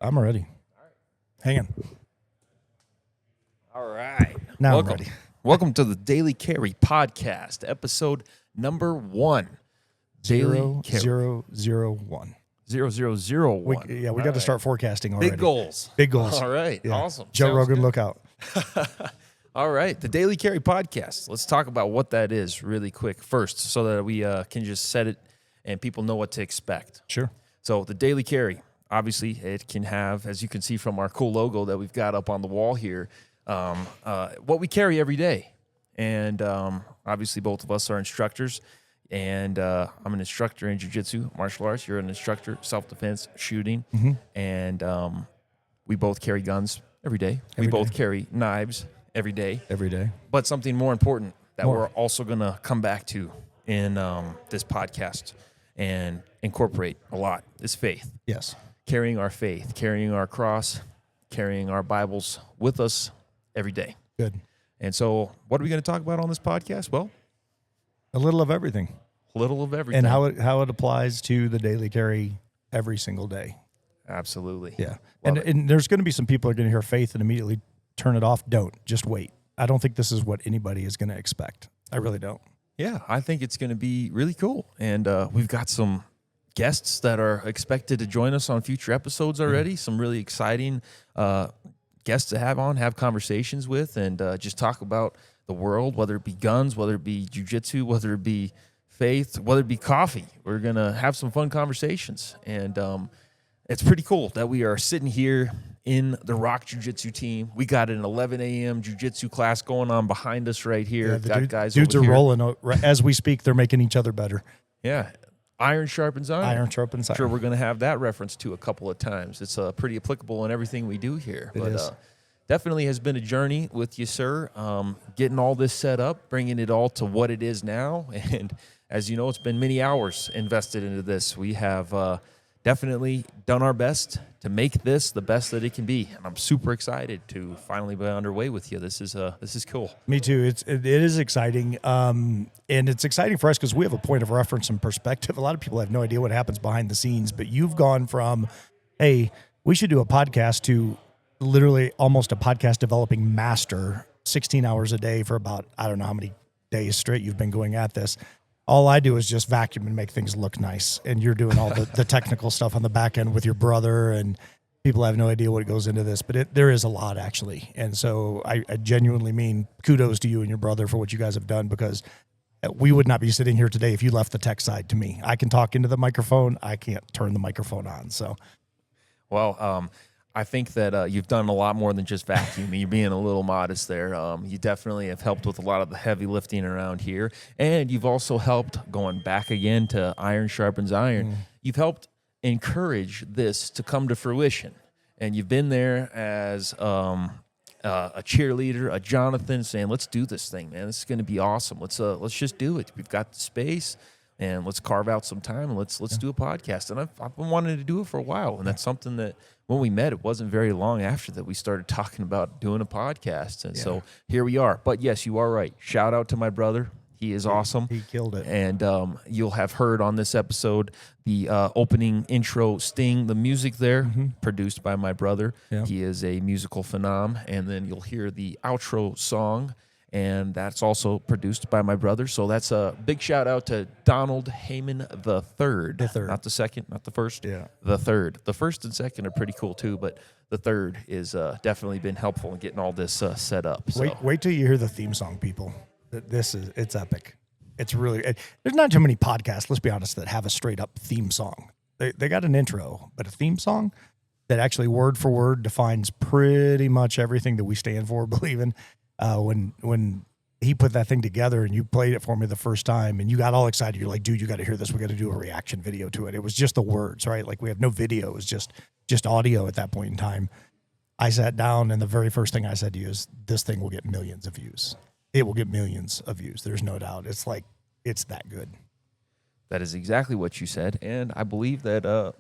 I'm ready. Hang on. All right. Now Welcome. I'm ready. Welcome to the Daily Carry Podcast, episode number 1. Daily Carry. 0001. 0001. We got to start forecasting already. Big goals. Big goals. All right. Yeah. Awesome. Joe Sounds Rogan, good. look out. All right. The Daily Carry Podcast. Let's talk about what that is really quick first so that we can just set it and people know what to expect. Sure. So the Daily Carry, obviously, it can have, as you can see from our cool logo that we've got up on the wall here, what we carry every day. And obviously, both of us are instructors. And I'm an instructor in jiu-jitsu, martial arts. You're an instructor, self-defense, shooting. Mm-hmm. And we both carry guns every day. We both carry knives every day. Every day. But something more important that we're also going to come back to in this podcast and incorporate a lot is faith. Yes. Carrying our faith, carrying our cross, carrying our Bibles with us every day. Good. And so what are we going to talk about on this podcast? Well, A little of everything. a little of everything. And how it applies to the daily carry every single day. Absolutely. Yeah. Love And there's going to be some people who are going to hear faith and immediately turn it off. Don't. Just wait. I don't think this is what anybody is going to expect. I really don't. Yeah, I think it's going to be really cool. And we've got some guests that are expected to join us on future episodes already. Some really exciting guests to have conversations with, and just talk about the world, whether it be guns, whether it be jiu-jitsu, whether it be faith, whether it be coffee. We're going to have some fun conversations. And it's pretty cool that we are sitting here in the Rock Jiu-Jitsu team. We got an 11 a.m. jiu-jitsu class going on behind us right here. Yeah, got guys dudes over are here. rolling. As we speak, they're making each other better. Yeah. Iron sharpens iron. Iron sharpens iron. Sure, we're going to have that reference to a couple of times. It's pretty applicable in everything we do here. It is. Definitely has been a journey with you, sir, getting all this set up, bringing it all to what it is now. And as you know, it's been many hours invested into this. We have definitely done our best to make this the best that it can be. And I'm super excited to finally be underway with you. This is cool. Me too. It is exciting. And it's exciting for us because we have a point of reference and perspective. A lot of people have no idea what happens behind the scenes, but you've gone from, hey, we should do a podcast to literally almost a podcast developing master, 16 hours a day for about, I don't know how many days straight you've been going at this. All I do is just vacuum and make things look nice. And you're doing all the technical stuff on the back end with your brother, and people have no idea what goes into this, but there is a lot actually. And so I genuinely mean kudos to you and your brother for what you guys have done, because we would not be sitting here today if you left the tech side to me. I can talk into the microphone. I can't turn the microphone on. So, Well, I think that you've done a lot more than just vacuum. You're being a little modest there. You definitely have helped with a lot of the heavy lifting around here. And you've also helped, going back again to iron sharpens iron, you've helped encourage this to come to fruition. And you've been there as a cheerleader, a Jonathan, saying, let's do this thing, man. This is going to be awesome. Let's just do it. We've got the space. And let's carve out some time and let's do a podcast. And I've been wanting to do it for a while. And that's something that when we met, it wasn't very long after that we started talking about doing a podcast. And so here we are. But yes, you are right. Shout out to my brother. He is awesome. he killed it. And you'll have heard on this episode the opening intro sting, the music there, produced by my brother. Yeah. He is a musical phenom. And then you'll hear the outro song, and that's also produced by my brother. So that's a big shout out to Donald Heyman the third. Not the second, not the first. Yeah. The third. The first and second are pretty cool too, but the third is definitely been helpful in getting all this set up. So. Wait till you hear the theme song, people. It's epic. It's really, there's not too many podcasts, let's be honest, that have a straight up theme song. They got an intro, but a theme song that actually word for word defines pretty much everything that we stand for, believe in. When he put that thing together and you played it for me the first time and you got all excited, you're like, dude, you got to hear this. We got to do a reaction video to it. It was just the words, right? Like we have no video. It was just audio at that point in time. I sat down and the very first thing I said to you is, this thing will get millions of views. It will get millions of views. There's no doubt. It's like, it's that good. That is exactly what you said. And I believe that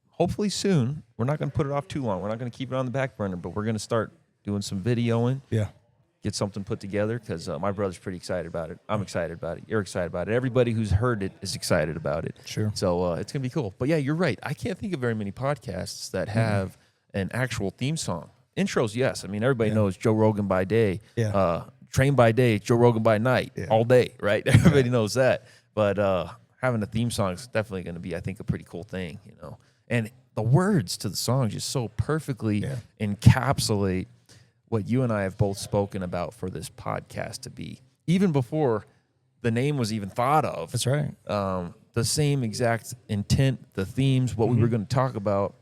hopefully soon, we're not going to put it off too long. We're not going to keep it on the back burner, but we're going to start doing some videoing. Yeah. Get something put together, because my brother's pretty excited about it. I'm excited about it. You're excited about it. Everybody who's heard it is excited about it. Sure. So it's going to be cool. But yeah, you're right. I can't think of very many podcasts that have an actual theme song. Intros, yes. I mean, everybody knows Joe Rogan by day, Train by day, Joe Rogan by night, all day, right? Everybody knows that. But having a theme song is definitely going to be, I think, a pretty cool thing, you know. And the words to the song just so perfectly encapsulate what you and I have both spoken about for this podcast to be, even before the name was even thought of. That's right. The same exact intent, the themes, what we were going to talk about.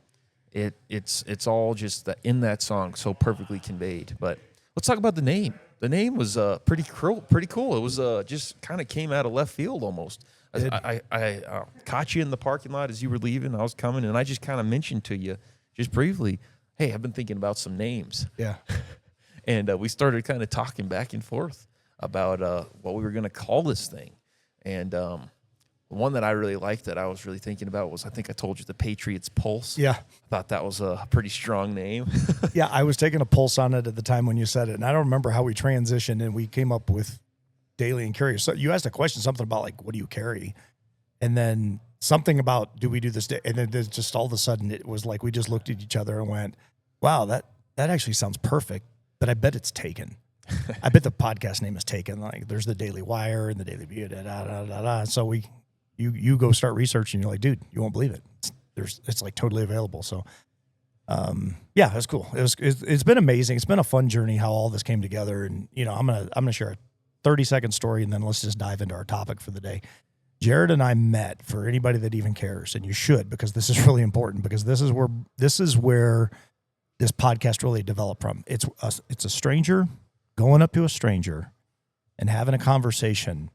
It's all just in that song so perfectly conveyed. But let's talk about the name. The name was pretty cool. It was just kind of came out of left field almost. I caught you in the parking lot as you were leaving. I was coming, and I just kind of mentioned to you just briefly, hey, I've been thinking about some names. Yeah. And we started kind of talking back and forth about what we were going to call this thing. And one that I really liked that I was really thinking about was, I think I told you, the Patriots Pulse. Yeah. I thought that was a pretty strong name. Yeah, I was taking a pulse on it at the time when you said it, and I don't remember how we transitioned and we came up with daily and carry. So you asked a question, something about like, what do you carry? And then something about, do we do this day? And then there's just all of a sudden it was like we just looked at each other and went, wow, that actually sounds perfect, but I bet it's taken. I bet the podcast name is taken. Like there's the Daily Wire and the Daily View, So you go start researching. You're like, dude, you won't believe it. It's like totally available. So, yeah, it's cool. It's been amazing. It's been a fun journey how all this came together. And you know, I'm gonna share a 30-second story, and then let's just dive into our topic for the day. Jared and I met, for anybody that even cares, and you should, because this is really important, because this is where this podcast really developed from. It's a stranger going up to a stranger and having a conversation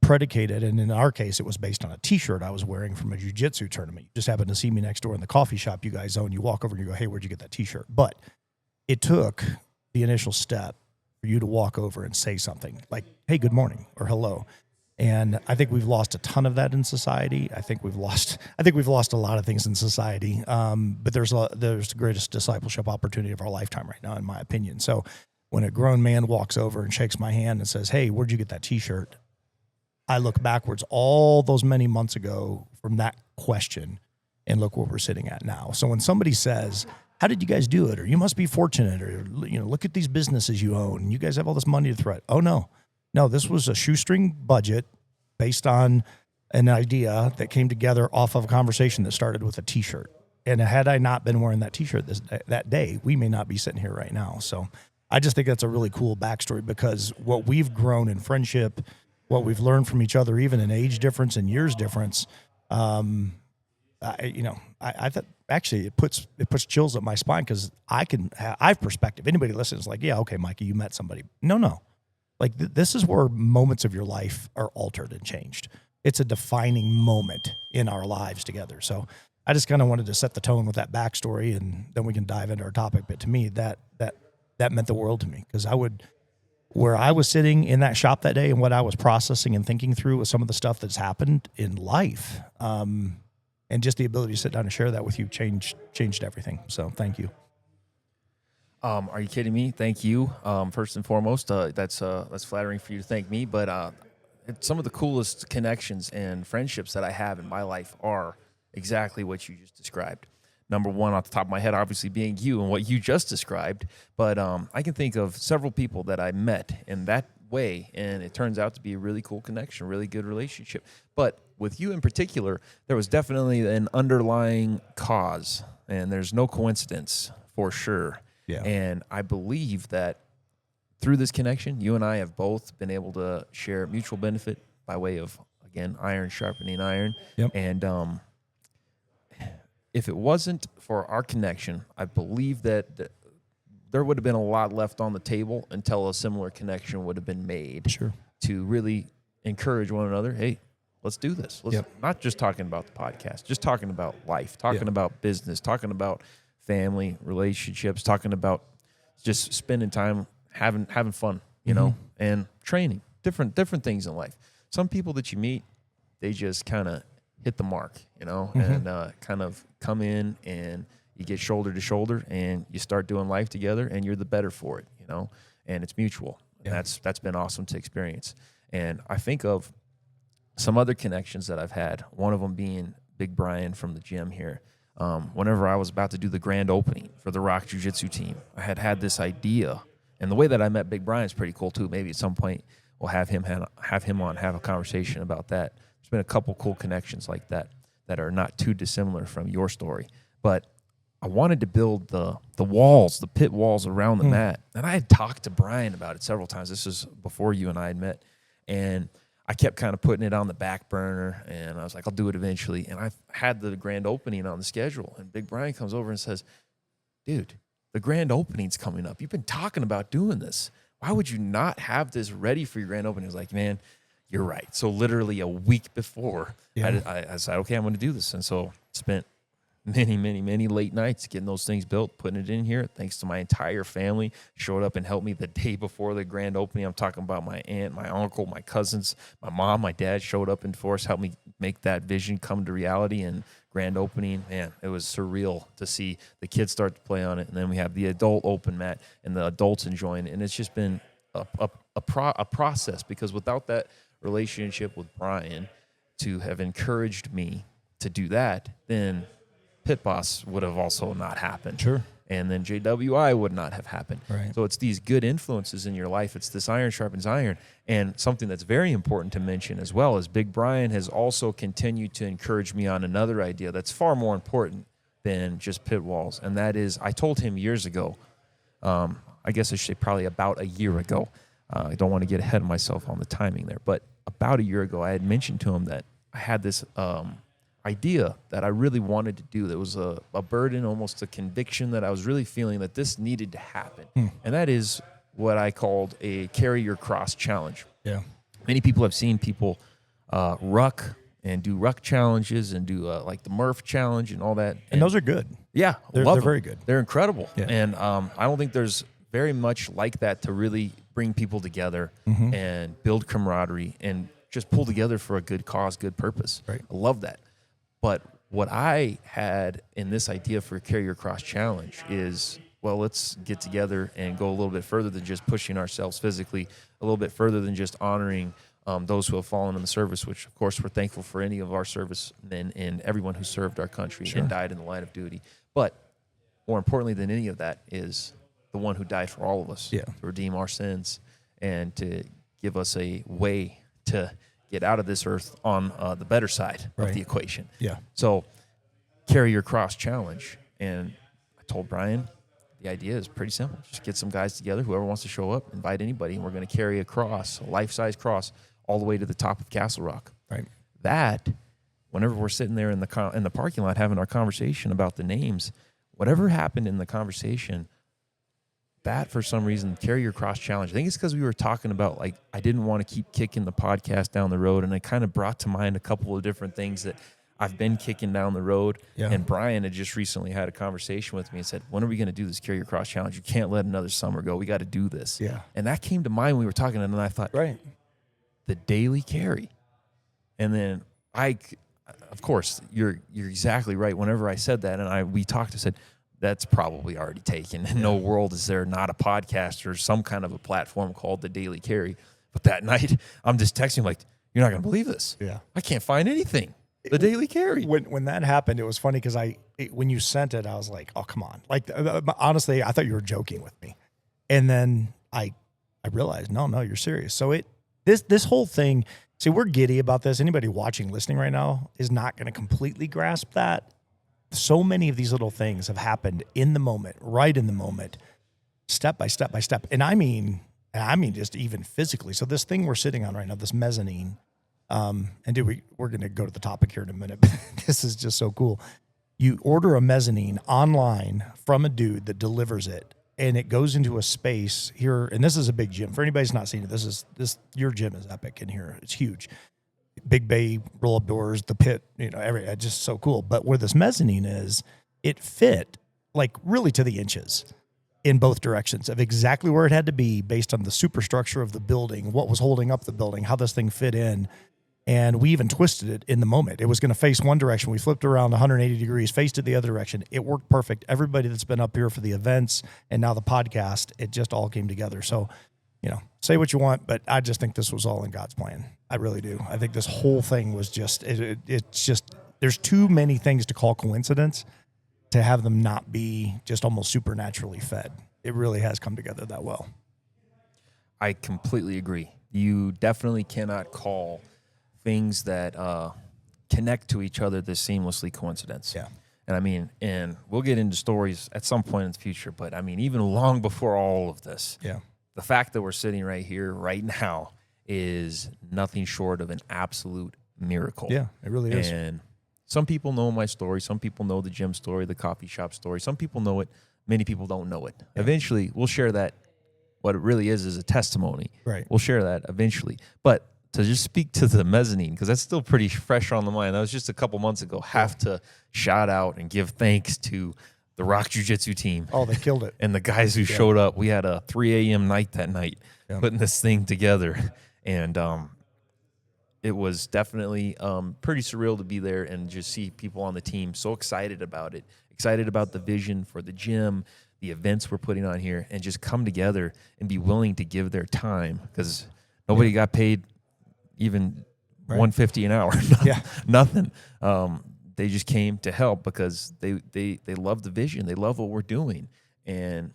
predicated, and in our case, it was based on a T-shirt I was wearing from a jiu-jitsu tournament. You just happened to see me next door in the coffee shop you guys own. You walk over and you go, hey, where'd you get that T-shirt? But it took the initial step for you to walk over and say something like, hey, good morning, or hello. And I think we've lost a ton of that in society. I think we've lost a lot of things in society. But there's the greatest discipleship opportunity of our lifetime right now, in my opinion. So when a grown man walks over and shakes my hand and says, hey, where'd you get that T-shirt? I look backwards all those many months ago from that question and look where we're sitting at now. So when somebody says, how did you guys do it? Or you must be fortunate, or, you know, look at these businesses you own and you guys have all this money to throw. Oh, no, this was a shoestring budget based on an idea that came together off of a conversation that started with a T-shirt. And had I not been wearing that T-shirt that day, we may not be sitting here right now. So I just think that's a really cool backstory, because what we've grown in friendship, what we've learned from each other, even in age difference and years difference, I thought actually it puts chills up my spine, because I have perspective. Anybody listening is like, yeah, okay, Micah, you met somebody. No. Like this is where moments of your life are altered and changed. It's a defining moment in our lives together. So I just kind of wanted to set the tone with that backstory, and then we can dive into our topic. But to me, that meant the world to me, because where I was sitting in that shop that day and what I was processing and thinking through with some of the stuff that's happened in life, and just the ability to sit down and share that with you changed everything. So thank you. Are you kidding me? Thank you. First and foremost, that's flattering for you to thank me. But some of the coolest connections and friendships that I have in my life are exactly what you just described. Number one, off the top of my head, obviously being you and what you just described. But I can think of several people that I met in that way, and it turns out to be a really cool connection, really good relationship. But with you in particular, there was definitely an underlying cause, and there's no coincidence for sure. Yeah. And I believe that through this connection, you and I have both been able to share mutual benefit by way of, again, iron sharpening iron. Yep. And if it wasn't for our connection, I believe that there would have been a lot left on the table until a similar connection would have been made. Sure. To really encourage one another. Hey, let's do this. Let's not just talking about the podcast, just talking about life, talking about business, talking about family, relationships, talking about just spending time having fun, you know, and training, different things in life. Some people that you meet, they just kind of hit the mark, you know, and kind of come in and you get shoulder to shoulder and you start doing life together and you're the better for it, you know, and it's mutual. And that's been awesome to experience. And I think of some other connections that I've had, one of them being Big Brian from the gym here. whenever I was about to do the grand opening for the Rock Jiu-Jitsu team, I had this idea. And the way that I met Big Brian is pretty cool too. Maybe at some point we'll have him on, have a conversation about that. There's been a couple cool connections like that are not too dissimilar from your story. But I wanted to build the walls, the pit walls around the mat. And I had talked to Brian about it several times. This was before you and I had met. And I kept kind of putting it on the back burner, and I was like, I'll do it eventually. And I had the grand opening on the schedule, and Big Brian comes over and says, dude, the grand opening's coming up. You've been talking about doing this. Why would you not have this ready for your grand opening? I was like, man, you're right. So literally a week before, I said, okay, I'm going to do this. And so spent many late nights getting those things built, putting it in here. Thanks to my entire family, showed up and helped me the day before the grand opening. I'm talking about my aunt, my uncle, my cousins, my mom, my dad showed up in force, helped me make that vision come to reality. And grand opening, man, it was surreal to see the kids start to play on it. And then we have the adult open mat and the adults enjoying it. And it's just been a process, because without that relationship with Brian to have encouraged me to do that, then Pit Boss would have also not happened. Sure. And then JWI would not have happened. Right. So it's these good influences in your life. It's this iron sharpens iron. And something that's very important to mention as well is Big Brian has also continued to encourage me on another idea that's far more important than just pit walls. And that is, I told him years ago, I guess I should say probably about a year ago. I don't want to get ahead of myself on the timing there, but about a year ago, I had mentioned to him that I had this idea that I really wanted to do. That was a burden, almost a conviction that I was really feeling that this needed to happen. And that is what I called a carry your cross challenge. Yeah. Many people have seen people ruck and do ruck challenges and do like the Murph challenge and all that. And those are good. Yeah. They're very good. They're incredible. Yeah. And I don't think there's very much like that to really bring people together and build camaraderie and just pull together for a good cause, good purpose. Right. I love that. But what I had in this idea for Carry Your Cross Challenge is, well, let's get together and go a little bit further than just pushing ourselves physically, a little bit further than just honoring those who have fallen in the service, which, of course, we're thankful for any of our servicemen and everyone who served our country and died in the line of duty. But more importantly than any of that is the one who died for all of us to redeem our sins and to give us a way to get out of this earth on the better side of the equation. Yeah. So Carry Your Cross Challenge. And I told Brian, the idea is pretty simple. Just get some guys together, whoever wants to show up, invite anybody, and we're going to carry a cross, a life-size cross, all the way to the top of Castle Rock. Right. That, whenever we're sitting there in the parking lot having our conversation about the names, whatever happened in the conversation, that for some reason, Carry Your Cross Challenge. I think it's because we were talking about, like, I didn't want to keep kicking the podcast down the road, and it kind of brought to mind a couple of different things that I've been kicking down the road. Yeah. And Brian had just recently had a conversation with me and said, when are we going to do this Carry Your Cross Challenge? You can't let another summer go. We got to do this. Yeah. And that came to mind when we were talking, and then I thought, the daily carry. And then of course, you're exactly right. Whenever I said that and we talked, I said, that's probably already taken. In no world is there not a podcast or some kind of a platform called The Daily Carry. But that night, I'm just texting like, you're not going to believe this. Yeah. I can't find anything. The Daily Carry. When that happened, it was funny because when you sent it, I was like, oh, come on. Like, honestly, I thought you were joking with me. And then I realized, no, you're serious. So this whole thing, see, we're giddy about this. Anybody watching, listening right now is not going to completely grasp that. So many of these little things have happened in the moment, right in the moment, step by step by step. And I mean just even physically. So this thing we're sitting on right now, this mezzanine, and dude, we're going to go to the topic here in a minute, but this is just so cool. You order a mezzanine online from a dude that delivers it, and it goes into a space here. And this is a big gym. For anybody who's not seen it, your gym is epic in here. It's huge. Big bay, roll up doors, the pit, it's just so cool. But where this mezzanine is, it fit like really to the inches in both directions of exactly where it had to be based on the superstructure of the building, what was holding up the building, how this thing fit in. And we even twisted it in the moment. It was going to face one direction. We flipped around 180 degrees, faced it the other direction. It worked perfect. Everybody that's been up here for the events and now the podcast, it just all came together. So, say what you want, but I just think this was all in God's plan. I really do. I think this whole thing was just, it's just, there's too many things to call coincidence. to have them not be just almost supernaturally fed. It really has come together that well. I completely agree. You definitely cannot call things that connect to each other this seamlessly coincidence. Yeah. And I mean, and we'll get into stories at some point in the future, but I mean, even long before all of this, Yeah. the fact that we're sitting right here, right now, is nothing short of an absolute miracle. Yeah, it really is. And some people know my story. Some people know the gym story, the coffee shop story. Some people know it. Many people don't know it. Yeah. Eventually, we'll share that. What it really is a testimony. Right. We'll share that eventually. But to just speak to the mezzanine, because that's still pretty fresh on the mind. That was just a couple months ago. Have to shout out and give thanks to the Rock Jiu-Jitsu team. Oh, they killed it. And the guys who showed up. We had a 3 a.m. night that night putting this thing together. And it was definitely pretty surreal to be there and just see people on the team so excited about it, excited about the vision for the gym, the events we're putting on here, and just come together and be willing to give their time, because nobody got paid even $150 an hour. Nothing. They just came to help because they love the vision. They love what we're doing. And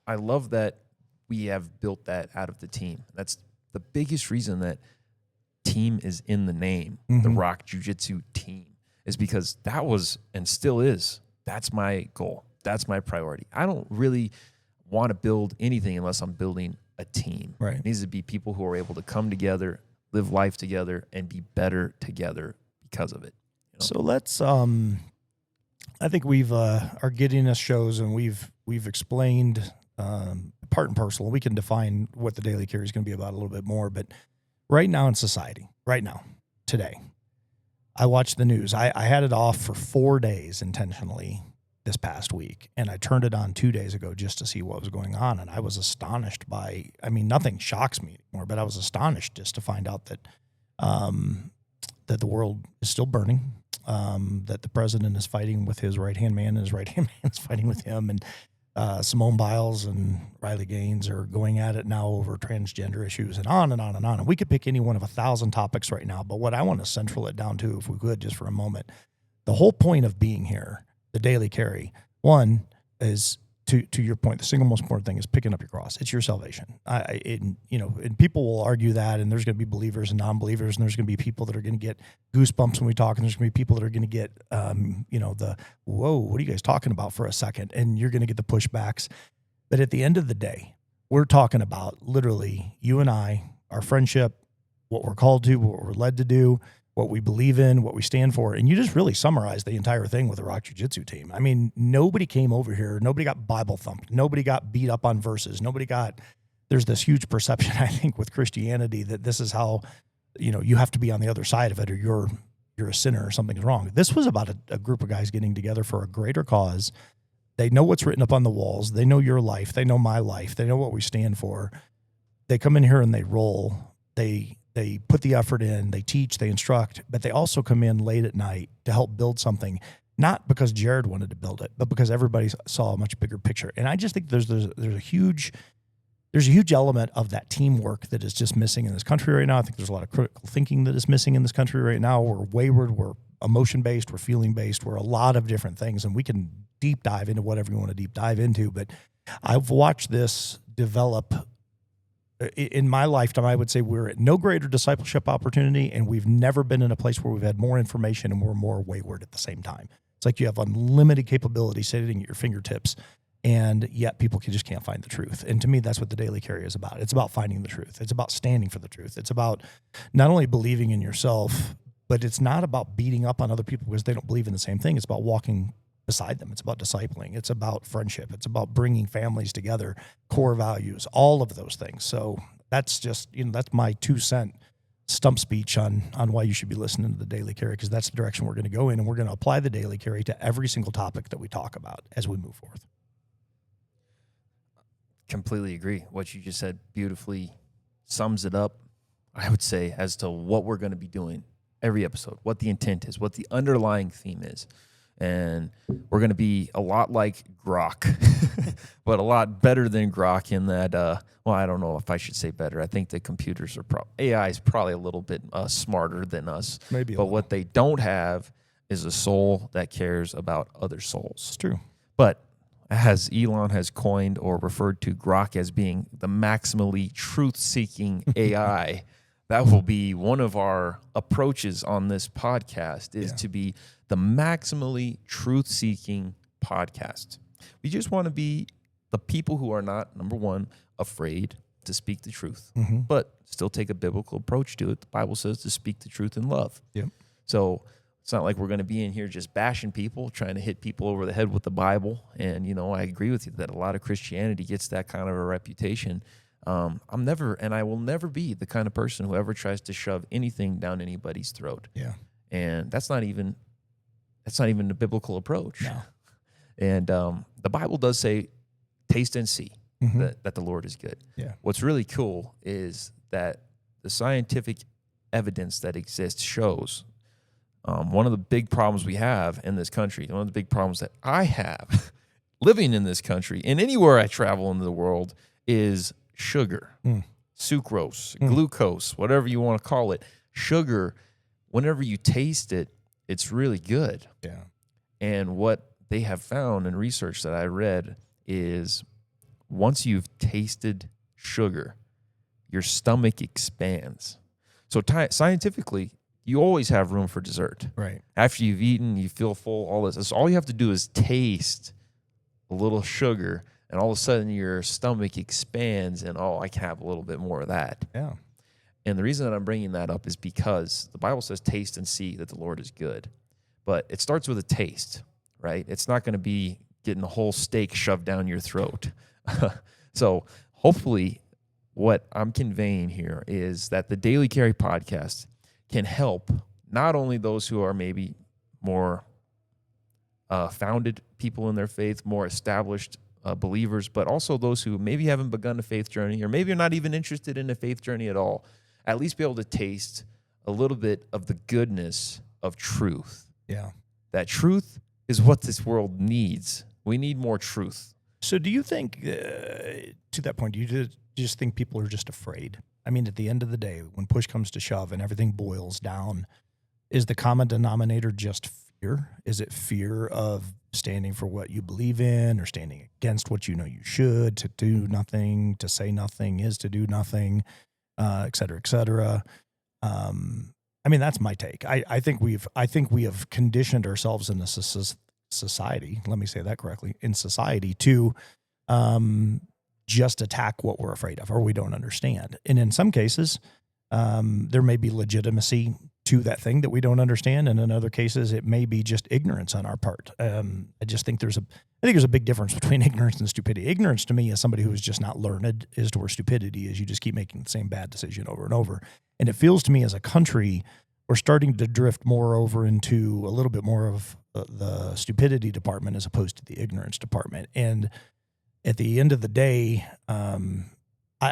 I love that we have built that out of the team. That's the biggest reason that team is in the name, the Rock Jiu-Jitsu team, is because that was and still is. That's my goal. That's my priority. I don't really want to build anything unless I'm building a team. Right. It needs to be people who are able to come together, live life together, and be better together because of it. You know? So let's. I think we've are getting us shows, and we've explained part and parcel. We can define what the daily carry is going to be about a little bit more, but right now in society, right now, today, I watched the news. I had it off for 4 days intentionally this past week, and I turned it on 2 days ago just to see what was going on, and I was astonished by, I mean, nothing shocks me anymore, but I was astonished just to find out that that the world is still burning, that the president is fighting with his right-hand man, and his right-hand man is fighting with him, and Simone Biles and Riley Gaines are going at it now over transgender issues, and on and on and on. And we could pick any one of 1,000 topics right now, but what I want to central it down to, if we could, just for a moment, the whole point of being here, the daily carry, one is to your point, the single most important thing is picking up your cross. It's your salvation. And people will argue that, and there's going to be believers and non-believers, and there's going to be people that are going to get goosebumps when we talk, and there's going to be people that are going to get, whoa, what are you guys talking about for a second? And you're going to get the pushbacks. But at the end of the day, we're talking about literally you and I, our friendship, what we're called to, what we're led to do, what we believe in, what we stand for. And you just really summarized the entire thing with the Rock Jiu-Jitsu team. I mean, nobody came over here. Nobody got Bible thumped. Nobody got beat up on verses. There's this huge perception, I think, with Christianity that this is how, you have to be on the other side of it, or you're a sinner or something's wrong. This was about a group of guys getting together for a greater cause. They know what's written up on the walls. They know your life. They know my life. They know what we stand for. They come in here and they roll. They put the effort in, they teach, they instruct, but they also come in late at night to help build something, not because Jared wanted to build it, but because everybody saw a much bigger picture. And I just think there's a huge element of that teamwork that is just missing in this country right now. I think there's a lot of critical thinking that is missing in this country right now. We're wayward, we're emotion-based, we're feeling-based, we're a lot of different things, and we can deep dive into whatever you want to deep dive into. But I've watched this develop in my lifetime. I would say we're at no greater discipleship opportunity, and we've never been in a place where we've had more information and we're more wayward at the same time. It's like you have unlimited capability sitting at your fingertips, and yet people just can't find the truth. And to me, that's what the daily carry is about. It's about finding the truth. It's about standing for the truth. It's about not only believing in yourself, but it's not about beating up on other people because they don't believe in the same thing. It's about walking beside them. It's about discipling. It's about friendship. It's about bringing families together, core values, all of those things. So that's just, that's my 2-cent stump speech on why you should be listening to the daily carry, because that's the direction we're going to go in, and we're going to apply the daily carry to every single topic that we talk about as we move forth. Completely agree. What you just said beautifully sums it up, I would say, as to what we're going to be doing every episode, what the intent is, what the underlying theme is. And we're going to be a lot like Grok, but a lot better than Grok in that, I don't know if I should say better. I think the computers are AI is probably a little bit smarter than us. Maybe. But what they don't have is a soul that cares about other souls. It's true. But as Elon has coined or referred to Grok as being the maximally truth-seeking AI, that will be one of our approaches on this podcast is to be the maximally truth-seeking podcast. We just want to be the people who are not, number one, afraid to speak the truth, but still take a biblical approach to it. The Bible says to speak the truth in love. Yep. So it's not like we're going to be in here just bashing people, trying to hit people over the head with the Bible. And, I agree with you that a lot of Christianity gets that kind of a reputation. I'm never, and I will never be the kind of person who ever tries to shove anything down anybody's throat. Yeah. And that's not even a biblical approach. No. And the Bible does say, taste and see that the Lord is good. Yeah. What's really cool is that the scientific evidence that exists shows one of the big problems we have in this country, one of the big problems that I have living in this country and anywhere I travel in the world is sugar, sucrose, glucose, whatever you want to call it. Sugar, whenever you taste it, it's really good. Yeah. And what they have found in research that I read is once you've tasted sugar, your stomach expands. So scientifically, you always have room for dessert. Right. After you've eaten, you feel full, all this. So all you have to do is taste a little sugar, and all of a sudden your stomach expands, and, I can have a little bit more of that. Yeah. And the reason that I'm bringing that up is because the Bible says taste and see that the Lord is good. But it starts with a taste, right? It's not going to be getting a whole steak shoved down your throat. So hopefully what I'm conveying here is that the Daily Carry podcast can help not only those who are maybe more founded people in their faith, more established believers, but also those who maybe haven't begun a faith journey or maybe are not even interested in a faith journey at all, at least be able to taste a little bit of the goodness of truth. Yeah. That truth is what this world needs. We need more truth. So do you think, to that point, do you just think people are just afraid? I mean, at the end of the day, when push comes to shove and everything boils down, is the common denominator just fear? Is it fear of standing for what you believe in or standing against what you know you should, to do nothing, to say nothing is to do nothing, et cetera, et cetera? I mean, that's my take. I think we have conditioned ourselves in this society, let me say that correctly, in society to just attack what we're afraid of or we don't understand. And in some cases, there may be legitimacy to that thing that we don't understand. And in other cases, it may be just ignorance on our part. I just think there's a big difference between ignorance and stupidity. Ignorance to me is somebody who is just not learned, is to where stupidity is you just keep making the same bad decision over and over. And it feels to me as a country, we're starting to drift more over into a little bit more of the stupidity department as opposed to the ignorance department. And at the end of the day, I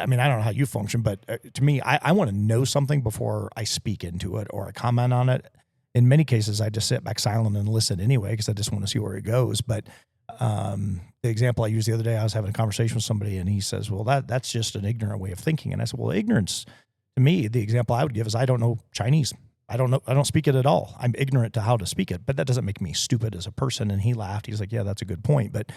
mean, I don't know how you function, but to me, I want to know something before I speak into it or I comment on it. In many cases, I just sit back silent and listen anyway because I just want to see where it goes. But the example I used the other day, I was having a conversation with somebody and he says, well, that's just an ignorant way of thinking. And I said, well, ignorance, to me, the example I would give is I don't know Chinese. I don't speak it at all. I'm ignorant to how to speak it, but that doesn't make me stupid as a person. And he laughed. He's like, yeah, that's a good point. But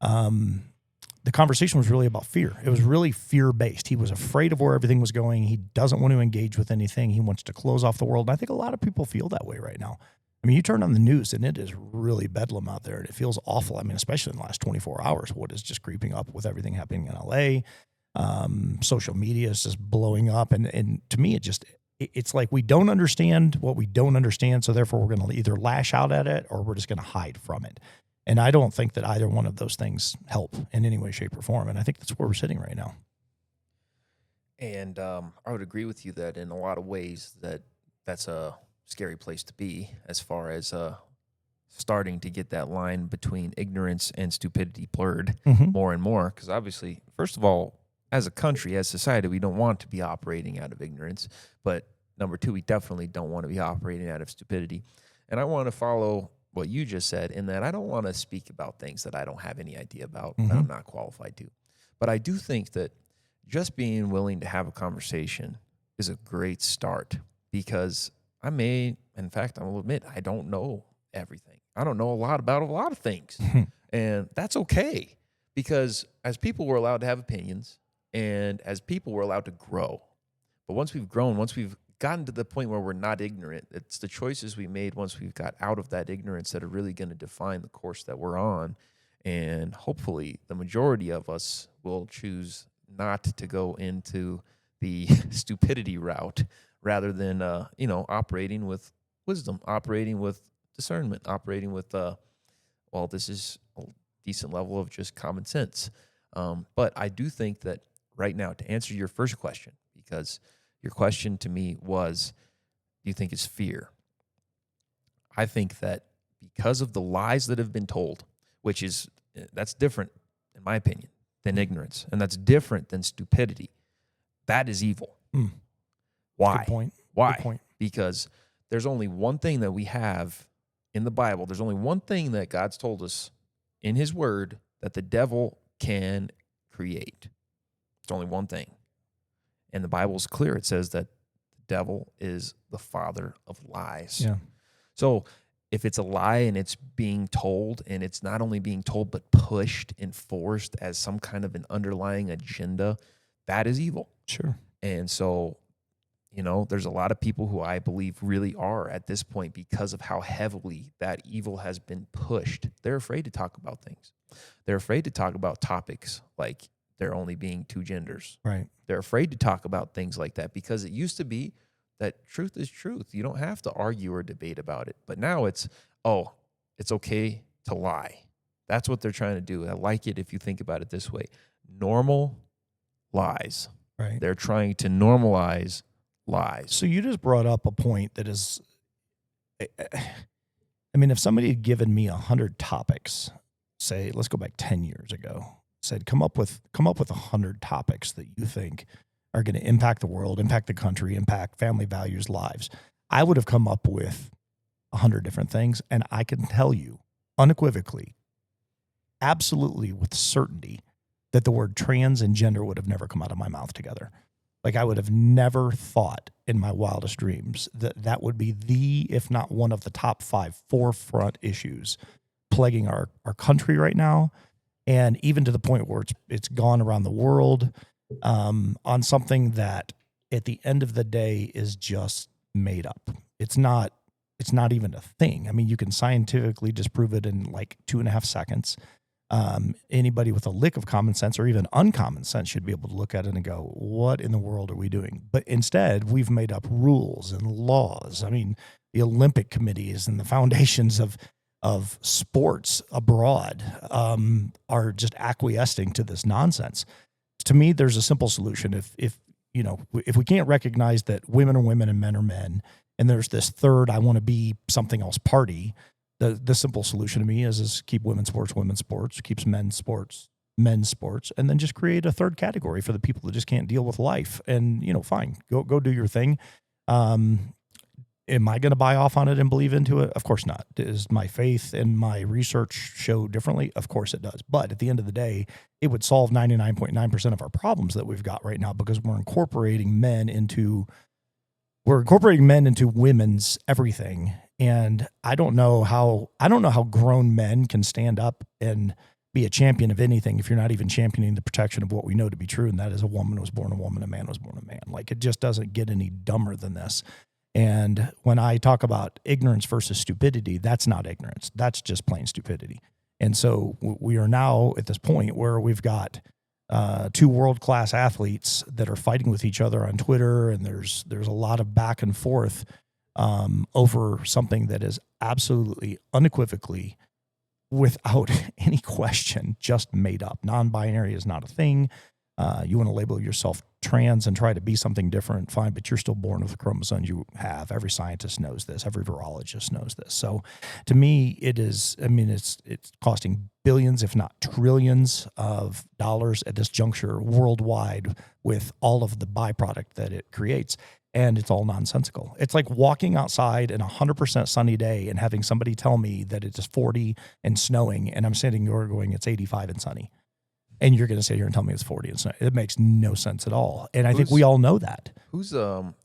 the conversation was really about fear. It was really fear-based. He was afraid of where everything was going. He doesn't want to engage with anything. He wants to close off the world. And I think a lot of people feel that way right now. I mean, you turn on the news and it is really bedlam out there and it feels awful. I mean, especially in the last 24 hours, what is just creeping up with everything happening in LA. Social media is just blowing up. And to me, it's like we don't understand what we don't understand. So therefore we're going to either lash out at it or we're just going to hide from it. And I don't think that either one of those things help in any way, shape, or form. And I think that's where we're sitting right now. And I would agree with you that in a lot of ways that's a scary place to be as far as starting to get that line between ignorance and stupidity blurred more and more. Because obviously, first of all, as a country, as society, we don't want to be operating out of ignorance. But number two, we definitely don't want to be operating out of stupidity. And I want to follow what you just said in that I don't want to speak about things that I don't have any idea about and I'm not qualified to. But I do think that just being willing to have a conversation is a great start because I will admit, I don't know everything. I don't know a lot about a lot of things. And that's okay, because as people, we're allowed to have opinions, and as people, we're allowed to grow. But once we've grown, once we've gotten to the point where we're not ignorant, it's the choices we made once we've got out of that ignorance that are really going to define the course that we're on. And hopefully the majority of us will choose not to go into the stupidity route, rather than, operating with wisdom, operating with discernment, operating with, this is a decent level of just common sense. But I do think that right now, to answer your first question, because your question to me was, do you think it's fear? I think that because of the lies that have been told, that's different, in my opinion, than ignorance, and that's different than stupidity. That is evil. Why? Good point. Why? Good point. Because there's only one thing that we have in the Bible. There's only one thing that God's told us in his word that the devil can create. It's only one thing. And the Bible is clear. It says that the devil is the father of lies. Yeah. So if it's a lie and it's being told, and it's not only being told but pushed and forced as some kind of an underlying agenda, that is evil. Sure. And so, there's a lot of people who I believe really are at this point, because of how heavily that evil has been pushed. They're afraid to talk about things. They're afraid to talk about topics like there only being two genders. Right. They're afraid to talk about things like that, because it used to be that truth is truth. You don't have to argue or debate about it. But now it's okay to lie. That's what they're trying to do. I like it if you think about it this way. Normal lies. Right. They're trying to normalize lies. So you just brought up a point that is, if somebody had given me 100 topics, say, let's go back 10 years ago, said, come up with 100 topics that you think are going to impact the world, impact the country, impact family values, lives, I would have come up with 100 different things. And I can tell you unequivocally, absolutely with certainty, that the word trans and gender would have never come out of my mouth together. Like, I would have never thought in my wildest dreams that would be if not one of the top 5 forefront issues plaguing our country right now. And even to the point where it's gone around the world, on something that at the end of the day is just made up. It's not even a thing. You can scientifically disprove it in like 2.5 seconds. Anybody with a lick of common sense or even uncommon sense should be able to look at it and go, what in the world are we doing? But instead, we've made up rules and laws. The Olympic committees and the foundations of sports abroad are just acquiescing to this nonsense. To me, there's a simple solution. If we can't recognize that women are women and men are men, and there's this third I want to be something else party, the simple solution to me is keep women's sports, keeps men's sports, and then just create a third category for the people that just can't deal with life. And, fine, go do your thing. Am I going to buy off on it and believe into it? Of course not. Does my faith and my research show differently? Of course it does. But at the end of the day, it would solve 99.9% of our problems that we've got right now, because we're incorporating men into women's everything. And I don't know how grown men can stand up and be a champion of anything if you're not even championing the protection of what we know to be true, and that is a woman was born a woman, a man was born a man. Like, it just doesn't get any dumber than this. And when I talk about ignorance versus stupidity, that's not ignorance. That's just plain stupidity. And so we are now at this point where we've got 2 world-class athletes that are fighting with each other on Twitter, and there's a lot of back and forth over something that is absolutely, unequivocally, without any question, just made up. Non-binary is not a thing. You want to label yourself trans and try to be something different, fine, but you're still born with the chromosomes you have. Every scientist knows this. Every virologist knows this. So to me, it's costing billions, if not trillions of dollars at this juncture worldwide with all of the byproduct that it creates. And it's all nonsensical. It's like walking outside in a 100% sunny day and having somebody tell me that it is 40 and snowing, and I'm sitting there going, it's 85 and sunny. And you're going to sit here and tell me it's 40 and sunny. It makes no sense at all. And I think we all know that. Who's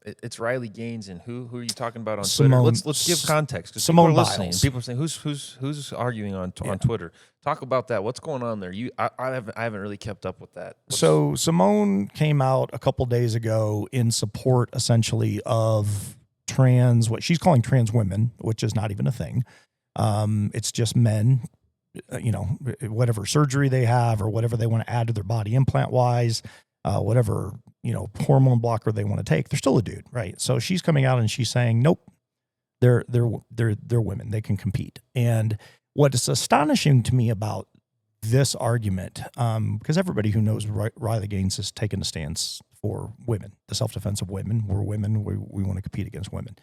it's Riley Gaines, and who are you talking about on Simone- Twitter? Let's give context because people Simone are listening. Biles. People are saying who's arguing on Twitter. Talk about that. What's going on there? I haven't really kept up with that. So Simone came out a couple days ago in support essentially of what she's calling trans women, which is not even a thing. It's just men, whatever surgery they have or whatever they want to add to their body implant wise, whatever, hormone blocker they want to take, they're still a dude, right? So she's coming out and she's saying, nope, they're women. They can compete. And what is astonishing to me about this argument, because everybody who knows Riley Gaines has taken a stance for women, the self-defense of women. We're women. We want to compete against women.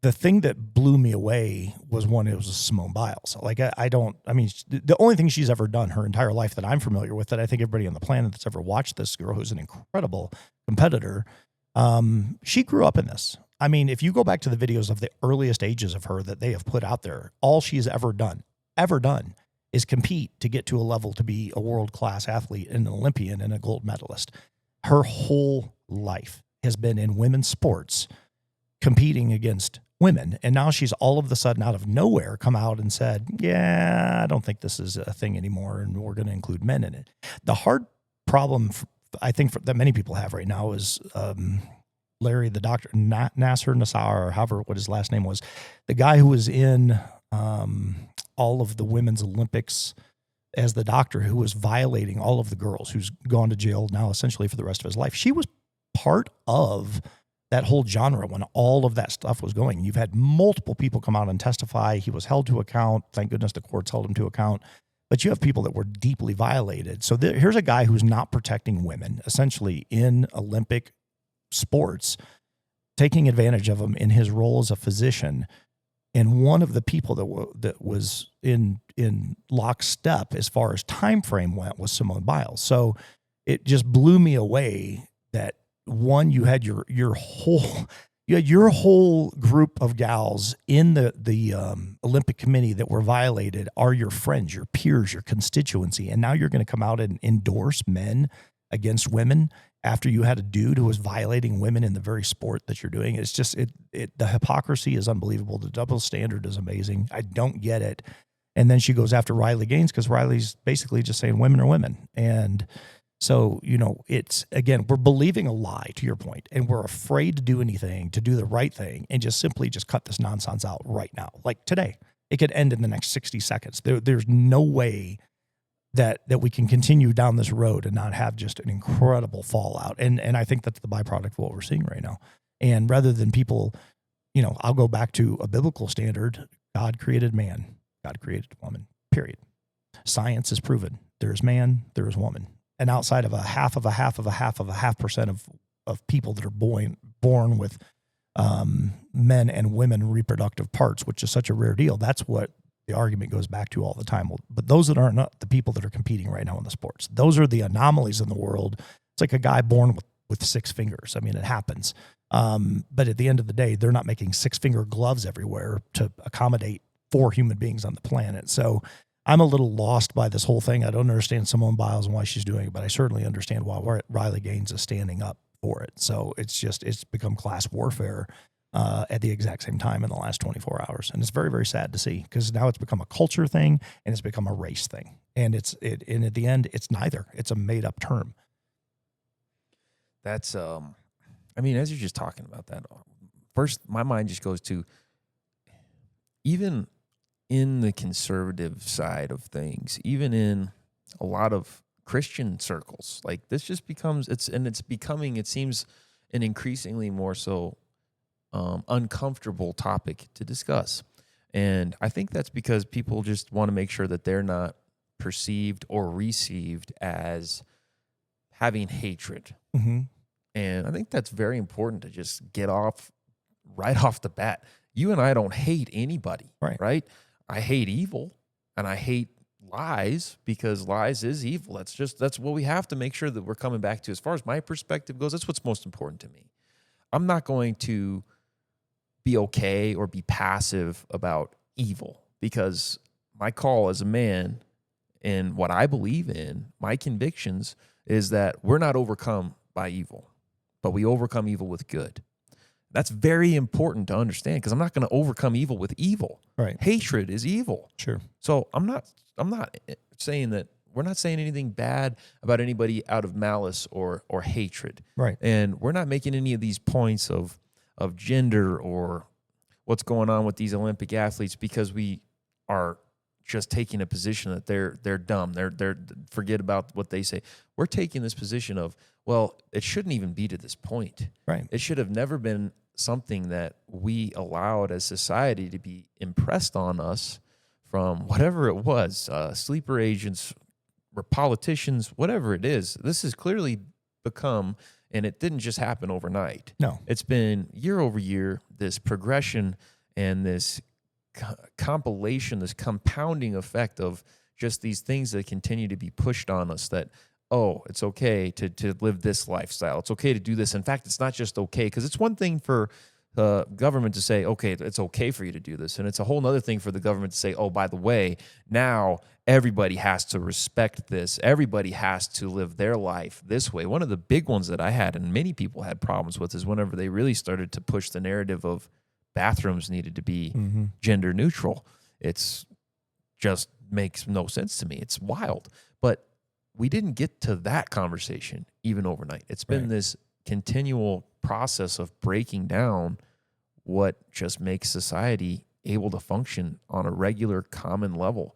The thing that blew me away was it was Simone Biles. Like, the only thing she's ever done her entire life that I'm familiar with, that I think everybody on the planet that's ever watched this girl, who's an incredible competitor, she grew up in this. I mean, if you go back to the videos of the earliest ages of her that they have put out there, all she's ever done is compete to get to a level to be a world-class athlete and an Olympian and a gold medalist. Her whole life has been in women's sports, competing against women. And now she's all of a sudden out of nowhere come out and said, yeah, I don't think this is a thing anymore, and we're going to include men in it. The hard problem, I think, that many people have right now is Larry, the doctor, Nasser Nassar, or however what his last name was, the guy who was in all of the women's Olympics as the doctor, who was violating all of the girls, who's gone to jail now essentially for the rest of his life. She was part of that whole genre when all of that stuff was going. You've had multiple people come out and testify. He was held to account. Thank goodness the courts held him to account. But you have people that were deeply violated. So here's a guy who's not protecting women, essentially in Olympic sports, taking advantage of them in his role as a physician. And one of the people that was in lockstep as far as time frame went was Simone Biles. So it just blew me away that, one, you had your whole group of gals in the Olympic committee that were violated are your friends, your peers, your constituency, and now you're going to come out and endorse men against women after you had a dude who was violating women in the very sport that you're doing. It's just the hypocrisy is unbelievable. The double standard is amazing. I don't get it. And then she goes after Riley Gaines because Riley's basically just saying women are women. And so, it's, again, we're believing a lie, to your point, and we're afraid to do anything, to do the right thing, and just simply just cut this nonsense out right now. Like today, it could end in the next 60 seconds. There's no way that we can continue down this road and not have just an incredible fallout. And I think that's the byproduct of what we're seeing right now. And rather than people, I'll go back to a biblical standard. God created man. God created woman, period. Science has proven there is man, there is woman. And outside of a half of a half of a half of a half percent of people that are born with men and women reproductive parts, which is such a rare deal, that's what the argument goes back to all the time. Well, but those that aren't not the people that are competing right now in the sports. Those are the anomalies in the world. It's like a guy born with 6 fingers. I mean, it happens. But at the end of the day, they're not making 6-finger gloves everywhere to accommodate 4 human beings on the planet. So I'm a little lost by this whole thing. I don't understand Simone Biles and why she's doing it, but I certainly understand why Riley Gaines is standing up for it. So it's become class warfare at the exact same time in the last 24 hours. And it's very, very sad to see, because now it's become a culture thing and it's become a race thing. And and at the end, it's neither. It's a made up term. That's, as you're just talking about that, first, my mind just goes to, even in the conservative side of things, even in a lot of Christian circles, like this just becomes, it seems an increasingly more so uncomfortable topic to discuss. And I think that's because people just want to make sure that they're not perceived or received as having hatred. Mm-hmm. And I think that's very important to just get right off the bat. You and I don't hate anybody, right? I hate evil and I hate lies, because lies is evil. That's what we have to make sure that we're coming back to. As far as my perspective goes, that's what's most important to me. I'm not going to be okay or be passive about evil, because my call as a man and what I believe in, my convictions, is that we're not overcome by evil. but we overcome evil with good. That's very important to understand, because I'm not going to overcome evil with evil. Right. Hatred is evil. Sure. So I'm not saying that, we're not saying anything bad about anybody out of malice or hatred. Right. And we're not making any of these points of gender or what's going on with these Olympic athletes because we are just taking a position that they're dumb. They're forget about what they say. We're taking this position of, well, it shouldn't even be to this point. Right. It should have never been something that we allowed as society to be impressed on us from whatever it was, sleeper agents or politicians, whatever it is. This has clearly become, and it didn't just happen overnight. No. It's been year over year, this progression and this compilation, this compounding effect of just these things that continue to be pushed on us that, oh, it's okay to live this lifestyle. It's okay to do this. In fact, it's not just okay, because it's one thing for the government to say, okay, it's okay for you to do this. And it's a whole other thing for the government to say, oh, by the way, now everybody has to respect this. Everybody has to live their life this way. One of the big ones that I had, and many people had problems with, is whenever they really started to push the narrative of bathrooms needed to be gender neutral. It's just makes no sense to me. It's wild. But we didn't get to that conversation even overnight. It's been this continual process of breaking down what just makes society able to function on a regular, common level.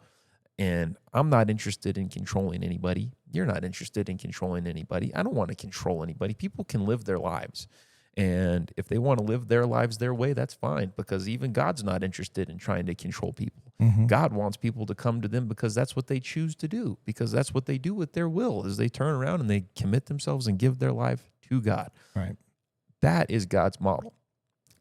And I'm not interested in controlling anybody. You're not interested in controlling anybody. I don't want to control anybody. People can live their lives. And if they want to live their lives their way, that's fine, because even God's not interested in trying to control people. God wants people to come to them because that's what they choose to do, because that's what they do with their will, is they turn around and they commit themselves and give their life to God. Right. That is God's model.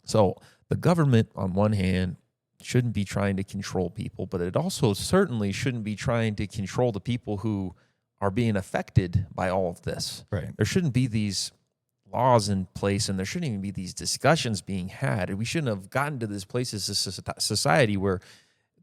So the government, on one hand, shouldn't be trying to control people, but it also certainly shouldn't be trying to control the people who are being affected by all of this. Right. There shouldn't be these laws in place, and there shouldn't even be these discussions being had. We shouldn't have gotten to this place as a society where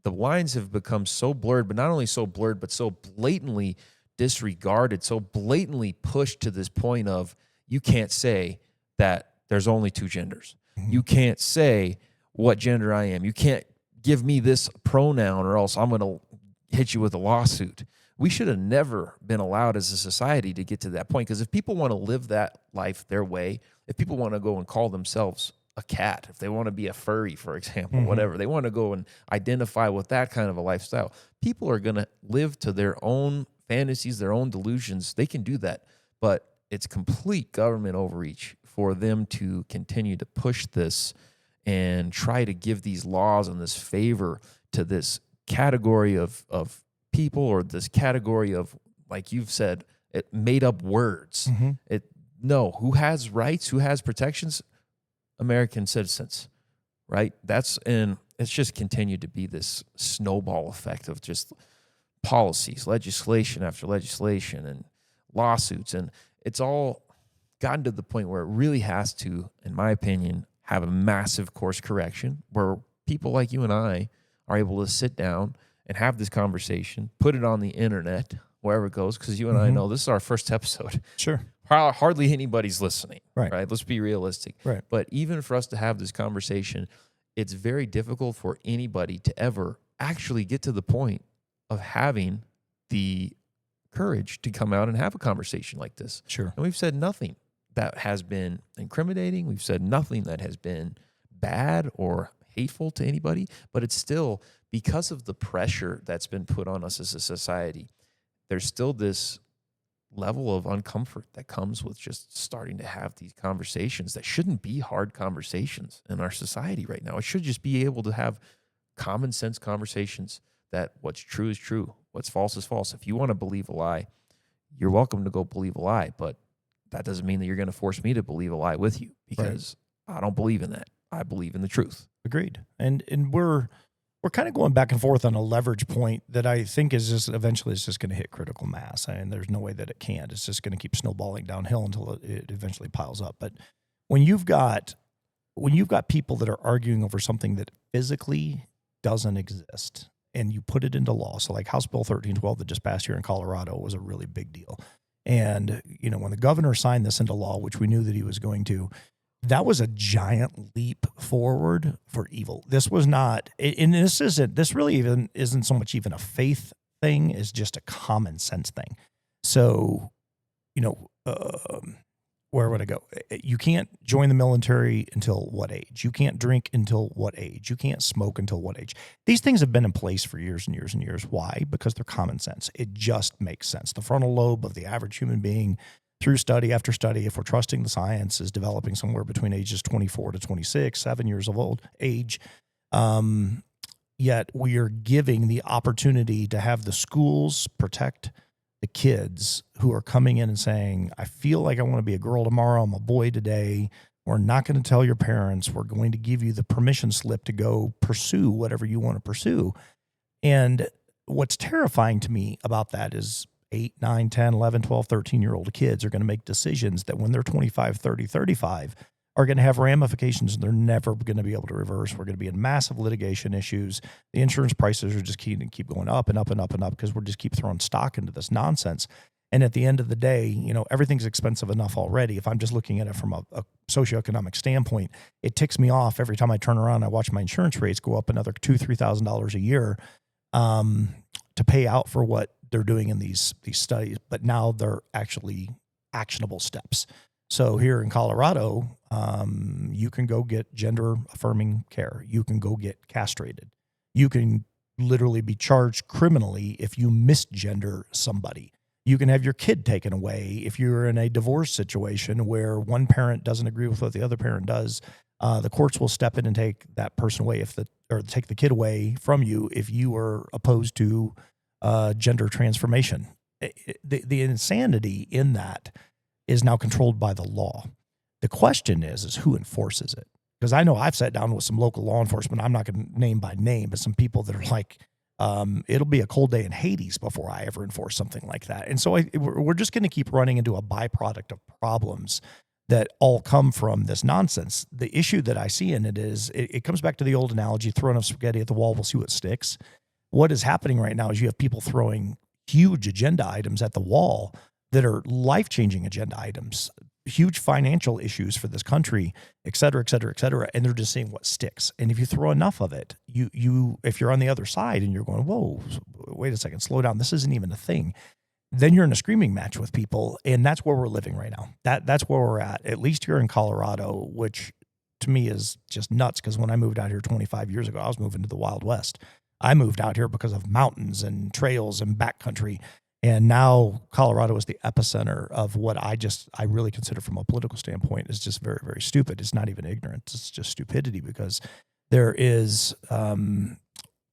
the lines have become so blurred, but not only so blurred, but so blatantly disregarded, so blatantly pushed to this point of, you can't say that there's only two genders. You can't say what gender I am. You can't give me this pronoun or else I'm going to hit you with a lawsuit. We should have never been allowed as a society to get to that point, because if people want to live that life their way, if people want to go and call themselves a cat, if they want to be a furry, for example, whatever, they want to go and identify with that kind of a lifestyle, people are going to live to their own fantasies, their own delusions. They can do that, but it's complete government overreach for them to continue to push this and try to give these laws and this favor to this category of people, or this category of, like you've said, it made up words. No, who has rights, who has protections? American citizens, right? And it's just continued to be this snowball effect of just policies, legislation after legislation, and lawsuits. And it's all gotten to the point where it really has to, in my opinion, have a massive course correction, where people like you and I are able to sit down and have this conversation, put it on the internet, wherever it goes, because you and I know this is our first episode. Sure. Hardly anybody's listening, right? Let's be realistic. Right. But even for us to have this conversation, it's very difficult for anybody to ever actually get to the point of having the courage to come out and have a conversation like this. Sure. And we've said nothing that has been incriminating. We've said nothing that has been bad or hateful to anybody, but it's still, because of the pressure that's been put on us as a society, there's still this level of uncomfort that comes with just starting to have these conversations that shouldn't be hard conversations in our society right now. It should just be able to have common sense conversations that what's true is true, what's false is false. If you want to believe a lie, you're welcome to go believe a lie, but that doesn't mean that you're going to force me to believe a lie with you, because I don't believe in that. I believe in the truth. Agreed. And we're kind of going back and forth on a leverage point that I think is just eventually it's just going to hit critical mass. And there's no way that it can't. It's just going to keep snowballing downhill until it eventually piles up. But when you've got people that are arguing over something that physically doesn't exist, and you put it into law, so like House Bill 1312 that just passed here in Colorado was a really big deal. And, when the governor signed this into law, which we knew that he was going to, that was a giant leap forward for evil. This was not, and this really even isn't so much even a faith thing, is just a common sense thing. So, where would I go? You can't join the military until what age? You can't drink until what age? You can't smoke until what age? These things have been in place for years and years and years. Why? Because they're common sense. It just makes sense. The frontal lobe of the average human being, through study after study, if we're trusting the science, is developing somewhere between ages 24 to 26, 7 years of old age. Yet we are giving the opportunity to have the schools protect the kids who are coming in and saying, I feel like I want to be a girl tomorrow, I'm a boy today. We're not going to tell your parents. We're going to give you the permission slip to go pursue whatever you want to pursue. And what's terrifying to me about that is 8, 9, 10, 11, 12, 13-year-old kids are going to make decisions that when they're 25, 30, 35 are going to have ramifications and they're never going to be able to reverse. We're going to be in massive litigation issues. The insurance prices are just keep going up and up and up and up because we're just keep throwing stock into this nonsense. And at the end of the day, everything's expensive enough already. If I'm just looking at it from a socioeconomic standpoint, it ticks me off every time I turn around and I watch my insurance rates go up another $2,000, $3,000 a year to pay out for what they're doing in these studies. But now they're actually actionable steps. So here in Colorado, you can go get gender affirming care. You can go get castrated. You can literally be charged criminally if you misgender somebody. You can have your kid taken away if you're in a divorce situation where one parent doesn't agree with what the other parent does. The courts will step in and take that person away or take the kid away from you if you are opposed to gender transformation. The insanity in that is now controlled by the law. The question is who enforces it? Because I know I've sat down with some local law enforcement. I'm not going to name by name, but some people that are like, it'll be a cold day in Hades before I ever enforce something like that. And so we're just going to keep running into a byproduct of problems that all come from this nonsense. The issue that I see in it is it comes back to the old analogy, throwing a spaghetti at the wall, we'll see what sticks. What is happening right now is you have people throwing huge agenda items at the wall that are life-changing agenda items, huge financial issues for this country, et cetera, et cetera, et cetera. And they're just seeing what sticks. And if you throw enough of it, if you're on the other side and you're going, whoa, wait a second, slow down, this isn't even a thing, then you're in a screaming match with people. And that's where we're living right now. That's where we're at least here in Colorado, which to me is just nuts. Because when I moved out here 25 years ago, I was moving to the Wild West. I moved out here because of mountains and trails and backcountry. And now Colorado is the epicenter of what I really consider from a political standpoint is just very, very stupid. It's not even ignorance. It's just stupidity because there is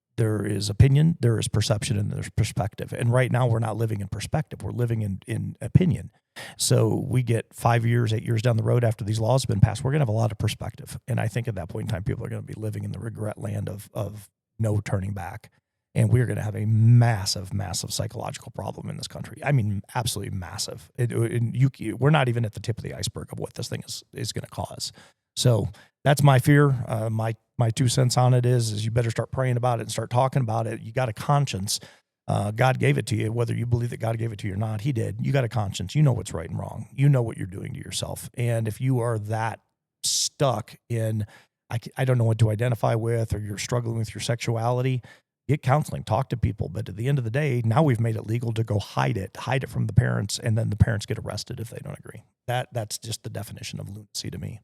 opinion, there is perception, and there's perspective. And right now we're not living in perspective. We're living in opinion. So we get 5 years, 8 years down the road after these laws have been passed, we're going to have a lot of perspective. And I think at that point in time, people are going to be living in the regret land of no turning back. And we're going to have a massive, massive psychological problem in this country. I mean, absolutely massive. We're not even at the tip of the iceberg of what this thing is going to cause. So that's my fear. My 2 cents on it is you better start praying about it and start talking about it. You got a conscience. God gave it to you, whether you believe that God gave it to you or not. He did. You got a conscience. You know what's right and wrong. You know what you're doing to yourself. And if you are that stuck in, I don't know what to identify with, or you're struggling with your sexuality, get counseling, talk to people. But at the end of the day, now we've made it legal to go hide it from the parents, and then the parents get arrested if they don't agree. That's just the definition of lunacy to me.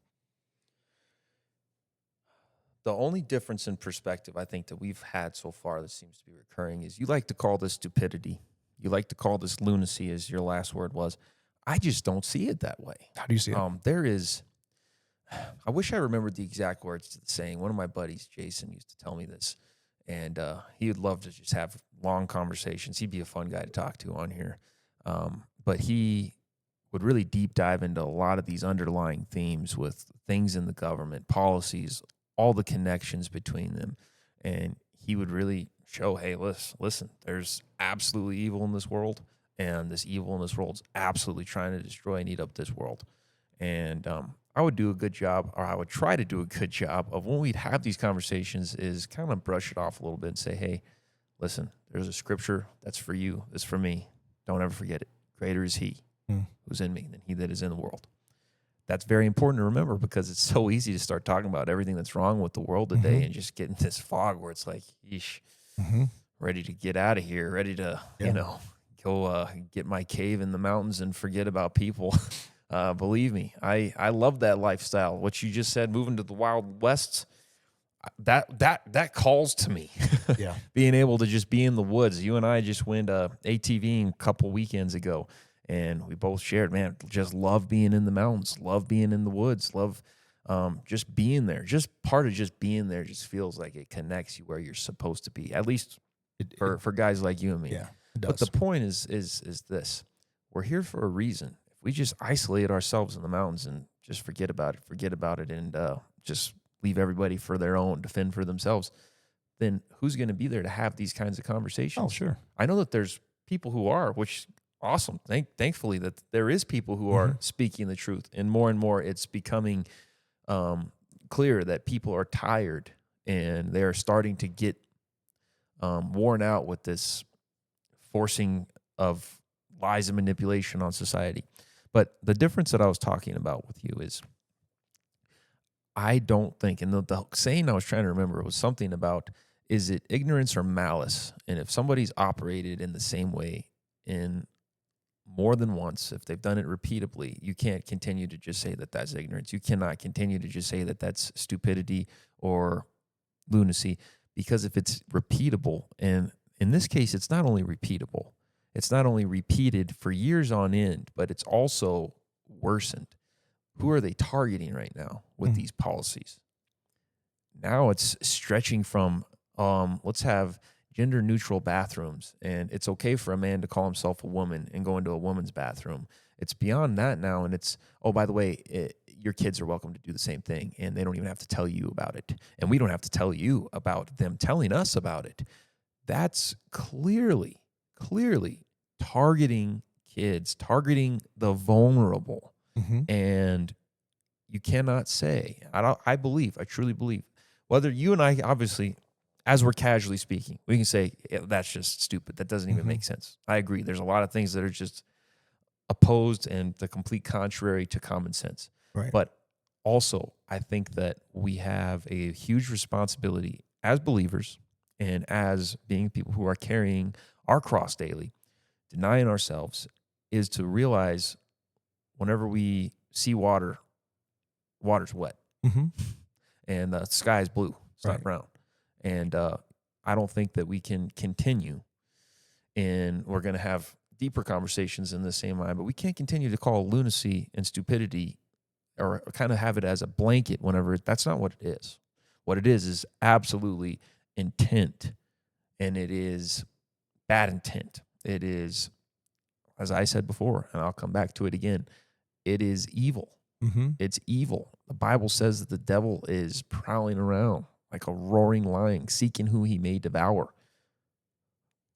The only difference in perspective I think that we've had so far that seems to be recurring is you like to call this stupidity. You like to call this lunacy, as your last word was. I just don't see it that way. How do you see it? I wish I remembered the exact words to the saying. One of my buddies, Jason, used to tell me this. And he would love to just have long conversations. He'd be a fun guy to talk to on here. But he would really deep dive into a lot of these underlying themes with things in the government, policies, all the connections between them. And he would really show, hey, listen, there's absolutely evil in this world. And this evil in this world is absolutely trying to destroy and eat up this world. And I would do a good job, or I would try to do a good job of when we'd have these conversations is kind of brush it off a little bit and say, hey, listen, there's a scripture that's for you, that's for me. Don't ever forget it. Greater is he who's in me than he that is in the world. That's very important to remember because it's so easy to start talking about everything that's wrong with the world today and just get in this fog where it's like, yeesh, ready to get out of here, ready to, go get my cave in the mountains and forget about people. Believe me, I love that lifestyle. What you just said, moving to the Wild West, that calls to me. Yeah. Being able to just be in the woods. You and I just went ATVing a couple weekends ago. And we both shared, man, just love being in the mountains, love being in the woods, love just being there. Just part of just being there just feels like it connects you where you're supposed to be, at least for guys like you and me. Yeah, it does. But the point is this. We're here for a reason. If we just isolate ourselves in the mountains and just forget about it, and just leave everybody for their own, to fend for themselves, then who's going to be there to have these kinds of conversations? Oh, sure. I know that there's people who are, which awesome. Thankfully that there is people who are speaking the truth, and more it's becoming clear that people are tired and they're starting to get worn out with this forcing of lies and manipulation on society. But the difference that I was talking about with you is I don't think, and the saying I was trying to remember was something about, is it ignorance or malice? And if somebody's operated in the same way in more than once, if they've done it repeatedly, you can't continue to just say that that's ignorance. You cannot continue to just say that that's stupidity or lunacy, because if it's repeatable, and in this case, it's not only repeatable, it's not only repeated for years on end, but it's also worsened. Who are they targeting right now with these policies? Now it's stretching from, let's have gender-neutral bathrooms, and it's okay for a man to call himself a woman and go into a woman's bathroom. It's beyond that now, and it's, oh, by the way, your kids are welcome to do the same thing, and they don't even have to tell you about it, and we don't have to tell you about them telling us about it. That's clearly targeting kids, targeting the vulnerable, and you cannot say, I truly believe, whether you and I, obviously, as we're casually speaking, we can say, yeah, that's just stupid. That doesn't even make sense. I agree. There's a lot of things that are just opposed and the complete contrary to common sense. Right. But also, I think that we have a huge responsibility as believers and as being people who are carrying our cross daily, denying ourselves, is to realize whenever we see water's wet and the sky is blue, it's not brown. And I don't think that we can continue, and we're going to have deeper conversations in the same line, but we can't continue to call lunacy and stupidity or kind of have it as a blanket whenever that's not what it is. What it is absolutely intent, and it is bad intent. It is, as I said before, and I'll come back to it again, it is evil. It's evil. The Bible says that the devil is prowling around like a roaring lion, seeking who he may devour.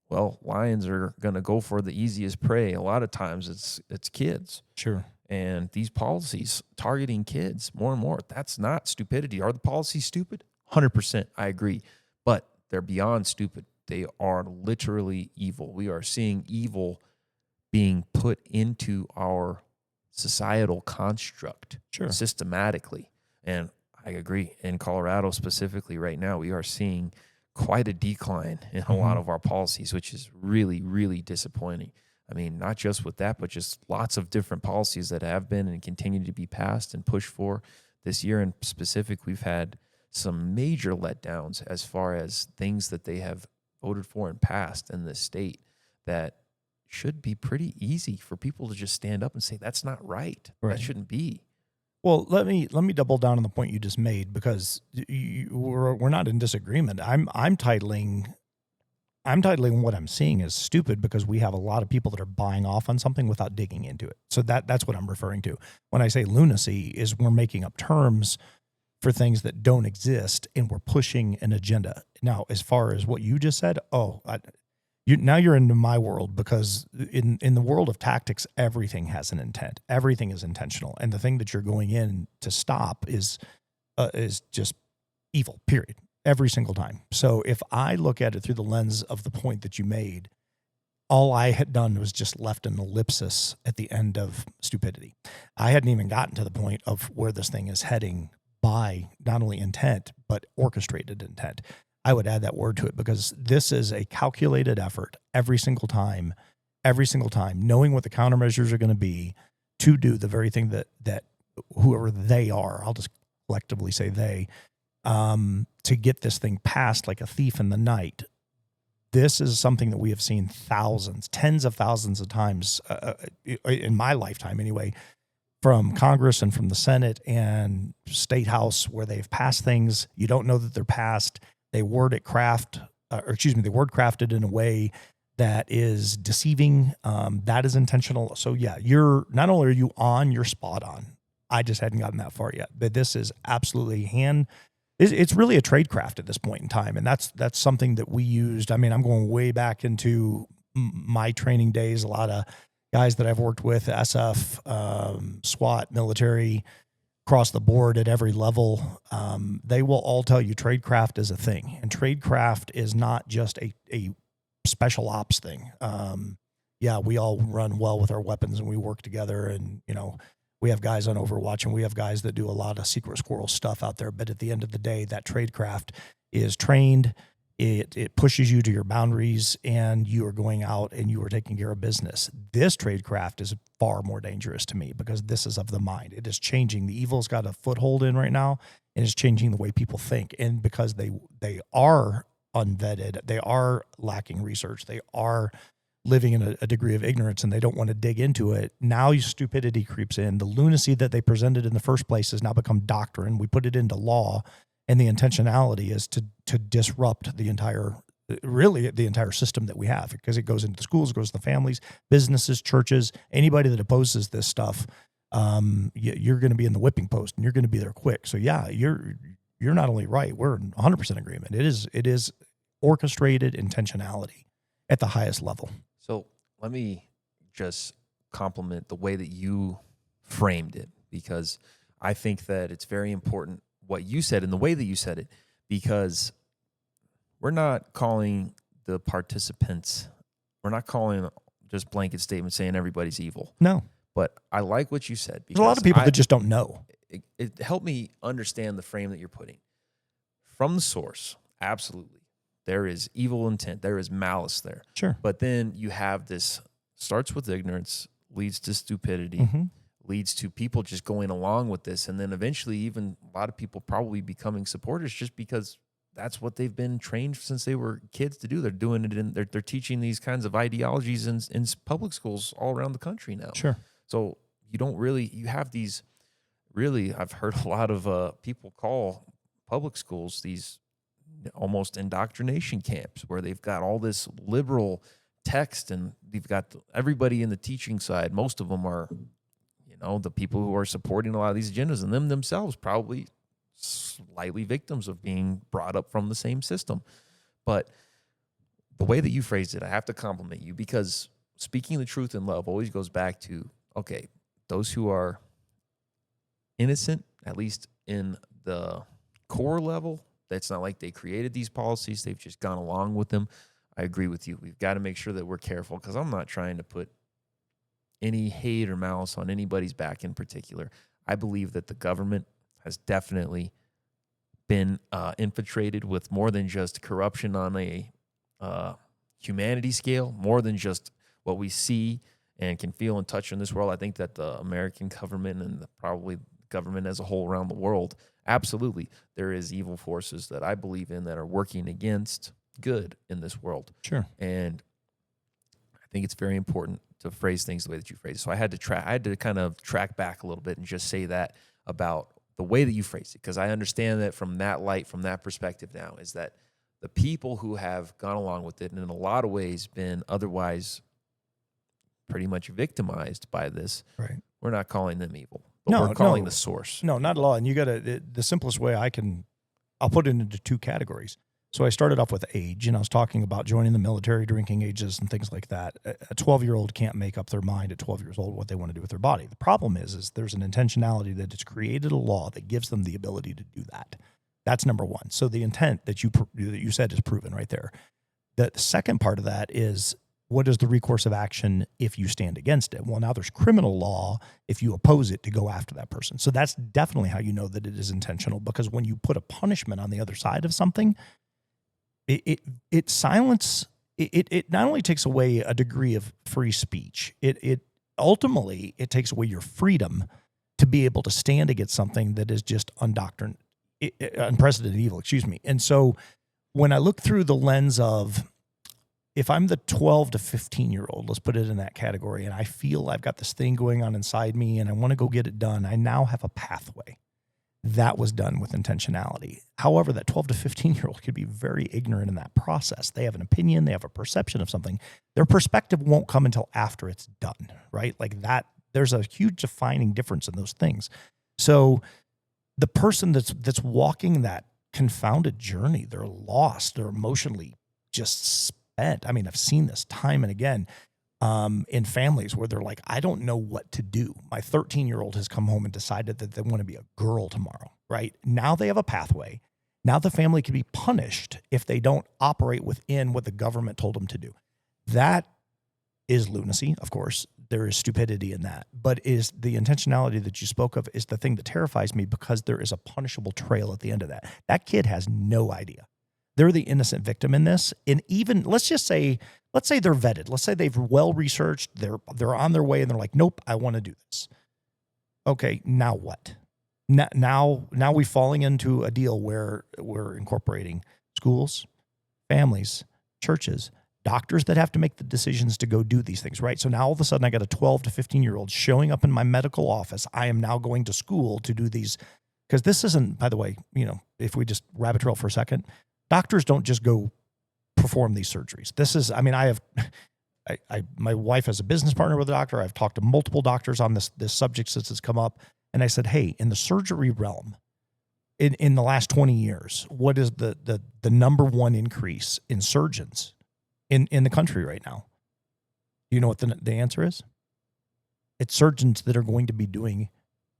Well, lions are going to go for the easiest prey. A lot of times it's kids. Sure. And these policies targeting kids more and more, that's not stupidity. Are the policies stupid? 100%, I agree. But they're beyond stupid. They are literally evil. We are seeing evil being put into our societal construct systematically. And I agree. In Colorado specifically right now, we are seeing quite a decline in a lot of our policies, which is really, really disappointing. I mean, not just with that, but just lots of different policies that have been and continue to be passed and pushed for. This year in specific, we've had some major letdowns as far as things that they have voted for and passed in the state that should be pretty easy for people to just stand up and say, that's not right. That shouldn't be. Well, let me double down on the point you just made, because we're not in disagreement. I'm titling what I'm seeing as stupid because we have a lot of people that are buying off on something without digging into it. So that's what I'm referring to. When I say lunacy, is we're making up terms for things that don't exist, and we're pushing an agenda. Now, as far as what you just said, now you're into my world, because in the world of tactics, everything has an intent. Everything is intentional, and the thing that you're going in to stop is just evil. Period. Every single time. So if I look at it through the lens of the point that you made, all I had done was just left an ellipsis at the end of stupidity. I hadn't even gotten to the point of where this thing is heading by not only intent, but orchestrated intent. I would add that word to it because this is a calculated effort every single time, knowing what the countermeasures are going to be to do the very thing that whoever they are, I'll just collectively say they, to get this thing passed like a thief in the night. This is something that we have seen thousands, tens of thousands of times in my lifetime anyway, from Congress and from the Senate and State House, where they've passed things. You don't know that they're passed. They word crafted in a way that is deceiving. That is intentional. So yeah, you're not only are you on, you're spot on. I just hadn't gotten that far yet, but this is absolutely it's really a tradecraft at this point in time. And that's something that we used. I mean, I'm going way back into my training days. A lot of guys that I've worked with, SF, SWAT, military, across the board at every level, they will all tell you tradecraft is a thing. And tradecraft is not just a special ops thing. Yeah, we all run well with our weapons and we work together, and, we have guys on Overwatch and we have guys that do a lot of secret squirrel stuff out there. But at the end of the day, that tradecraft is trained. It pushes you to your boundaries, and you are going out and you are taking care of business. This tradecraft is far more dangerous to me because this is of the mind. It is changing. The evil's got a foothold in right now, and it's changing the way people think. And because they are unvetted, they are lacking research, they are living in a degree of ignorance, and they don't want to dig into it. Now stupidity creeps in. The lunacy that they presented in the first place has now become doctrine. We put it into law, and the intentionality is to disrupt the entire system that we have, because it goes into the schools, it goes to the families, businesses, churches, anybody that opposes this stuff. You're going to be in the whipping post, and you're going to be there quick. So yeah, you're not only right, we're in 100% agreement. It is orchestrated intentionality at the highest level. So let me just compliment the way that you framed it, because I think that it's very important what you said and the way that you said it, because we're not calling the participants, we're not calling just blanket statements saying everybody's evil. No. But I like what you said. There's a lot of people that just don't know. It helped me understand the frame that you're putting. From the source, absolutely. There is evil intent. There is malice there. Sure. But then you have this, starts with ignorance, leads to stupidity, Mm-hmm. leads to people just going along with this. And then eventually even a lot of people probably becoming supporters just because that's what they've been trained since they were kids to do. They're doing it they're teaching these kinds of ideologies in public schools all around the country now. Sure. So you have these, really, I've heard a lot of people call public schools these almost indoctrination camps where they've got all this liberal text, and they've got everybody in the teaching side. Most of them are, the people who are supporting a lot of these agendas, and them themselves probably slightly victims of being brought up from the same system. But the way that you phrased it, I have to compliment you, because speaking the truth in love always goes back to, okay, those who are innocent, at least in the core level, it's not like they created these policies. They've just gone along with them. I agree with you. We've got to make sure that we're careful, because I'm not trying to put any hate or malice on anybody's back in particular. I believe that the government has definitely been infiltrated with more than just corruption on a humanity scale, more than just what we see and can feel and touch in this world. I think that the American government and probably government as a whole around the world, absolutely, there is evil forces that I believe in that are working against good in this world. Sure. And I think it's very important to phrase things the way that you phrase it. So I had to kind of track back a little bit and just say that about the way that you phrased it, because I understand that from that light, from that perspective now, is that the people who have gone along with it and in a lot of ways been otherwise pretty much victimized by this, right, we're not calling them evil. But we're calling the source. No, not at all. And you got the simplest way I'll put it into two categories. So I started off with age, and I was talking about joining the military, drinking ages, and things like that. A 12-year-old can't make up their mind at 12 years old what they want to do with their body. The problem is there's an intentionality that it's created a law that gives them the ability to do that. That's number one. So the intent that you said is proven right there. The second part of that is what is the recourse of action if you stand against it? Well, now there's criminal law if you oppose it to go after that person. So that's definitely how you know that it is intentional, because when you put a punishment on the other side of something, it not only takes away a degree of free speech, it ultimately it takes away your freedom to be able to stand against something that is just unprecedented evil, And so when I look through the lens of, if I'm the 12 to 15-year-old, let's put it in that category, and I feel I've got this thing going on inside me and I want to go get it done, I now have a pathway. That was done with intentionality. However, that 12 to 15-year-old could be very ignorant in that process. They have an opinion, they have a perception of something. Their perspective won't come until after it's done, right? Like that, there's a huge defining difference in those things. So the person that's walking that confounded journey, they're lost, they're emotionally just spent. I mean, I've seen this time and again in families where they're like, I don't know what to do. My 13-year-old has come home and decided that they want to be a girl tomorrow, right? Now they have a pathway. Now the family can be punished if they don't operate within what the government told them to do. That is lunacy, of course. There is stupidity in that. But is the intentionality that you spoke of is the thing that terrifies me, because there is a punishable trail at the end of that. That kid has no idea. They're the innocent victim in this. And even, let's say they're vetted. Let's say they've well researched, they're on their way and they're like, nope, I want to do this. Okay, now what? Now we're falling into a deal where we're incorporating schools, families, churches, doctors that have to make the decisions to go do these things, right? So now all of a sudden I got a 12 to 15-year-old showing up in my medical office. I am now going to school to do these, because this isn't, by the way, if we just rabbit trail for a second, doctors don't just go perform these surgeries. This is, I mean, my wife has a business partner with a doctor. I've talked to multiple doctors on this subject since it's come up. And I said, hey, in the surgery realm, in the last 20 years, what is the number one increase in surgeons in the country right now? Do you know what the answer is? It's surgeons that are going to be doing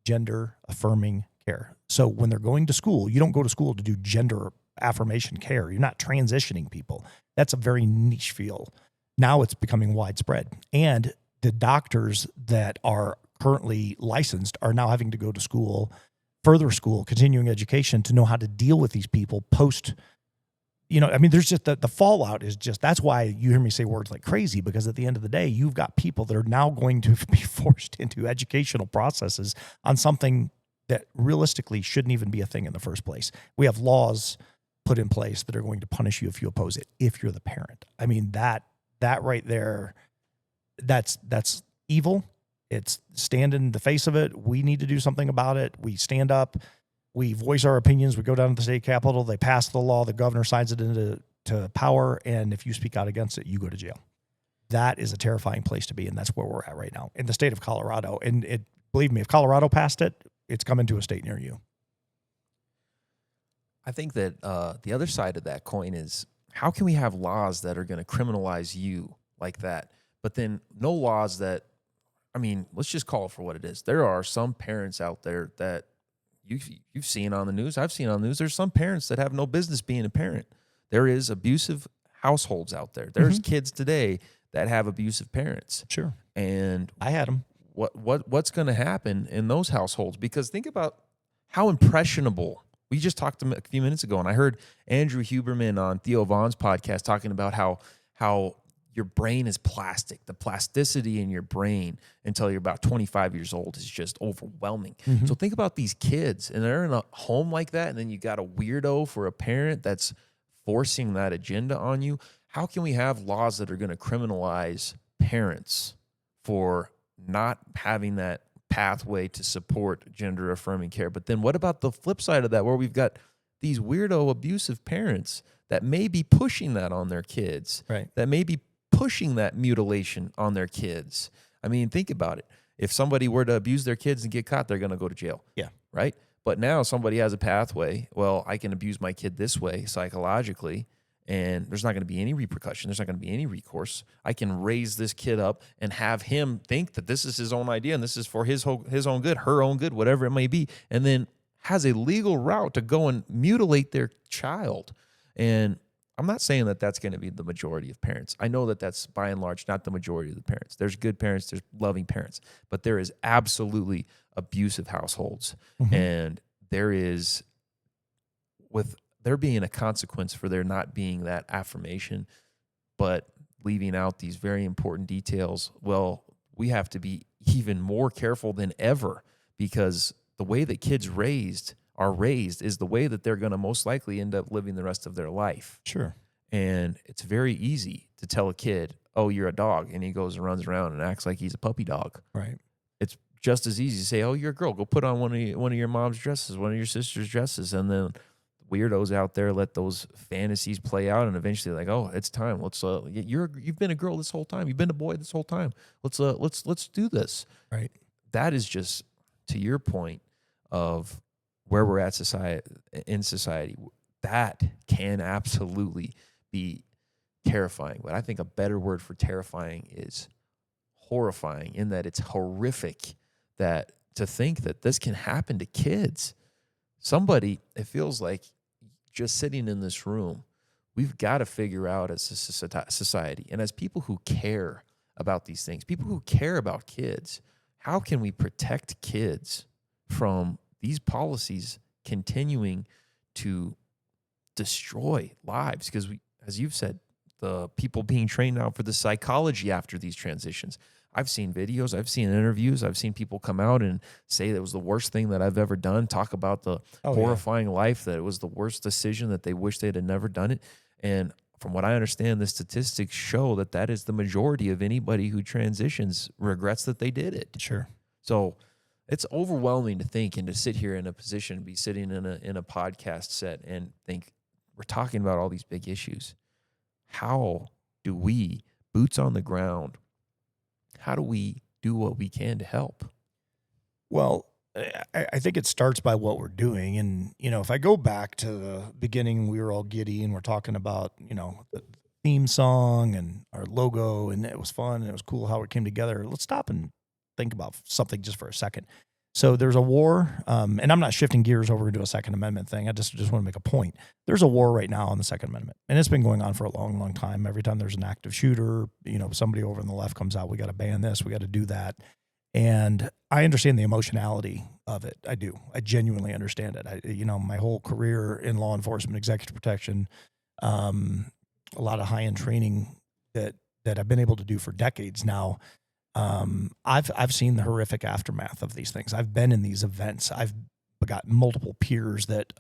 gender affirming care. So when they're going to school, you don't go to school to do gender affirmation care. You're not transitioning people. That's a very niche field. Now it's becoming widespread. And the doctors that are currently licensed are now having to go to school, further school, continuing education to know how to deal with these people post, there's just the fallout is just, that's why you hear me say words like crazy, because at the end of the day, you've got people that are now going to be forced into educational processes on something that realistically shouldn't even be a thing in the first place. We have laws put in place that are going to punish you if you oppose it, if you're the parent. I mean, that right there, that's evil. It's stand in the face of it. We need to do something about it. We stand up, we voice our opinions, we go down to the state capitol, they pass the law, the governor signs it into power, and if you speak out against it, you go to jail. That is a terrifying place to be, and that's where we're at right now in the state of Colorado. And believe me, if Colorado passed it, it's coming to a state near you. I think that the other side of that coin is, how can we have laws that are going to criminalize you like that, but then no laws that, let's just call it for what it is. There are some parents out there that you've seen on the news. I've seen on the news. There's some parents that have no business being a parent. There is abusive households out there. There's kids today that have abusive parents. Sure. And I had them. What's going to happen in those households? Because think about how impressionable. We just talked a few minutes ago, and I heard Andrew Huberman on Theo Vaughn's podcast talking about how your brain is plastic. The plasticity in your brain until you're about 25 years old is just overwhelming. So think about these kids, and they're in a home like that, and then you got a weirdo for a parent that's forcing that agenda on you. How can we have laws that are going to criminalize parents for not having that pathway to support gender affirming care? But then what about the flip side of that, where we've got these weirdo abusive parents that may be pushing that on their kids, right? That may be pushing that mutilation on their kids. Think about it. If somebody were to abuse their kids and get caught, they're going to go to jail. Yeah. Right. But now somebody has a pathway. Well, I can abuse my kid this way psychologically, and there's not going to be any repercussion. There's not going to be any recourse. I can raise this kid up and have him think that this is his own idea and this is for his own good, her own good, whatever it may be, and then has a legal route to go and mutilate their child. And I'm not saying that that's going to be the majority of parents. I know that that's by and large not the majority of the parents. There's good parents, there's loving parents, but there is absolutely abusive households. Mm-hmm. And there is, with there being a consequence for there not being that affirmation, but leaving out these very important details, well, we have to be even more careful than ever, because the way that kids are raised is the way that they're going to most likely end up living the rest of their life. Sure. And it's very easy to tell a kid, oh, you're a dog, and he goes and runs around and acts like he's a puppy dog. Right. It's just as easy to say, oh, you're a girl, go put on one of your mom's dresses, one of your sister's dresses, and then weirdos out there let those fantasies play out, and eventually like, oh, it's time. You've been a girl this whole time. You've been a boy this whole time. Let's do this. Right. That is just, to your point of where we're at in society, that can absolutely be terrifying. But I think a better word for terrifying is horrifying, in that it's horrific that to think that this can happen to kids. Somebody, it feels like, just sitting in this room, we've got to figure out as a society and as people who care about these things, people who care about kids, how can we protect kids from these policies continuing to destroy lives? Because as you've said, the people being trained now for the psychology after these transitions. I've seen videos, I've seen interviews, I've seen people come out and say that it was the worst thing that I've ever done, talk about the horrifying life, that it was the worst decision, that they wish they'd have never done it. And from what I understand, the statistics show that that is the majority of anybody who transitions regrets that they did it. Sure. So it's overwhelming to think and to sit here in a position, be sitting in a podcast set and think we're talking about all these big issues. How do we, boots on the ground, how do we do what we can to help? Well, I think it starts by what we're doing. And, if I go back to the beginning, we were all giddy and we're talking about, the theme song and our logo, and it was fun and it was cool how it came together. Let's stop and think about something just for a second. So there's a war, and I'm not shifting gears over into a Second Amendment thing. I just want to make a point. There's a war right now on the Second Amendment, and it's been going on for a long, long time. Every time there's an active shooter, somebody over on the left comes out, we got to ban this, we got to do that. And I understand the emotionality of it. I do. I genuinely understand it. My whole career in law enforcement, executive protection, a lot of high-end training that I've been able to do for decades now. I've seen the horrific aftermath of these things. I've been in these events. I've got multiple peers that,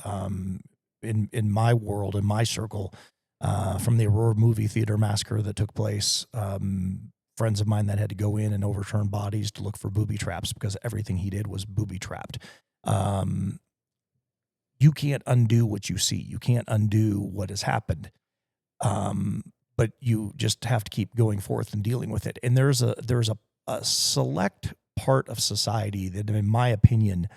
in my world, in my circle, from the Aurora movie theater massacre that took place, friends of mine that had to go in and overturn bodies to look for booby traps because everything he did was booby trapped. You can't undo what you see. You can't undo what has happened. But you just have to keep going forth and dealing with it. And there's a select part of society that, in my opinion,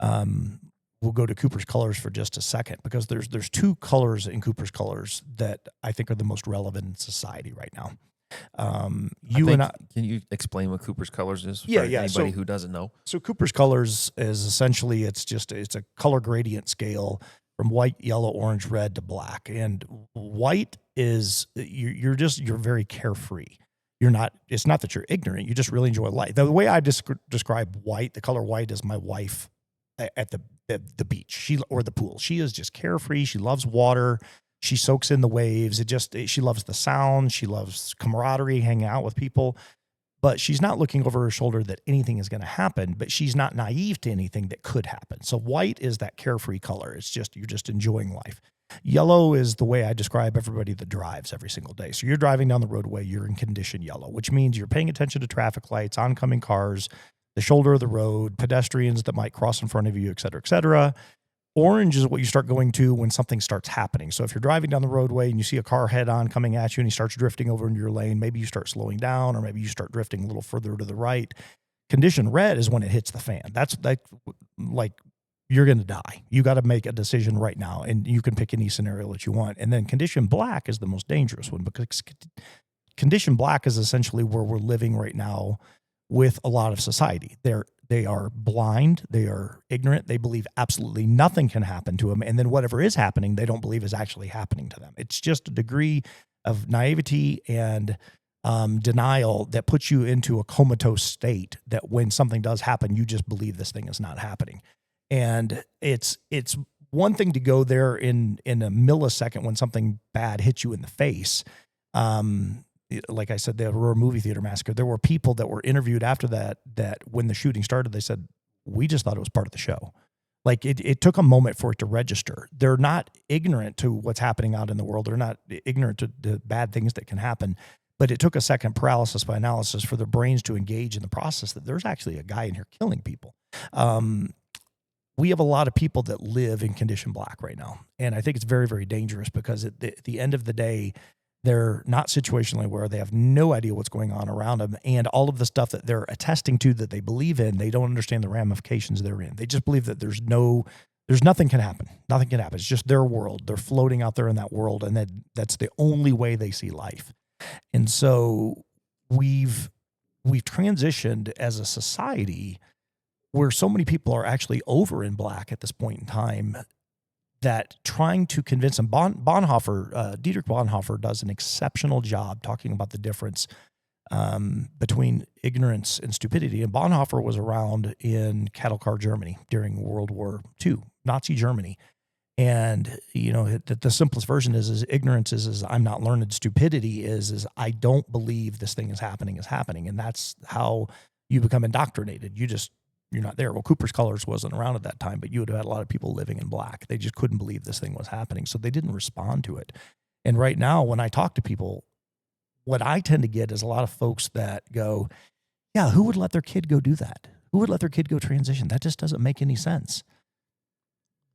we'll go to Cooper's colors for just a second, because there's two colors in Cooper's colors that I think are the most relevant in society right now. Can you explain what Cooper's colors is? Yeah. Anybody who doesn't know. So Cooper's colors is essentially, it's a color gradient scale from white, yellow, orange, red to black. And white is you're very carefree. It's not that you're ignorant. You just really enjoy life. The way I describe white, the color white, is my wife at the beach, or the pool. She is just carefree. She loves water. She soaks in the waves. She loves the sound. She loves camaraderie, hanging out with people. But she's not looking over her shoulder that anything is going to happen, but she's not naive to anything that could happen. So white is that carefree color. It's just, you're just enjoying life. Yellow is the way I describe everybody that drives every single day. So you're driving down the roadway, you're in condition yellow, which means you're paying attention to traffic lights, oncoming cars, the shoulder of the road, pedestrians that might cross in front of you, et cetera, et cetera. Orange is what you start going to when something starts happening. So if you're driving down the roadway and you see a car head on coming at you and he starts drifting over into your lane, maybe you start slowing down, or maybe you start drifting a little further to the right. Condition red is when it hits the fan. That's like you're going to die. You got to make a decision right now, and you can pick any scenario that you want. And then condition black is the most dangerous one, because condition black is essentially where we're living right now with a lot of society. They are blind. They are ignorant. They believe absolutely nothing can happen to them. And then whatever is happening, they don't believe is actually happening to them. It's just a degree of naivety and denial that puts you into a comatose state that when something does happen, you just believe this thing is not happening. And it's one thing to go there in a millisecond when something bad hits you in the face. Like I said, the Aurora movie theater massacre, there were people that were interviewed after that when the shooting started, they said, we just thought it was part of the show. Like it took a moment for it to register. They're not ignorant to what's happening out in the world. They're not ignorant to the bad things that can happen. But it took a second paralysis by analysis for their brains to engage in the process that there's actually a guy in here killing people. We have a lot of people that live in condition black right now. And I think it's very, very dangerous because at the end of the day, they're not situationally aware. They have no idea what's going on around them. And all of the stuff that they're attesting to that they believe in, they don't understand the ramifications they're in. They just believe that there's nothing can happen. Nothing can happen. It's just their world. They're floating out there in that world. And that's the only way they see life. And so we've transitioned as a society where so many people are actually over in black at this point in time that trying to convince them. Dietrich Bonhoeffer does an exceptional job talking about the difference between ignorance and stupidity. And Bonhoeffer was around in cattle car Germany during World War II, Nazi Germany. And, the simplest version is ignorance is I'm not learned. Stupidity is I don't believe this thing is happening. And that's how you become indoctrinated. You're not there. Well, Cooper's Colors wasn't around at that time, but you would have had a lot of people living in black. They just couldn't believe this thing was happening. So they didn't respond to it. And right now, when I talk to people, what I tend to get is a lot of folks that go, yeah, who would let their kid go do that? Who would let their kid go transition? That just doesn't make any sense.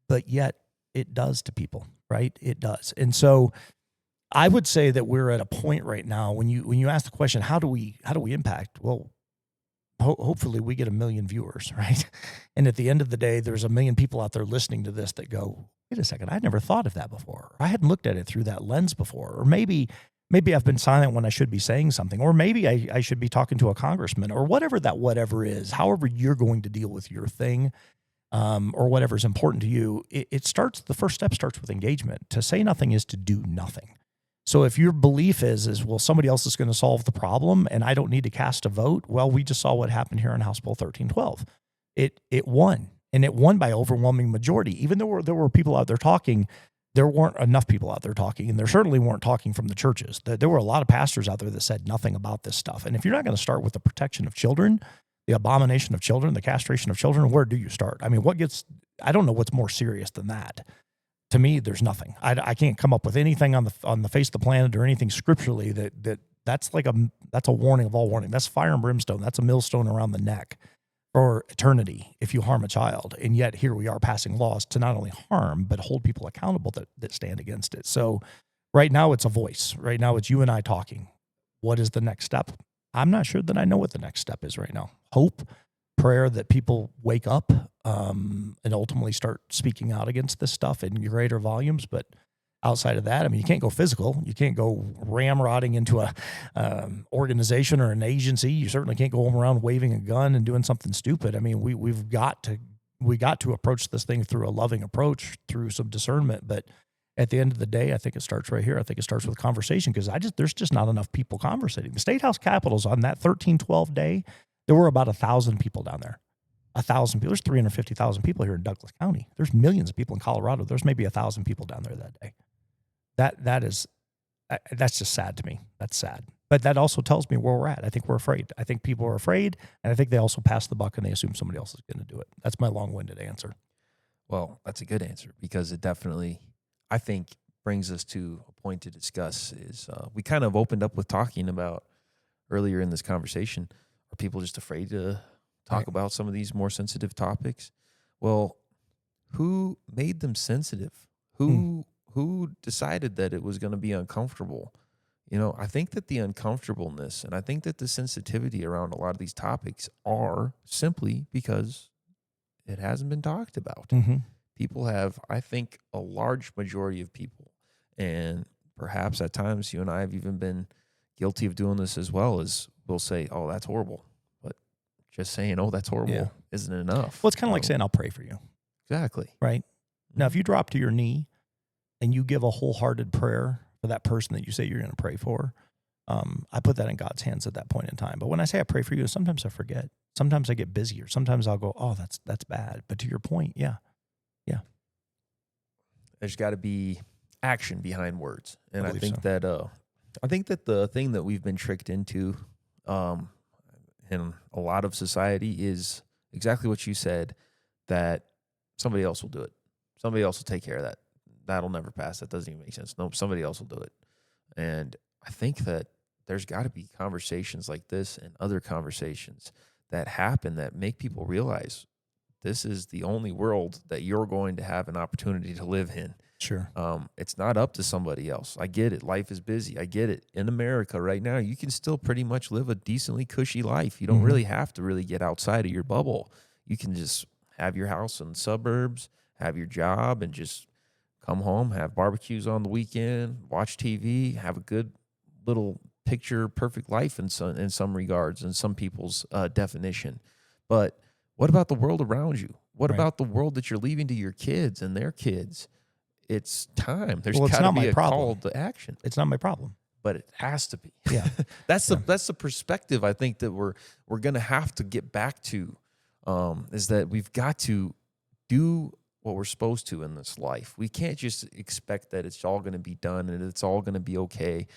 But yet it does to people, right? It does. And so I would say that we're at a point right now when you ask the question, how do we impact? Well, hopefully we get 1 million viewers, right? And at the end of the day, there's 1 million people out there listening to this that go, wait a second, I'd never thought of that before. I hadn't looked at it through that lens before. Or maybe I've been silent when I should be saying something. Or maybe I should be talking to a congressman or whatever that whatever is, however you're going to deal with your thing or whatever is important to you. The first step starts with engagement. To say nothing is to do nothing. So if your belief is, well, somebody else is going to solve the problem and I don't need to cast a vote, well, we just saw what happened here in House Bill 1312. It won, and it won by overwhelming majority. Even though there were people out there talking, there weren't enough people out there talking, and there certainly weren't talking from the churches. There were a lot of pastors out there that said nothing about this stuff. And if you're not going to start with the protection of children, the abomination of children, the castration of children, where do you start? I mean, I don't know what's more serious than that. To me, there's nothing. I can't come up with anything on the face of the planet or anything scripturally that's a warning of all warning. That's fire and brimstone. That's a millstone around the neck for eternity if you harm a child. And yet here we are passing laws to not only harm, but hold people accountable that stand against it. So right now it's a voice. Right now it's you and I talking. What is the next step? I'm not sure that I know what the next step is right now. Hope, prayer that people wake up and ultimately start speaking out against this stuff in greater volumes. But outside of that, I mean, you can't go physical. You can't go ramrodding into a organization or an agency. You certainly can't go around waving a gun and doing something stupid. I mean, we got to approach this thing through a loving approach, through some discernment. But at the end of the day, I think it starts right here. I think it starts with conversation because there's just not enough people conversating. The State House Capitals on that 1312 day, there were about 1,000 people down there. 1,000 people. There's 350,000 people here in Douglas County. There's millions of people in Colorado. There's maybe 1,000 people down there that day. That's just sad to me. That's sad. But that also tells me where we're at. I think we're afraid. I think people are afraid, and I think they also pass the buck and they assume somebody else is going to do it. That's my long-winded answer. Well, that's a good answer because it definitely, I think, brings us to a point to discuss is we kind of opened up with talking about earlier in this conversation. Are people just afraid to talk about some of these more sensitive topics? Well, who made them sensitive? Who decided that it was going to be uncomfortable? I think that the uncomfortableness and I think that the sensitivity around a lot of these topics are simply because it hasn't been talked about. Mm-hmm. People have, I think, a large majority of people, and perhaps at times you and I have even been guilty of doing this as well, as we'll say, oh, that's horrible. But just saying, "Oh, that's horrible," isn't enough. Well, it's kind of like saying, "I'll pray for you." Exactly. Right. Now, if you drop to your knee and you give a wholehearted prayer for that person that you say you're going to pray for, I put that in God's hands at that point in time. But when I say I pray for you, sometimes I forget. Sometimes I get busy, or sometimes I'll go, "Oh, that's bad." But to your point, yeah. There's got to be action behind words, and I think so. that the thing that we've been tricked into, in a lot of society is exactly what you said, that somebody else will do it. Somebody else will take care of that. That'll never pass. That doesn't even make sense. No, somebody else will do it. And I think that there's got to be conversations like this and other conversations that happen that make people realize this is the only world that you're going to have an opportunity to live in. Sure. It's not up to somebody else. I get it. Life is busy. I get it. In America right now, you can still pretty much live a decently cushy life. You don't really have to really get outside of your bubble. You can just have your house in the suburbs, have your job, and just come home, have barbecues on the weekend, watch TV, have a good little picture perfect life in some regards, in some people's definition. But what about the world around you? What about the world that you're leaving to your kids and their kids? It's time. There's got to be a call to action. It's not my problem. But it has to be. Yeah. That's the perspective I think that we're going to have to get back to, is that we've got to do what we're supposed to in this life. We can't just expect that it's all going to be done and it's all going to be okay.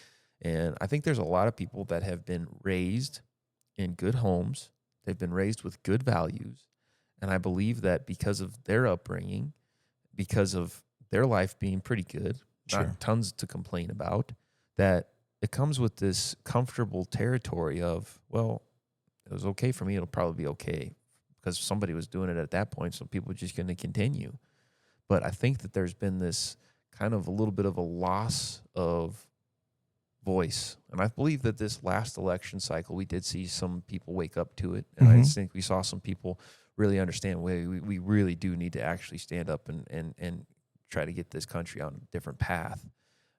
And I think there's a lot of people that have been raised in good homes. They've been raised with good values. And I believe that because of their upbringing, because of their life being pretty good, not tons to complain about, that it comes with this comfortable territory of, well, it was okay for me, it'll probably be okay because somebody was doing it at that point, so people are just going to continue. But I think that there's been this kind of a little bit of a loss of voice. And I believe that this last election cycle, we did see some people wake up to it. And I just think we saw some people really understand we really do need to actually stand up and try to get this country on a different path.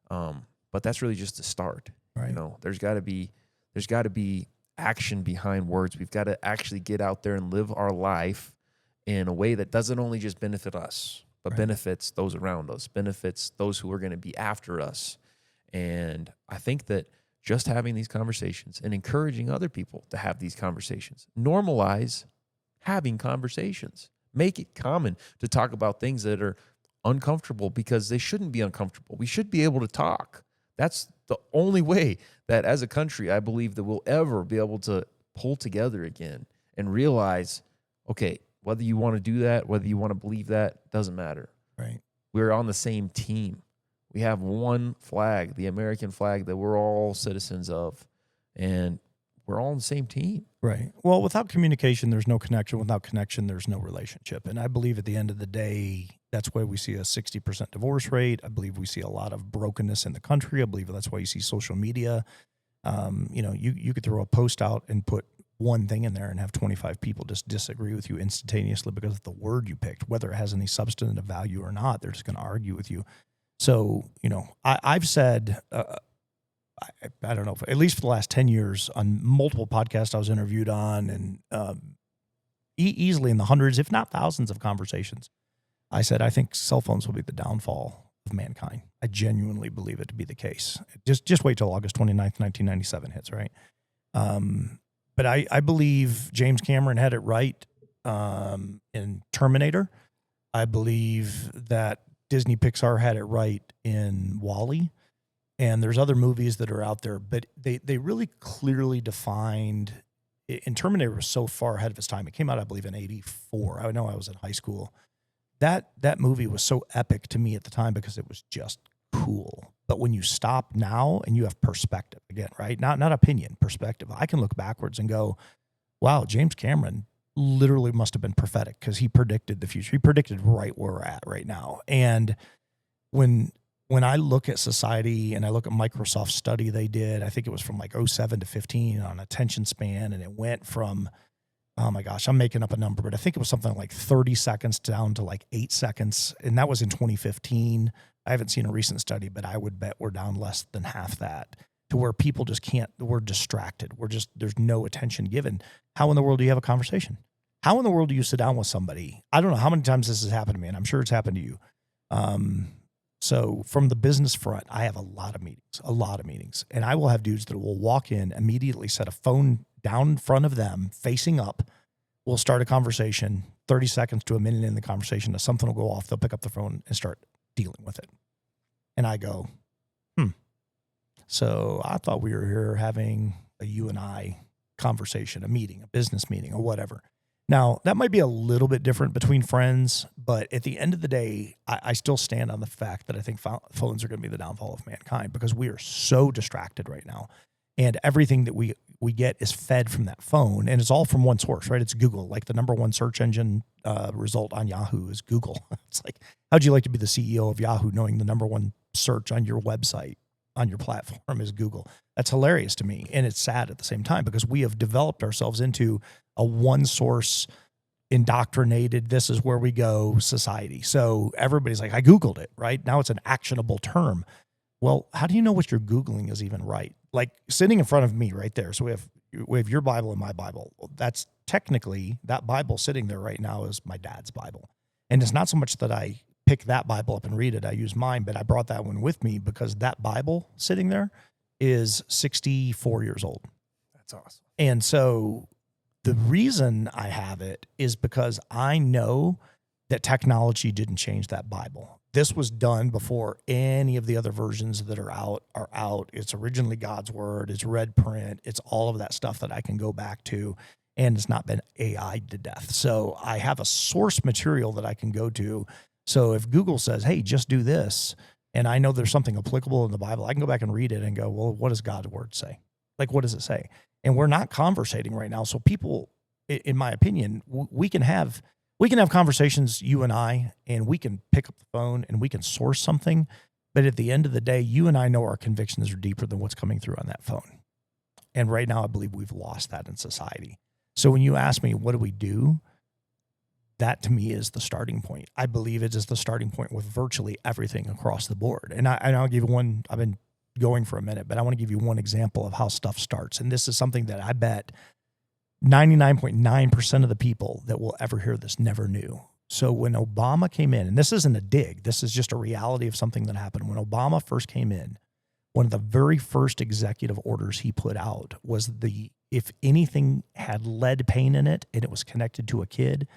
But that's really just the start. Right. You know, there's got to be action behind words. We've got to actually get out there and live our life in a way that doesn't only just benefit us, but benefits those around us, benefits those who are going to be after us. And I think that just having these conversations and encouraging other people to have these conversations, normalize having conversations, make it common to talk about things that are uncomfortable because they shouldn't be uncomfortable. We should be able to talk. That's the only way that as a country, I believe that we'll ever be able to pull together again and realize, okay, whether you want to do that, whether you want to believe that, doesn't matter. Right. We're on the same team. We have one flag, the American flag, that we're all citizens of, and we're all on the same team. Right. Well, without communication, there's no connection. Without connection, there's no relationship. And I believe at the end of the day, that's why we see a 60% divorce rate. I believe we see a lot of brokenness in the country. I believe that's why you see social media. You could throw a post out and put one thing in there and have 25 people just disagree with you instantaneously because of the word you picked, whether it has any substantive value or not. They're just going to argue with you. So, I've said, I don't know, at least for the last 10 years on multiple podcasts I was interviewed on and easily in the hundreds, if not thousands of conversations, I said, I think cell phones will be the downfall of mankind. I genuinely believe it to be the case. Just wait till August 29th, 1997 hits, right? But I believe James Cameron had it right in Terminator. I believe that Disney Pixar had it right in WALL-E. And there's other movies that are out there, but they really clearly defined, and Terminator was so far ahead of its time. It came out, I believe, in 84. I know I was in high school. That movie was so epic to me at the time because it was just cool. But when you stop now and you have perspective, again, right? Not opinion, perspective. I can look backwards and go, wow, James Cameron literally must have been prophetic because he predicted the future. He predicted right where we're at right now. And when I look at society and I look at Microsoft's study they did, I think it was from like 07 to 15 on attention span. And it went from, oh my gosh, I'm making up a number, but I think it was something like 30 seconds down to like 8 seconds. And that was in 2015. I haven't seen a recent study, but I would bet we're down less than half that. to where people just can't, we're distracted. There's no attention given. How in the world do you have a conversation? How in the world do you sit down with somebody? I don't know how many times this has happened to me, and I'm sure it's happened to you. So from the business front, I have a lot of meetings, and I will have dudes that will walk in, immediately set a phone down in front of them, facing up. We'll start a conversation, 30 seconds to a minute in the conversation, something will go off. They'll pick up the phone and start dealing with it. And I go, so I thought we were here having a you and I conversation, a meeting, a business meeting or whatever. Now, that might be a little bit different between friends, but at the end of the day, I still stand on the fact that I think phones are going to be the downfall of mankind because we are so distracted right now. And everything that we get is fed from that phone, and it's all from one source, right? It's Google. Like the number one search engine result on Yahoo is Google. It's like, how'd you like to be the CEO of Yahoo knowing the number one search on your website, on your platform is Google? That's hilarious to me. And it's sad at the same time because we have developed ourselves into a one source indoctrinated, this is where we go society. So everybody's like, I Googled it, right? Now it's an actionable term. Well, how do you know what you're Googling is even right? Like sitting in front of me right there. So we have your Bible and my Bible. That's technically, that Bible sitting there right now is my dad's Bible. And it's not so much that I pick that Bible up and read it. I use mine, but I brought that one with me because that Bible sitting there is 64 years old. That's awesome. And so the reason I have it is because I know that technology didn't change that Bible. This was done before any of the other versions that are out. It's originally God's word. It's red print. It's all of that stuff that I can go back to, and it's not been AI'd to death. So I have a source material that I can go to. So if Google says, hey, just do this, and I know there's something applicable in the Bible, I can go back and read it and go, well, what does God's word say? Like, what does it say? And we're not conversating right now. So people, in my opinion, we can have conversations, you and I, and we can pick up the phone and we can source something. But at the end of the day, you and I know our convictions are deeper than what's coming through on that phone. And right now, I believe we've lost that in society. So when you ask me, what do we do? That to me is the starting point. I believe it is the starting point with virtually everything across the board. And I'll give you one. I've been going for a minute, but I want to give you one example of how stuff starts. And this is something that I bet 99.9% of the people that will ever hear this never knew. So when Obama came in, and this isn't a dig, this is just a reality of something that happened. When Obama first came in, one of the very first executive orders he put out was if anything had lead paint in it and it was connected to a kid,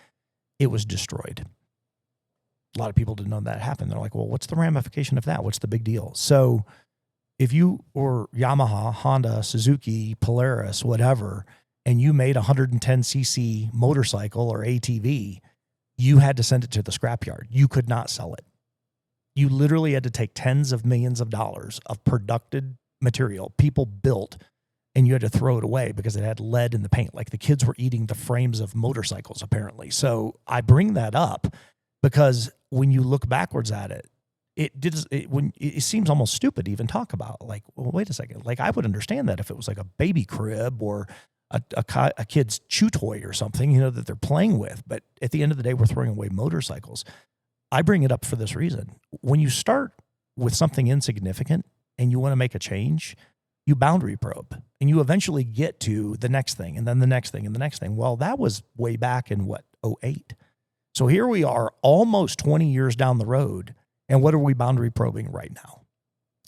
it was destroyed. A lot of people didn't know that happened. They're like, well, what's the ramification of that? What's the big deal? So if you or Yamaha, Honda, Suzuki, Polaris, whatever, and you made a 110cc motorcycle or ATV, you had to send it to the scrapyard. You could not sell it. You literally had to take tens of millions of dollars of produced material people built, and you had to throw it away because it had lead in the paint. Like the kids were eating the frames of motorcycles, apparently. So I bring that up because when you look backwards at it, it seems almost stupid to even talk about. Like, well, wait a second. Like I would understand that if it was like a baby crib or a kid's chew toy or something, that they're playing with. But at the end of the day, we're throwing away motorcycles. I bring it up for this reason. When you start with something insignificant and you want to make a change, you boundary probe and you eventually get to the next thing and then the next thing and the next thing. Well, that was way back in 2008. So here we are almost 20 years down the road. And what are we boundary probing right now?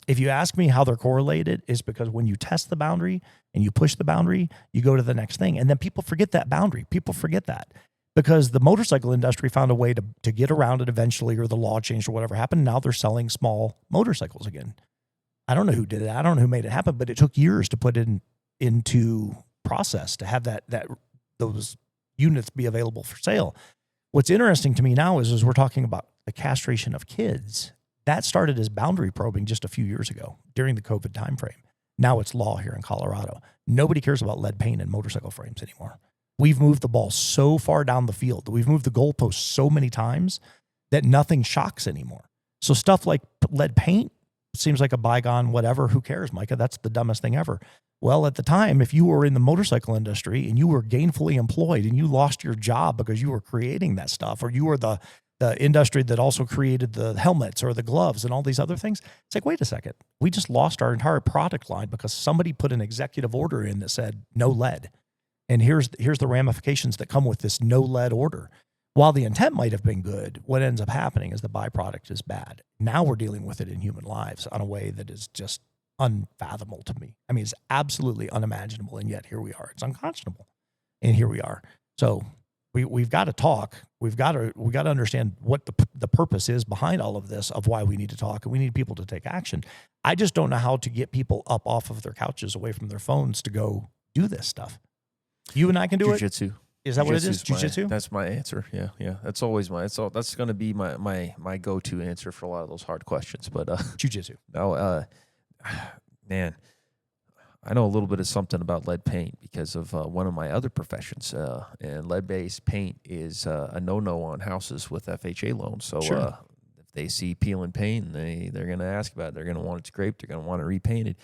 If you ask me how they're correlated, is because when you test the boundary and you push the boundary, you go to the next thing. And then people forget that boundary. People forget that because the motorcycle industry found a way to get around it eventually, or the law changed or whatever happened. Now they're selling small motorcycles again. I don't know who did it. I don't know who made it happen, but it took years to put it into process to have those units be available for sale. What's interesting to me now is we're talking about the castration of kids. That started as boundary probing just a few years ago during the COVID timeframe. Now it's law here in Colorado. Nobody cares about lead paint in motorcycle frames anymore. We've moved the ball so far down the field. We've moved the goalpost so many times that nothing shocks anymore. So stuff like lead paint seems like a bygone whatever. Who cares, Micah? That's the dumbest thing ever. Well, at the time, if you were in the motorcycle industry and you were gainfully employed and you lost your job because you were creating that stuff, or you were the the industry that also created the helmets or the gloves and all these other things. It's like, wait a second, we just lost our entire product line because somebody put an executive order in that said no lead. And here's the ramifications that come with this no lead order. While the intent might have been good, what ends up happening is the byproduct is bad. Now we're dealing with it in human lives in a way that is just unfathomable to me. I mean, it's absolutely unimaginable, and yet here we are. It's unconscionable, and here we are. So we've got to talk. We got to understand what the purpose is behind all of this, of why we need to talk, and we need people to take action. I just don't know how to get people up off of their couches, away from their phones, to go do this stuff. You and I can do it. Jiu-jitsu. Is that what it is? Jiu-jitsu? That's my answer. Yeah. That's always that's going to be my go-to answer for a lot of those hard questions. But Jiu-jitsu. No, man, I know a little bit of something about lead paint because of one of my other professions. And lead-based paint is a no-no on houses with FHA loans. So Sure. if they see peeling paint, they're going to ask about it. They're going to want it scraped. They're going to want it repainted.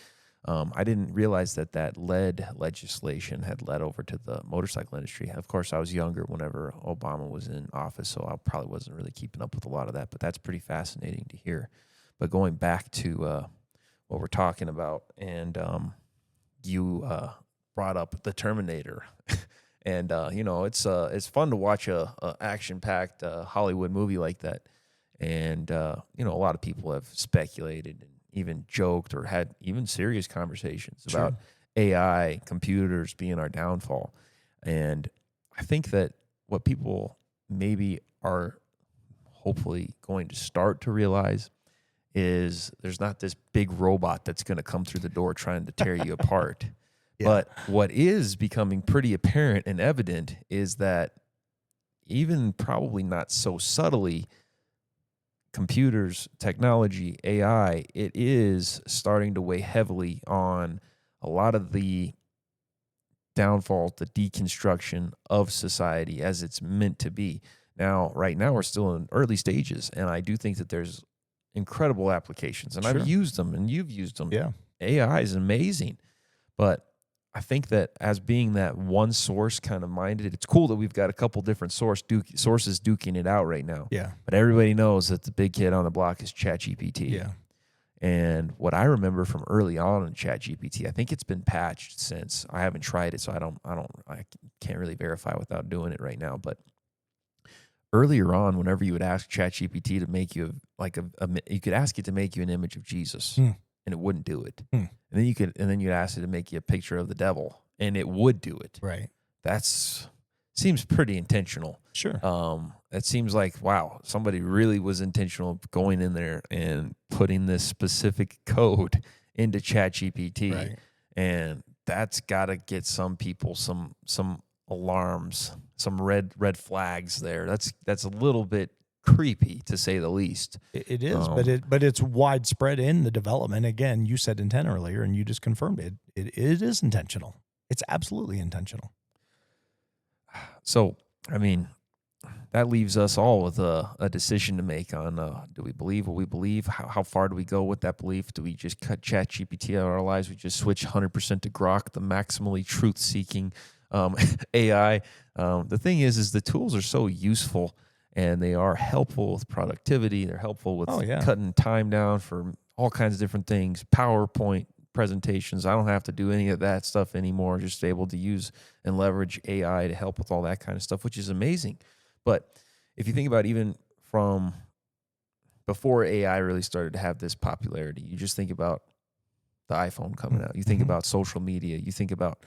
I didn't realize that lead legislation had led over to the motorcycle industry. Of course, I was younger whenever Obama was in office, so I probably wasn't really keeping up with a lot of that, but that's pretty fascinating to hear. But going back to what we're talking about, and you brought up the Terminator, and it's fun to watch a action-packed Hollywood movie like that, and a lot of people have speculated and even joked or had even serious conversations about AI, computers being our downfall. And I think that what people maybe are hopefully going to start to realize is there's not this big robot that's going to come through the door trying to tear you apart. Yeah. But what is becoming pretty apparent and evident is that even probably not so subtly, computers, technology, AI, it is starting to weigh heavily on a lot of the downfall, the deconstruction of society as it's meant to be. Now, right now, we're still in early stages, and I do think that there's incredible applications, and I've used them, and you've used them. Yeah. AI is amazing, but I think that as being that one source kind of minded, it's cool that we've got a couple different sources duking it out right now. Yeah. But everybody knows that the big kid on the block is ChatGPT. Yeah. And what I remember from early on in ChatGPT, I think it's been patched since. I haven't tried it, so I can't really verify without doing it right now. But earlier on, whenever you would ask ChatGPT to make you you could ask it to make you an image of Jesus, and it wouldn't do it. And then you'd ask it to make you a picture of the devil, and it would do it. Right. Seems pretty intentional. Sure. It seems like, wow, somebody really was intentional going in there and putting this specific code into ChatGPT. Right. And that's got to get some people some alarms, some red flags there. That's a little bit creepy, to say the least. It is, but it's widespread in the development. Again, you said intent earlier, and you just confirmed it. It is intentional. It's absolutely intentional. So, I mean, that leaves us all with a decision to make on, do we believe what we believe? How far do we go with that belief? Do we just cut ChatGPT out of our lives? We just switch 100% to Grok, the maximally truth-seeking AI. The thing is the tools are so useful, and they are helpful with productivity. They're helpful with cutting time down for all kinds of different things, PowerPoint presentations. I don't have to do any of that stuff anymore, just able to use and leverage AI to help with all that kind of stuff, which is amazing. But if you think about even from before AI really started to have this popularity, you just think about the iPhone coming out. You think about social media. You think about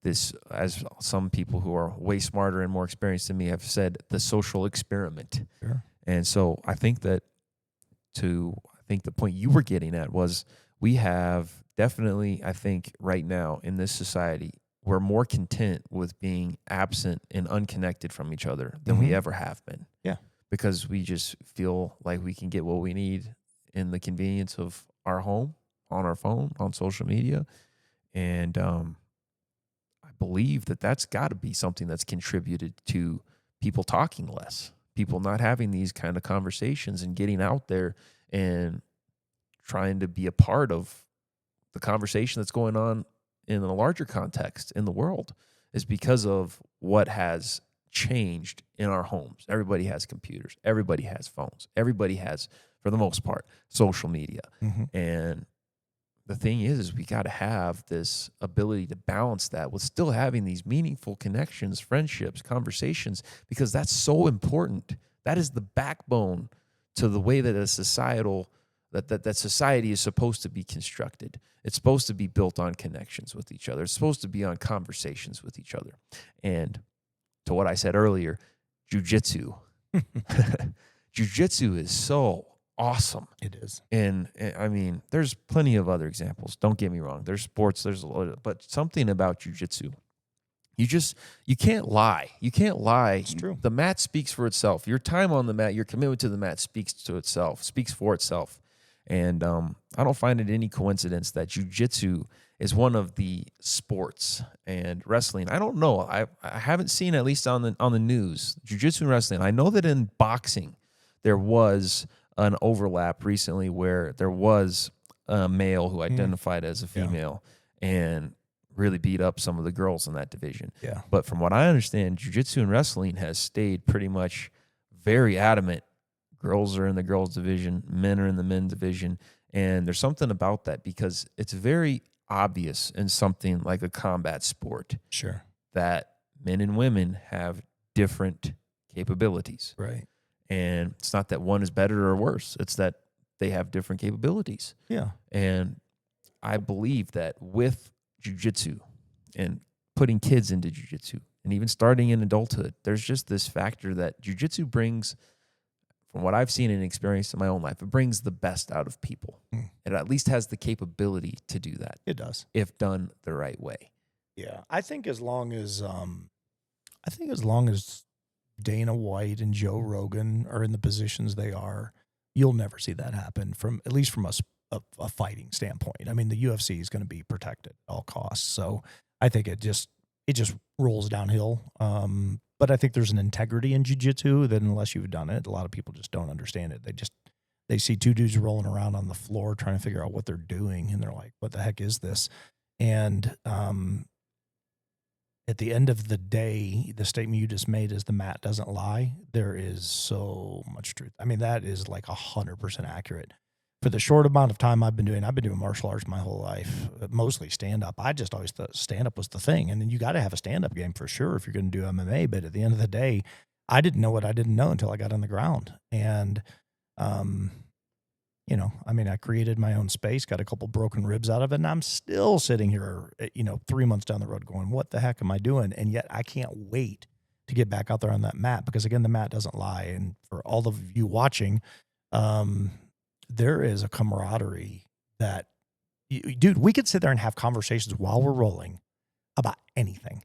this, as some people who are way smarter and more experienced than me have said, the social experiment. Sure. And so I think that the point you were getting at was we have definitely, I think right now in this society, we're more content with being absent and unconnected from each other than we ever have been. Yeah. Because we just feel like we can get what we need in the convenience of our home, on our phone, on social media. And I believe that that's got to be something that's contributed to people talking less, people not having these kind of conversations and getting out there and trying to be a part of the conversation that's going on in a larger context in the world, is because of what has changed in our homes. Everybody has computers. Everybody has phones. Everybody has, for the most part, social media. And the thing is we got to have this ability to balance that with still having these meaningful connections, friendships, conversations, because that's so important. That is the backbone to the way that a societal that society is supposed to be constructed. It's supposed to be built on connections with each other. It's supposed to be on conversations with each other. And to what I said earlier, jujitsu. Jujitsu is so awesome. It is. And I mean, there's plenty of other examples. Don't get me wrong. There's sports, there's a lot, but something about jujitsu. You can't lie. You can't lie. It's true. The mat speaks for itself. Your time on the mat, your commitment to the mat speaks for itself. And I don't find it any coincidence that jiu-jitsu is one of the sports, and wrestling, I don't know. I haven't seen, at least on the news, jiu-jitsu and wrestling. I know that in boxing there was an overlap recently where there was a male who identified as a female and really beat up some of the girls in that division. Yeah. But from what I understand, jiu-jitsu and wrestling has stayed pretty much very adamant. Girls are in the girls division, men are in the men division. And there's something about that because it's very obvious in something like a combat sport. Sure. That men and women have different capabilities. Right. And it's not that one is better or worse. It's that they have different capabilities. Yeah. And I believe that with jiu-jitsu and putting kids into jiu-jitsu and even starting in adulthood, there's just this factor that jiu-jitsu brings, from what I've seen and experienced in my own life, it brings the best out of people. It at least has the capability to do that. It does. If done the right way. Yeah. I think as long as Dana White and Joe Rogan are in the positions they are, you'll never see that happen at least from a fighting standpoint. I mean, the UFC is going to be protected at all costs. So I think it just rolls downhill. But I think there's an integrity in jiu-jitsu that unless you've done it, a lot of people just don't understand it. They see two dudes rolling around on the floor trying to figure out what they're doing. And they're like, what the heck is this? And, at the end of the day, the statement you just made is the mat doesn't lie. There is so much truth. I mean, that is like 100% accurate. For the short amount of time I've been doing martial arts my whole life, mostly stand-up. I just always thought stand-up was the thing. And then you got to have a stand-up game for sure if you're going to do MMA. But at the end of the day, I didn't know what I didn't know until I got on the ground. And, I created my own space, got a couple broken ribs out of it, and I'm still sitting here, 3 months down the road going, what the heck am I doing? And yet I can't wait to get back out there on that mat because, again, the mat doesn't lie. And for all of you watching, there is a camaraderie that, dude, we could sit there and have conversations while we're rolling about anything.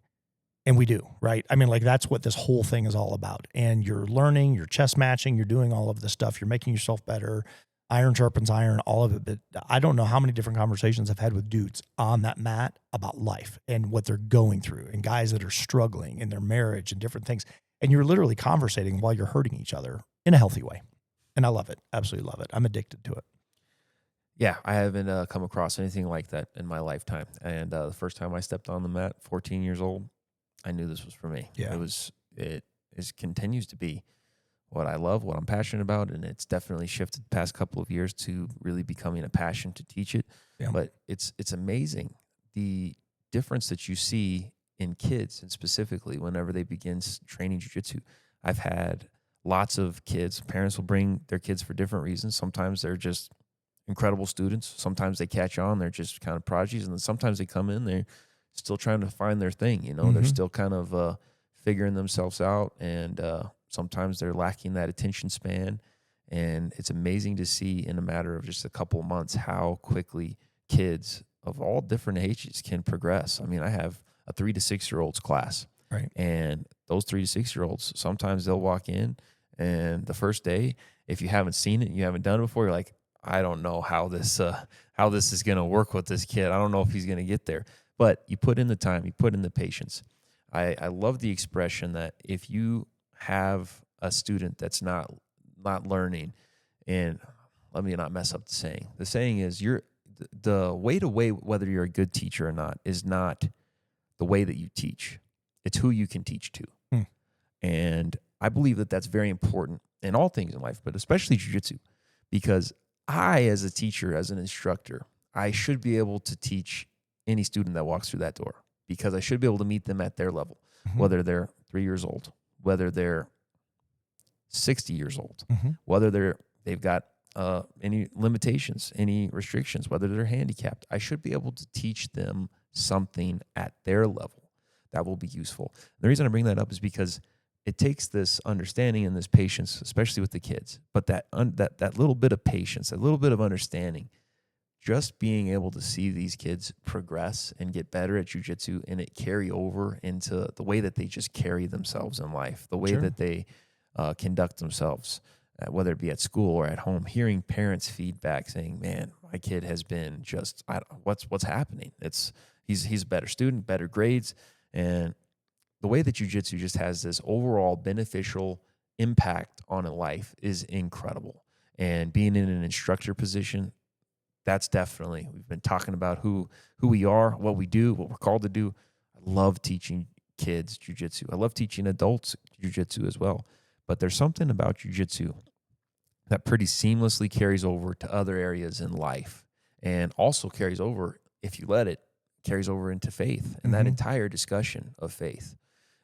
And we do, right? I mean, like that's what this whole thing is all about. And you're learning, you're chess matching, you're doing all of this stuff. You're making yourself better. Iron sharpens iron, all of it. But I don't know how many different conversations I've had with dudes on that mat about life and what they're going through and guys that are struggling in their marriage and different things. And you're literally conversating while you're hurting each other in a healthy way. And I love it. Absolutely love it. I'm addicted to it. Yeah, I haven't come across anything like that in my lifetime. And the first time I stepped on the mat, 14 years old, I knew this was for me. Yeah. It continues to be what I love, what I'm passionate about, and it's definitely shifted the past couple of years to really becoming a passion to teach it. Yeah. But it's amazing the difference that you see in kids, and specifically whenever they begin training jiu-jitsu. I've had lots of kids, parents will bring their kids for different reasons. Sometimes they're just incredible students. Sometimes they catch on, they're just kind of prodigies, and then sometimes they come in, they're still trying to find their thing, They're still kind of figuring themselves out, and sometimes they're lacking that attention span. And it's amazing to see in a matter of just a couple of months how quickly kids of all different ages can progress. I mean, I have a 3 to 6 year olds class, right? And those 3 to 6 year olds, sometimes they'll walk in, and the first day, if you haven't seen it, you haven't done it before, you're like, I don't know how this is going to work with this kid. I don't know if he's going to get there. But you put in the time, you put in the patience. I love the expression that if you have a student that's not learning, and let me not mess up the saying. The saying is the way to weigh whether you're a good teacher or not is not the way that you teach. It's who you can teach to. And I believe that that's very important in all things in life, but especially jiu-jitsu, because I, as a teacher, as an instructor, I should be able to teach any student that walks through that door, because I should be able to meet them at their level, whether they're 3 years old, whether they're 60 years old, whether they've got any limitations, any restrictions, whether they're handicapped. I should be able to teach them something at their level that will be useful. The reason I bring that up is because it takes this understanding and this patience, especially with the kids, but that little bit of patience, that little bit of understanding, just being able to see these kids progress and get better at jiu-jitsu, and it carry over into the way that they just carry themselves in life, the way that they conduct themselves, whether it be at school or at home. Hearing parents' feedback saying, "Man, my kid has been just what's happening? He's a better student, better grades," and the way that jiu-jitsu just has this overall beneficial impact on a life is incredible. And being in an instructor position, that's definitely, we've been talking about who we are, what we do, what we're called to do. I love teaching kids jiu-jitsu. I love teaching adults jiu-jitsu as well. But there's something about jiu-jitsu that pretty seamlessly carries over to other areas in life, and also carries over, if you let it, carries over into faith and that entire discussion of faith.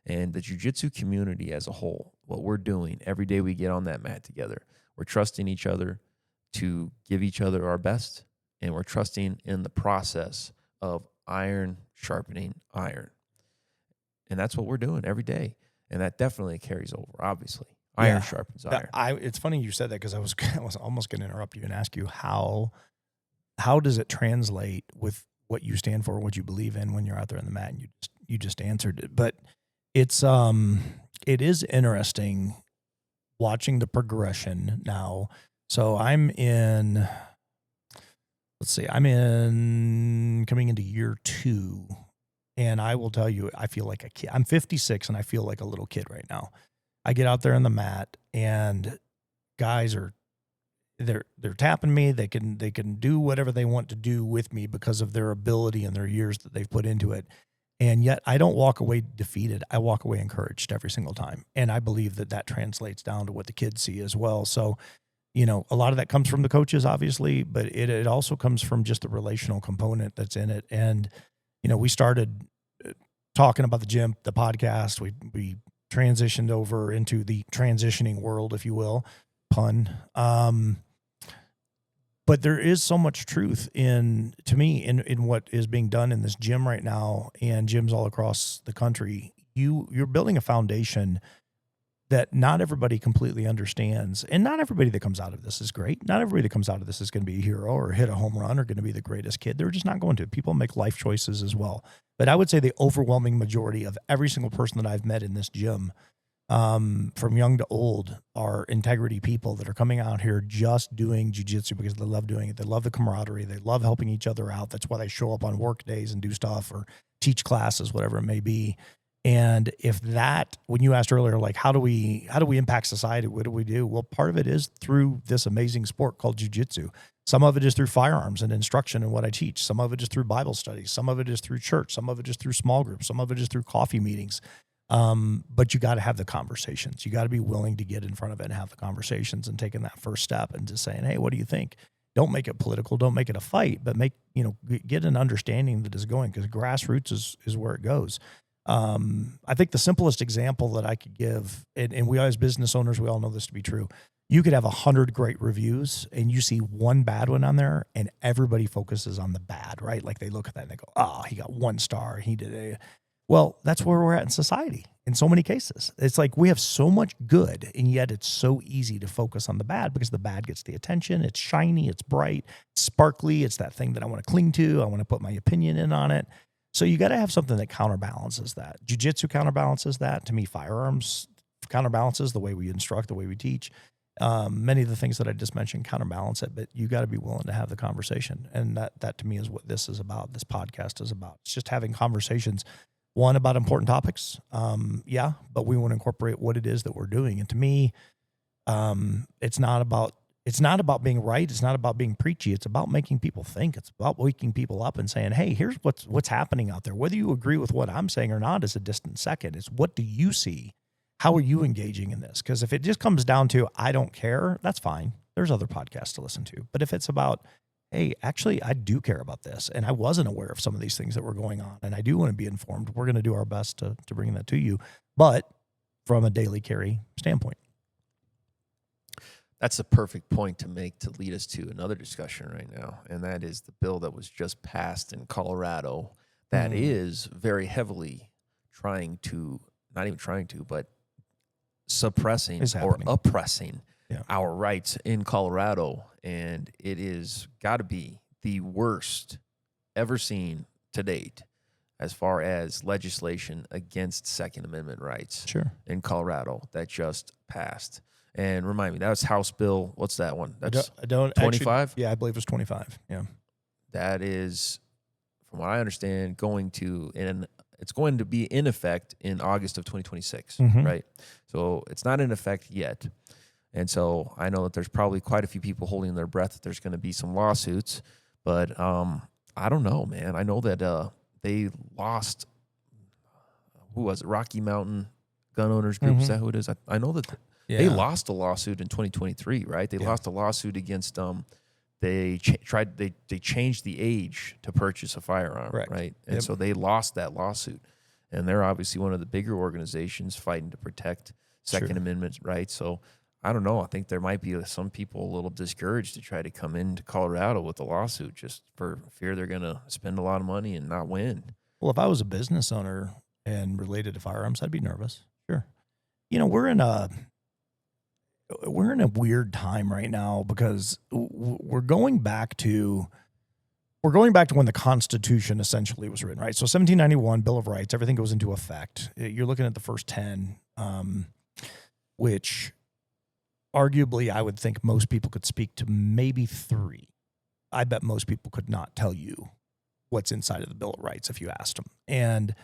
And the jiu-jitsu community as a whole, what we're doing every day we get on that mat together, we're trusting each other to give each other our best, and we're trusting in the process of iron sharpening iron. And that's what we're doing every day. And that definitely carries over, obviously. Iron sharpens iron. It's funny you said that, because I was almost going to interrupt you and ask you how does it translate with what you stand for, what you believe in when you're out there on the mat, and you just answered it. But it is interesting watching the progression now. So I'm in coming into year 2, and I will tell you, I feel like a kid. I'm 56 and I feel like a little kid right now. I get out there on the mat, and guys they're tapping me. They can do whatever they want to do with me because of their ability and their years that they've put into it. And yet I don't walk away defeated. I walk away encouraged every single time. And I believe that translates down to what the kids see as well. So, a lot of that comes from the coaches, obviously, but it also comes from just the relational component that's in it. And, we started talking about the gym, the podcast. We transitioned over into the transitioning world, if you will, pun. But there is so much truth in what is being done in this gym right now, and gyms all across the country. You're building a foundation that not everybody completely understands, and not everybody that comes out of this is great. Not everybody that comes out of this is going to be a hero or hit a home run or going to be the greatest kid. They're just not going to. People make life choices as well. But I would say the overwhelming majority of every single person that I've met in this gym, from young to old, are integrity people that are coming out here just doing jiu-jitsu because they love doing it. They love the camaraderie. They love helping each other out. That's why they show up on work days and do stuff or teach classes, whatever it may be. And when you asked earlier, like, how do we impact society? What do we do? Well, part of it is through this amazing sport called jiu-jitsu. Some of it is through firearms and instruction and what I teach. Some of it is through Bible studies. Some of it is through church. Some of it is through small groups. Some of it is through coffee meetings. But you got to have the conversations. You got to be willing to get in front of it and have the conversations, and taking that first step and just saying, hey, what do you think? Don't make it political. Don't make it a fight, but get an understanding that is going, because grassroots is where it goes. I think the simplest example that I could give, and we as business owners, we all know this to be true. You could have 100 great reviews and you see one bad one on there, and everybody focuses on the bad, right? Like they look at that and they go, oh, he got 1 star. He did it. Well, that's where we're at in society in so many cases. It's like we have so much good, and yet it's so easy to focus on the bad because the bad gets the attention. It's shiny, it's bright, it's sparkly. It's that thing that I want to cling to. I want to put my opinion in on it. So you got to have something that counterbalances that. Jiu-jitsu counterbalances that. To me, firearms counterbalances the way we instruct, the way we teach. Many of the things that I just mentioned counterbalance it, but you got to be willing to have the conversation. And that to me is what this is about. This podcast is about. It's just having conversations, one, about important topics. But we want to incorporate what it is that we're doing. And to me, it's not about being right. It's not about being preachy. It's about making people think. It's about waking people up and saying, hey, here's what's happening out there. Whether you agree with what I'm saying or not is a distant second. It's what do you see? how are you engaging in this? Because if it just comes down to, I don't care, that's fine. There's other podcasts to listen to. But if it's about, hey, actually, I do care about this, and I wasn't aware of some of these things that were going on, and I do want to be informed, we're going to do our best to bring that to you, but from a daily carry standpoint. That's a perfect point to make to lead us to another discussion right now, and that is the bill that was just passed in Colorado that is very heavily but suppressing or oppressing our rights in Colorado, and it is got to be the worst ever seen to date as far as legislation against Second Amendment rights in Colorado that just passed. And remind me, that was House Bill. What's that one? That's I don't 25. Yeah, I believe it was 25. Yeah, that is, from what I understand, it's going to be in effect in August of 2026, right? So it's not in effect yet. And so I know that there's probably quite a few people holding their breath that there's going to be some lawsuits, but I don't know, man. I know that they lost, who was it? Rocky Mountain Gun Owners Group. Is that who it is? I know that they lost a lawsuit in 2023, right? They lost a lawsuit against they changed the age to purchase a firearm, right? And so they lost that lawsuit. And they're obviously one of the bigger organizations fighting to protect Second Amendment rights. So I don't know. I think there might be some people a little discouraged to try to come into Colorado with a lawsuit just for fear they're going to spend a lot of money and not win. Well, if I was a business owner and related to firearms, I'd be nervous. Sure. You know, we're in a weird time right now because we're going back to when the Constitution essentially was written, right? So 1791, Bill of Rights, everything goes into effect. You're looking at the first 10, which arguably I would think most people could speak to maybe 3. I bet most people could not tell you what's inside of the Bill of Rights if you asked them. And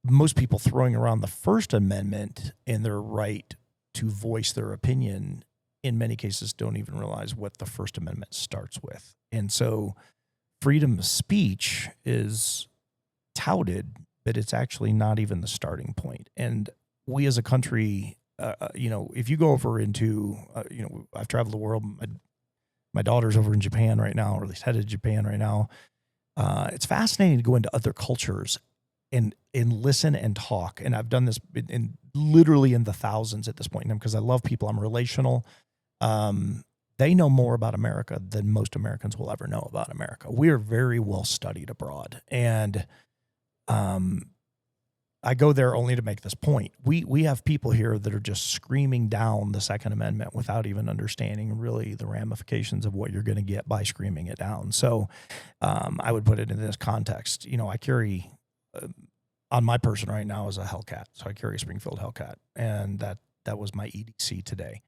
most people throwing around the First Amendment and their right to voice their opinion in many cases don't even realize what the First Amendment starts with. And so freedom of speech is touted, but it's actually not even the starting point. And we as a country, if you go over into, I've traveled the world. My daughter's over in Japan right now, or at least headed to Japan right now. It's fascinating to go into other cultures and listen and talk. And I've done this in literally in the thousands at this point in time because I love people. I'm relational. They know more about America than most Americans will ever know about America. We are very well studied abroad. And I go there only to make this point. We have people here that are just screaming down the Second Amendment without even understanding really the ramifications of what you're going to get by screaming it down. So I would put it in this context. You know, I carry on my person right now is a Hellcat. So I carry a Springfield Hellcat, and that was my EDC today.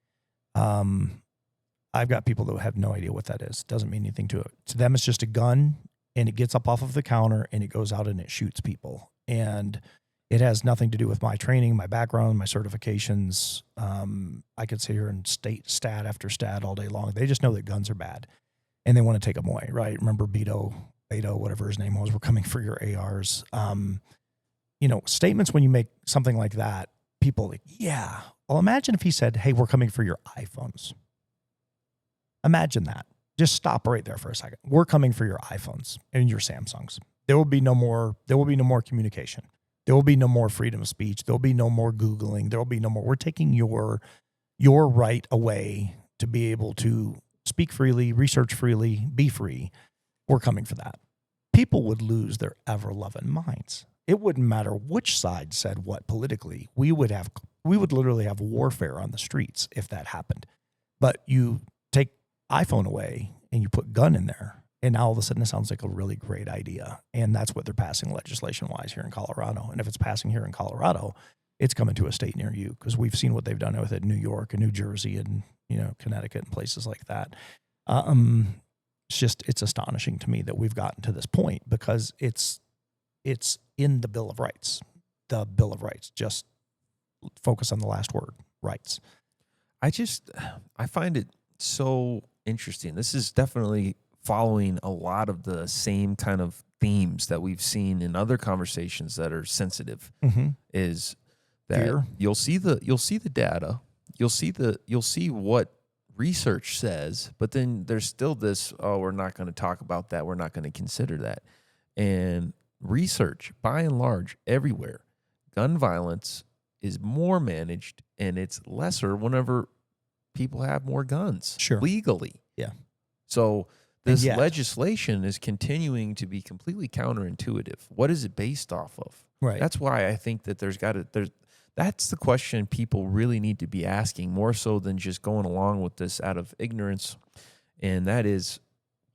I've got people that have no idea what that is. Doesn't mean anything to it. To them, it's just a gun, and it gets up off of the counter, and it goes out and it shoots people. And it has nothing to do with my training, my background, my certifications. I could sit here and state stat after stat all day long. They just know that guns are bad, and they want to take them away, right? Remember Beto, whatever his name was, we're coming for your ARs. Statements when you make something like that, people like, yeah. Well, imagine if he said, hey, we're coming for your iPhones. Imagine that. Just stop right there for a second. We're coming for your iPhones and your Samsungs. There will be no more communication. There will be no more freedom of speech. There will be no more Googling. There will be no more. We're taking your right away to be able to speak freely, research freely, be free. We're coming for that. People would lose their ever-loving minds. It wouldn't matter which side said what politically. We would literally have warfare on the streets if that happened. But you take iPhone away and you put gun in there, and now all of a sudden it sounds like a really great idea. And that's what they're passing legislation-wise here in Colorado. And if it's passing here in Colorado, it's coming to a state near you, because we've seen what they've done with it in New York and New Jersey and Connecticut and places like that. It's astonishing to me that we've gotten to this point, because it's in the Bill of Rights. The Bill of Rights. Just focus on the last word, rights. I find it so interesting. This is definitely following a lot of the same kind of themes that we've seen in other conversations that are sensitive. Is that Fear. you'll see the data, you'll see what research says, but then there's still this, oh, we're not going to talk about that, we're not going to consider that. And research, by and large, everywhere, gun violence is more managed and it's lesser whenever people have more guns legally. Yeah. So this legislation is continuing to be completely counterintuitive. What is it based off of? Right. That's why I think that that's the question people really need to be asking, more so than just going along with this out of ignorance. And that is,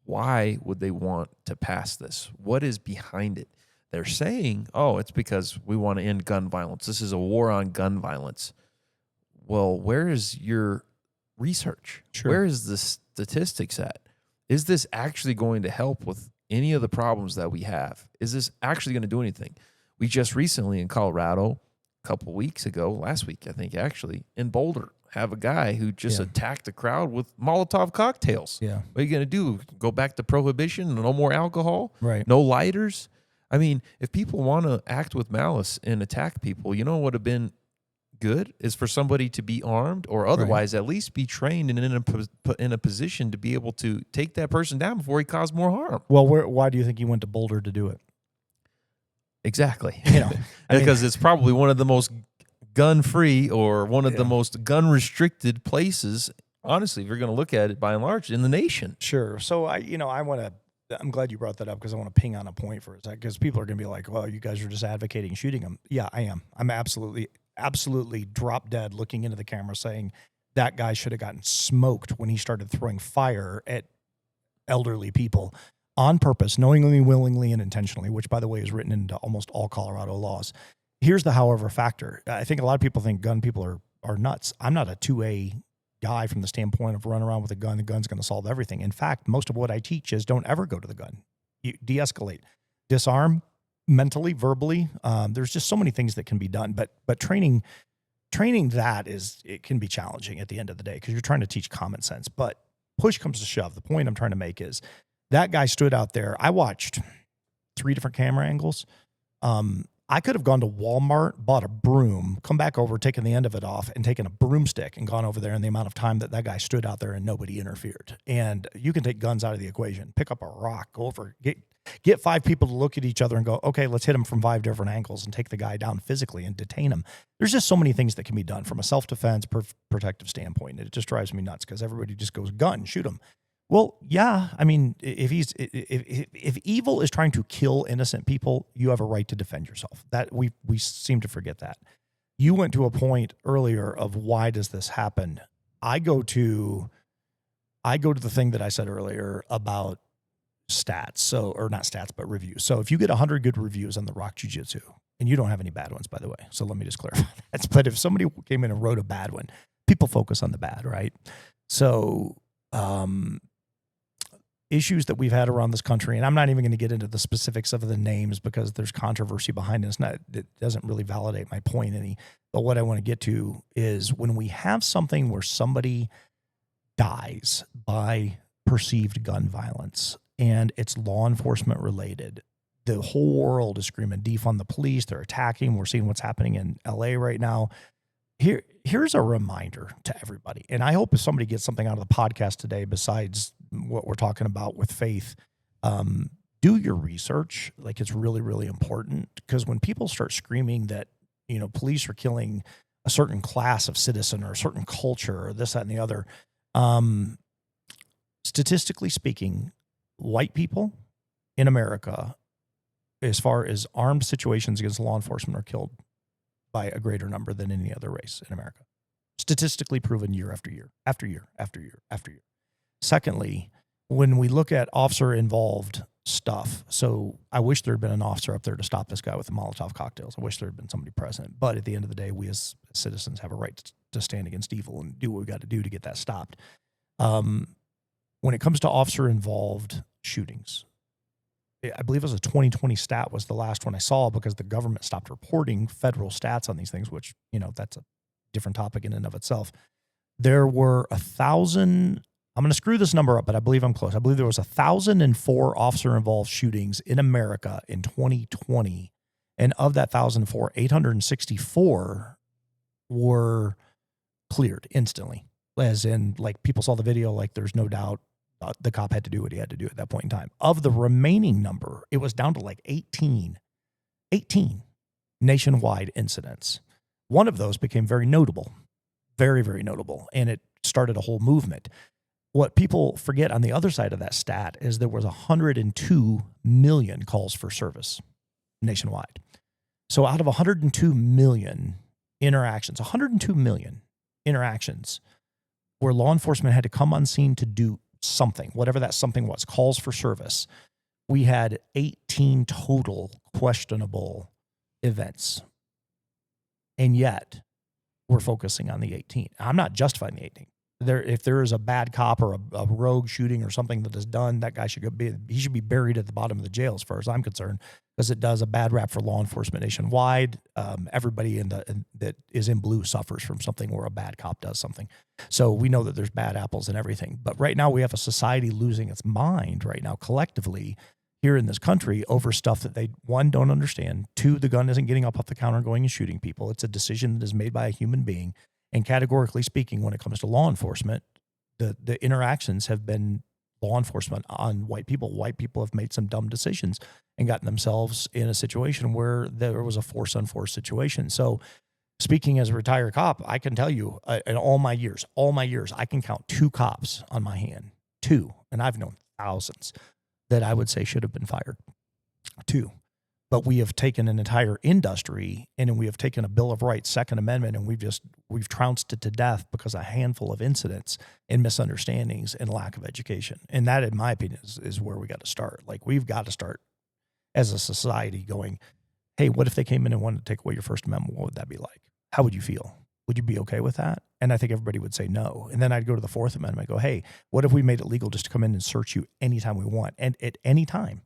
why would they want to pass this? What is behind it? They're saying, oh, it's because we want to end gun violence. This is a war on gun violence. Well, where is your research? Sure. Where is the statistics at? Is this actually going to help with any of the problems that we have? Is this actually going to do anything? We just recently in Colorado, a couple weeks ago, last week, I think actually, in Boulder, have a guy who just attacked the crowd with Molotov cocktails. Yeah. What are you going to do? Go back to prohibition? No more alcohol? Right. No lighters? I mean, if people want to act with malice and attack people, you know what would have been good is for somebody to be armed or otherwise at least be trained and in a position to be able to take that person down before he caused more harm. Well, why do you think he went to Boulder to do it? Exactly. Because it's probably one of the most gun-free or one of the most gun-restricted places, honestly, if you're going to look at it by and large, in the nation. Sure. So I'm glad you brought that up because I want to ping on a point for a second because people are going to be like, well, you guys are just advocating shooting them. Yeah, I am. I'm absolutely drop dead looking into the camera saying that guy should have gotten smoked when he started throwing fire at elderly people on purpose, knowingly, willingly, and intentionally, which, by the way, is written into almost all Colorado laws. Here's the however factor. I think a lot of people think gun people are nuts. I'm not a 2A guy from the standpoint of run around with a gun. The gun's going to solve everything. In fact, most of what I teach is don't ever go to the gun. You de-escalate, disarm mentally, verbally. There's just so many things that can be done. But training it can be challenging at the end of the day because you're trying to teach common sense. But push comes to shove. The point I'm trying to make is that guy stood out there. I watched 3 different camera angles. I could have gone to Walmart, bought a broom, come back over, taken the end of it off, and taken a broomstick and gone over there in the amount of time that guy stood out there and nobody interfered. And you can take guns out of the equation, pick up a rock, go over, get 5 people to look at each other and go, okay, let's hit him from 5 different angles and take the guy down physically and detain him. There's just so many things that can be done from a self-defense, protective standpoint. It just drives me nuts because everybody just goes, gun, shoot him. Well, yeah, I mean, if evil is trying to kill innocent people, you have a right to defend yourself. That we seem to forget that. You went to a point earlier of why does this happen? I go to the thing that I said earlier about stats. Or not stats, but reviews. So if you get 100 good reviews on the Rock Jiu-Jitsu, and you don't have any bad ones, by the way. So let me just clarify that. But if somebody came in and wrote a bad one, people focus on the bad, right? So, issues that we've had around this country, and I'm not even going to get into the specifics of the names because there's controversy behind it. It doesn't really validate my point any. But what I want to get to is when we have something where somebody dies by perceived gun violence and it's law enforcement related, the whole world is screaming defund the police. They're attacking. We're seeing what's happening in LA right now. Here's a reminder to everybody. And I hope if somebody gets something out of the podcast today, besides what we're talking about with faith, do your research. Like, it's really, really important because when people start screaming that, police are killing a certain class of citizen or a certain culture or this, that, and the other, statistically speaking, white people in America, as far as armed situations against law enforcement, are killed by a greater number than any other race in America. Statistically proven year after year, after year, after year, after year. Secondly, when we look at officer-involved stuff, so I wish there had been an officer up there to stop this guy with the Molotov cocktails. I wish there had been somebody present. But at the end of the day, we as citizens have a right to stand against evil and do what we got to do to get that stopped. When it comes to officer-involved shootings, I believe it was a 2020 stat was the last one I saw because the government stopped reporting federal stats on these things, which, that's a different topic in and of itself. There were 1,000, I'm going to screw this number up, but I believe I'm close. I believe there was 1,004 officer-involved shootings in America in 2020. And of that 1,004, 864 were cleared instantly. As in, like, people saw the video, like, there's no doubt the cop had to do what he had to do at that point in time. Of the remaining number, it was down to like 18 nationwide incidents. One of those became very notable, very, very notable, and it started a whole movement. What people forget on the other side of that stat is there was 102 million calls for service nationwide. So out of 102 million interactions, 102 million interactions where law enforcement had to come on scene to do something, whatever that something was, calls for service, we had 18 total questionable events. And yet we're focusing on the 18. I'm not justifying the 18. If there is a bad cop or a rogue shooting or something that is done, that guy should he should be buried at the bottom of the jail, as far as I'm concerned, because it does a bad rap for law enforcement nationwide. Everybody that is in blue suffers from something where a bad cop does something. So we know that there's bad apples and everything. But right now we have a society losing its mind right now collectively here in this country over stuff that they, one, don't understand. Two, the gun isn't getting up off the counter and going and shooting people. It's a decision that is made by a human being. And categorically speaking, when it comes to law enforcement, the interactions have been law enforcement on white people. White people have made some dumb decisions and gotten themselves in a situation where there was a force-on-force situation. So speaking as a retired cop, I can tell you in all my years, I can count 2 cops on my hand. 2. And I've known thousands that I would say should have been fired. 2. But we have taken an entire industry and we have taken a Bill of Rights, Second Amendment, and we've trounced it to death because a handful of incidents and misunderstandings and lack of education. And that, in my opinion, is where we got to start. Like, we've got to start as a society going, hey, what if they came in and wanted to take away your First Amendment? What would that be like? How would you feel? Would you be okay with that? And I think everybody would say no. And then I'd go to the Fourth Amendment and go, hey, what if we made it legal just to come in and search you anytime we want and at any time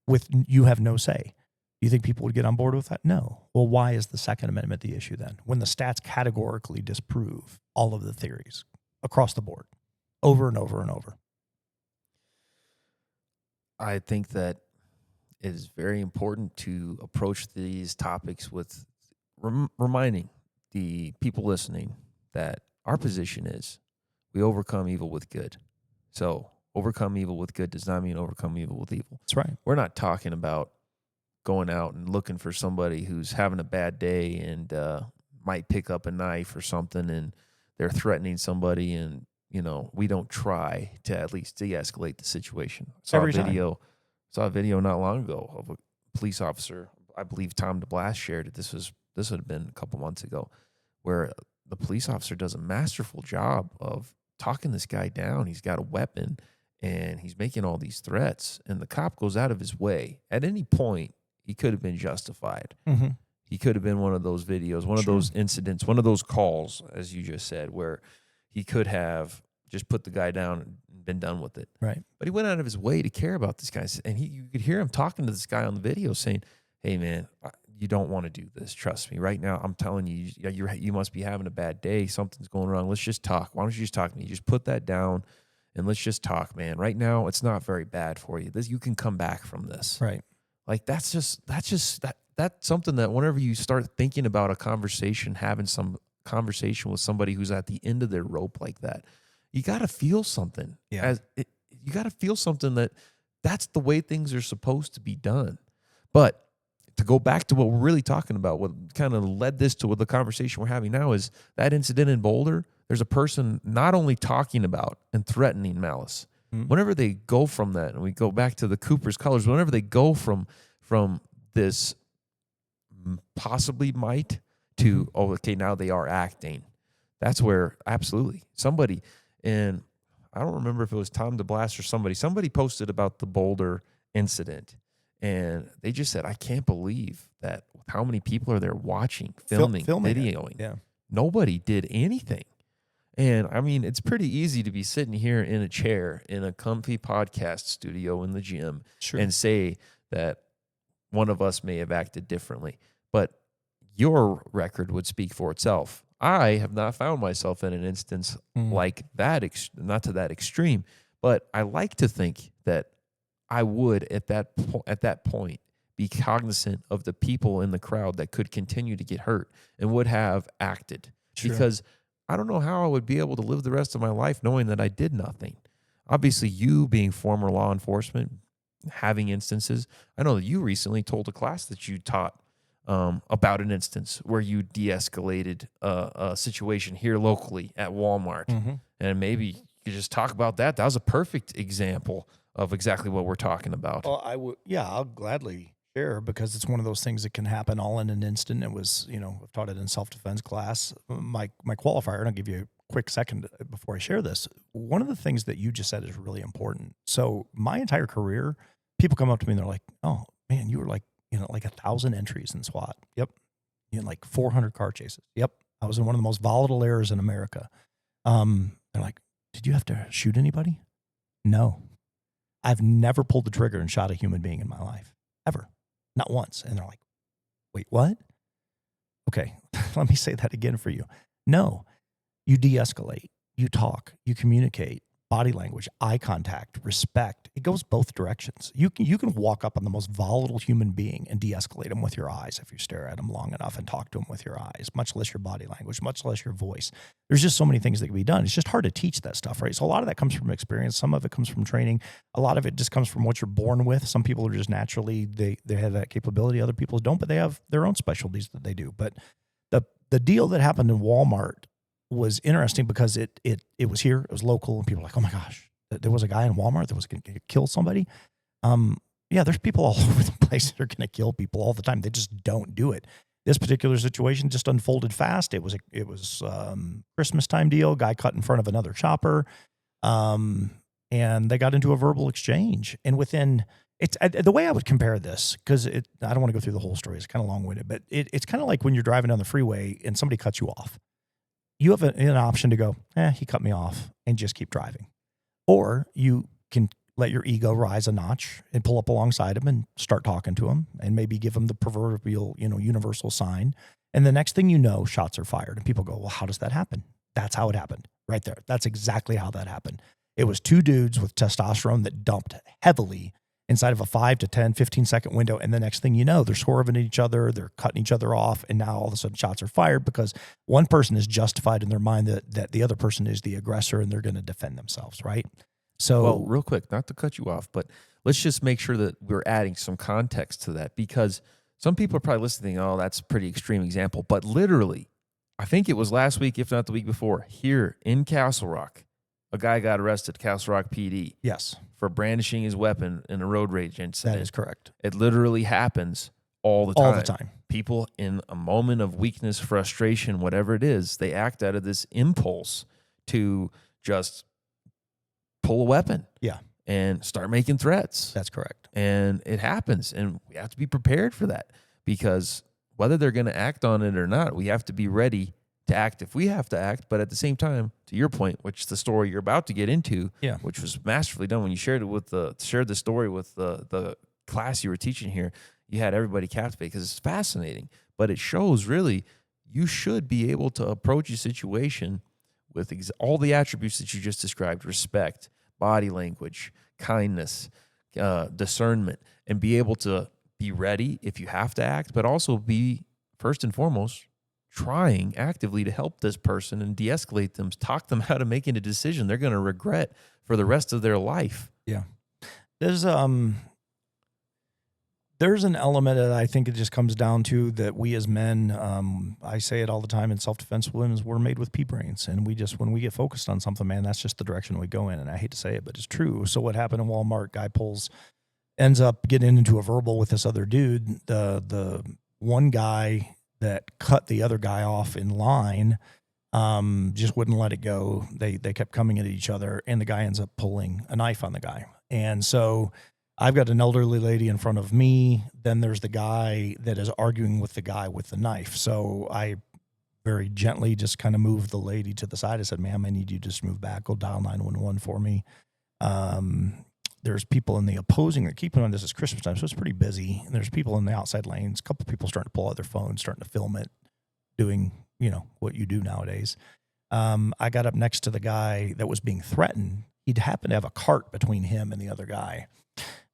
with you have no say? You think people would get on board with that? No. Well, why is the Second Amendment the issue then? When the stats categorically disprove all of the theories across the board, over and over and over. I think that it is very important to approach these topics with reminding the people listening that our position is we overcome evil with good. So overcome evil with good does not mean overcome evil with evil. That's right. We're not talking about going out and looking for somebody who's having a bad day and might pick up a knife or something and they're threatening somebody and, you know, we don't try to at least de-escalate the situation. Saw a video not long ago of a police officer, I believe Tom DeBlass shared it. This would have been a couple months ago, where the police officer does a masterful job of talking this guy down. He's got a weapon and he's making all these threats and the cop goes out of his way. At any point, he could have been justified. Mm-hmm. He could have been one of those videos, one of those incidents, one of those calls, as you just said, where he could have just put the guy down and been done with it. Right. But he went out of his way to care about this guy. And you could hear him talking to this guy on the video saying, hey, man, you don't want to do this. Trust me. Right now, I'm telling you, you must be having a bad day. Something's going wrong. Let's just talk. Why don't you just talk to me? Just put that down and let's just talk, man. Right now, it's not very bad for you. You can come back from this. Right. Like that's something that whenever you start thinking about a conversation, having some conversation with somebody who's at the end of their rope like that, you got to feel something. Yeah. You got to feel something that's the way things are supposed to be done. But to go back to what we're really talking about, what kind of led this to the conversation we're having now is that incident in Boulder. There's a person not only talking about and threatening malice. Whenever they go from that, and we go back to the Cooper's colors, whenever they go from this possibly might to, oh, okay, now they are acting. That's where absolutely somebody, and I don't remember if it was Tom DeBlass or somebody posted about the Boulder incident, and they just said, I can't believe that how many people are there watching, filming videoing. Yeah. Nobody did anything. And I mean, it's pretty easy to be sitting here in a chair in a comfy podcast studio in the gym and say that one of us may have acted differently. But your record would speak for itself. I have not found myself in an instance like that, not to that extreme, but I like to think that I would at that point be cognizant of the people in the crowd that could continue to get hurt and would have acted. Sure. Because I don't know how I would be able to live the rest of my life knowing that I did nothing. Obviously, you being former law enforcement, having instances, I know that you recently told a class that you taught about an instance where you de-escalated a situation here locally at Walmart. Mm-hmm. And maybe you could just talk about that. That was a perfect example of exactly what we're talking about. Well, I'll gladly share, because it's one of those things that can happen all in an instant. It was, I've taught it in self-defense class. My qualifier, and I'll give you a quick second before I share this. One of the things that you just said is really important. So my entire career, people come up to me and they're like, "Oh man, you were like 1,000 entries in SWAT." Yep. Like 400 car chases. Yep. I was in one of the most volatile areas in America. They're like, "Did you have to shoot anybody?" No. I've never pulled the trigger and shot a human being in my life, ever, not once. And they're like, "Wait, what?" Okay, let me say that again for you. No, you de-escalate, you talk, you communicate, body language, eye contact, respect. It goes both directions. You can walk up on the most volatile human being and de-escalate them with your eyes if you stare at them long enough and talk to them with your eyes, much less your body language, much less your voice. There's just so many things that can be done. It's just hard to teach that stuff, right? So a lot of that comes from experience. Some of it comes from training. A lot of it just comes from what you're born with. Some people are just naturally, they have that capability. Other people don't, but they have their own specialties that they do. But the deal that happened in Walmart was interesting because it was here, it was local, and people were like, "Oh my gosh, there was a guy in Walmart that was going to kill somebody." Yeah, there's people all over the place that are going to kill people all the time. They just don't do it. This particular situation just unfolded fast. It was Christmas time deal. Guy cut in front of another chopper, and they got into a verbal exchange. And within the way I would compare this, because I don't want to go through the whole story. It's kind of long-winded, but it's kind of like when you're driving down the freeway and somebody cuts you off. You have an option to go, he cut me off, and just keep driving. Or you can let your ego rise a notch and pull up alongside him and start talking to him and maybe give him the proverbial, universal sign. And the next thing you know, shots are fired. And people go, "Well, how does that happen?" That's how it happened right there. That's exactly how that happened. It was two dudes with testosterone that dumped heavily inside of a 5 to 10, 15-second window. And the next thing you know, they're swerving at each other, they're cutting each other off, and now all of a sudden shots are fired because one person is justified in their mind that the other person is the aggressor and they're going to defend themselves, right? So, well, real quick, not to cut you off, but let's just make sure that we're adding some context to that, because some people are probably listening, "Oh, that's a pretty extreme example." But literally, I think it was last week, if not the week before, here in Castle Rock, a guy got arrested, Castle Rock PD. Yes. For brandishing his weapon in a road rage incident. That is correct. It literally happens all the time. All the time. People in a moment of weakness, frustration, whatever it is, they act out of this impulse to just pull a weapon. Yeah. And start making threats. That's correct. And it happens. And we have to be prepared for that, because whether they're going to act on it or not, we have to be ready to act if we have to act. But at the same time, to your point, which is the story you're about to get into, which was masterfully done when you shared the story with the class you were teaching here, you had everybody captivated because it's fascinating. But it shows really you should be able to approach a situation with all the attributes that you just described: respect, body language, kindness, discernment, and be able to be ready if you have to act, but also be, first and foremost, trying actively to help this person and de-escalate them, talk them out of making a decision they're going to regret for the rest of their life. Yeah. There's an element that I think it just comes down to that we as men, I say it all the time in self-defense, we're made with pea brains. And when we get focused on something, man, that's just the direction we go in. And I hate to say it, but it's true. So what happened in Walmart, guy ends up getting into a verbal with this other dude. The one guy that cut the other guy off in line just wouldn't let it go. They kept coming at each other, and the guy ends up pulling a knife on the guy. And so I've got an elderly lady in front of me. Then there's the guy that is arguing with the guy with the knife. So I very gently just kind of moved the lady to the side. I said, "Ma'am, I need you to just move back. Go dial 911 for me." There's people in the opposing, keep in mind this is Christmas time, so it's pretty busy. And there's people in the outside lanes, a couple people starting to pull out their phones, starting to film it, doing, what you do nowadays. I got up next to the guy that was being threatened. He'd happened to have a cart between him and the other guy.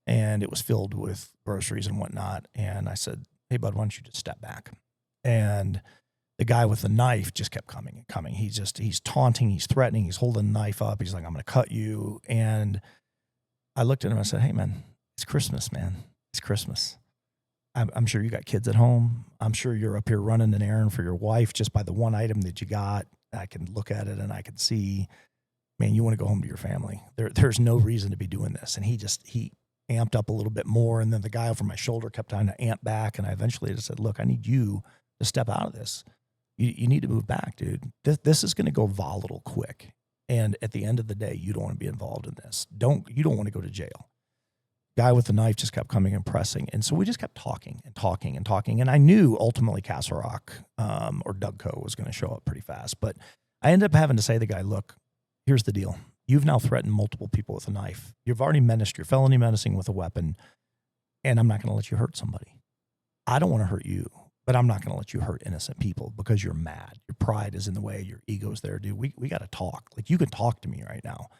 and it was filled with groceries and whatnot. And I said, "Hey, bud, why don't you just step back?" And the guy with the knife just kept coming and coming. He's taunting, he's threatening, he's holding the knife up. He's like, "I'm going to cut you." And I looked at him and I said, "Hey, man, it's Christmas, man. It's Christmas. I'm sure you got kids at home. I'm sure you're up here running an errand for your wife just by the one item that you got. I can look at it and I can see, man, you want to go home to your family. There's no reason to be doing this." And he amped up a little bit more. And then the guy over my shoulder kept trying to amp back. And I eventually just said, "Look, I need you to step out of this. You need to move back, dude. This is going to go volatile quick. And at the end of the day, you don't want to be involved in this. You don't want to go to jail." Guy with the knife just kept coming and pressing. And so we just kept talking and talking and talking. And I knew ultimately Castle Rock or Dougco was going to show up pretty fast. But I ended up having to say to the guy, "Look, here's the deal. You've now threatened multiple people with a knife. You've already menaced, you're felony menacing with a weapon. And I'm not going to let you hurt somebody. I don't want to hurt you, but I'm not going to let you hurt innocent people because you're mad. Your pride is in the way. Your ego's there, dude. We got to talk. Like, you can talk to me right now."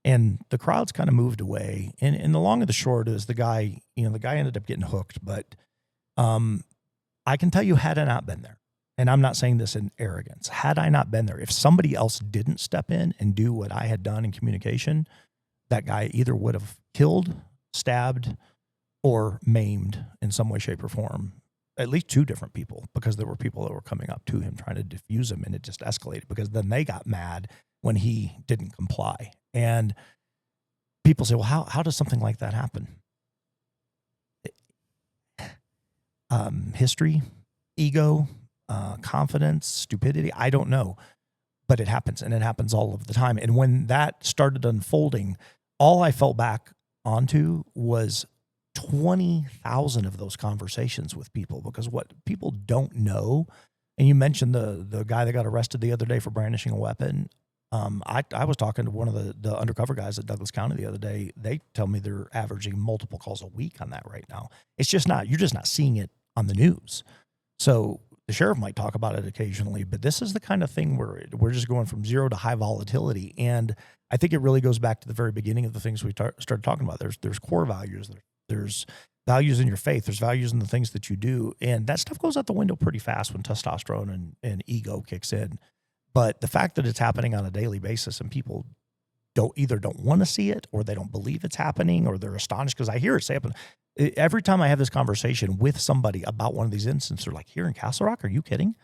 And the crowds kind of moved away. And the long and the short is the guy ended up getting hooked. But I can tell you, had I not been there, and I'm not saying this in arrogance, had I not been there, if somebody else didn't step in and do what I had done in communication, that guy either would have killed, stabbed, or maimed in some way, shape, or form at least 2 different people, because there were people that were coming up to him trying to defuse him, and it just escalated because then they got mad when he didn't comply. And people say, "Well, how does something like that happen?" History, ego, confidence, stupidity, I don't know. But it happens, and it happens all of the time. And when that started unfolding, all I fell back onto was 20,000 of those conversations with people, because what people don't know, and you mentioned the guy that got arrested the other day for brandishing a weapon. I was talking to one of the undercover guys at Douglas County the other day. They tell me they're averaging multiple calls a week on that right now. It's just you're just not seeing it on the news. So the sheriff might talk about it occasionally, but this is the kind of thing where we're just going from zero to high volatility. And I think it really goes back to the very beginning of the things we started talking about. There's core values. There's values in your faith. There's values in the things that you do. And that stuff goes out the window pretty fast when testosterone and ego kicks in. But the fact that it's happening on a daily basis and people don't want to see it, or they don't believe it's happening, or they're astonished because I hear it happen. Every time I have this conversation with somebody about one of these incidents, they're like, "Here in Castle Rock, are you kidding?"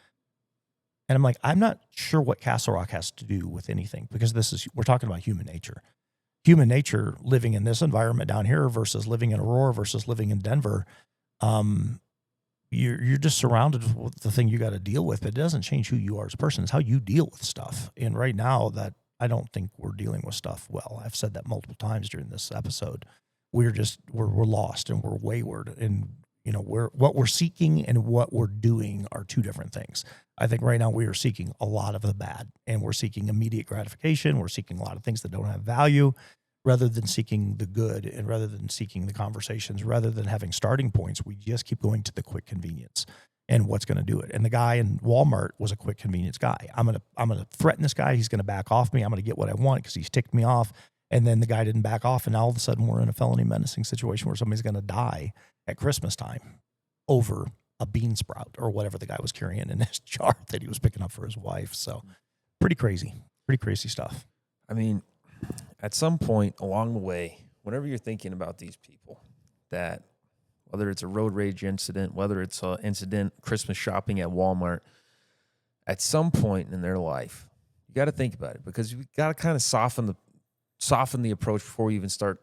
And I'm like, I'm not sure what Castle Rock has to do with anything, because we're talking about human nature. Human nature living in this environment down here versus living in Aurora versus living in Denver. You're just surrounded with the thing you got to deal with, but it doesn't change who you are as a person. It's how you deal with stuff. And right now, that I don't think we're dealing with stuff well. I've said that multiple times during this episode. We're lost and we're wayward, and what we're seeking and what we're doing are 2 different things. I think right now we are seeking a lot of the bad, and we're seeking immediate gratification. We're seeking a lot of things that don't have value, rather than seeking the good, and rather than seeking the conversations, rather than having starting points. We just keep going to the quick convenience and what's going to do it. And the guy in Walmart was a quick convenience guy. I'm going to threaten this guy. He's going to back off me. I'm going to get what I want because he's ticked me off. And then the guy didn't back off. And now all of a sudden we're in a felony menacing situation where somebody's going to die at Christmas time over a bean sprout or whatever the guy was carrying in his jar that he was picking up for his wife. So pretty crazy stuff. I mean, at some point along the way, whenever you're thinking about these people, that whether it's a road rage incident, whether it's an incident, Christmas shopping at Walmart, at some point in their life, you got to think about it, because you got to kind of soften the approach before you even start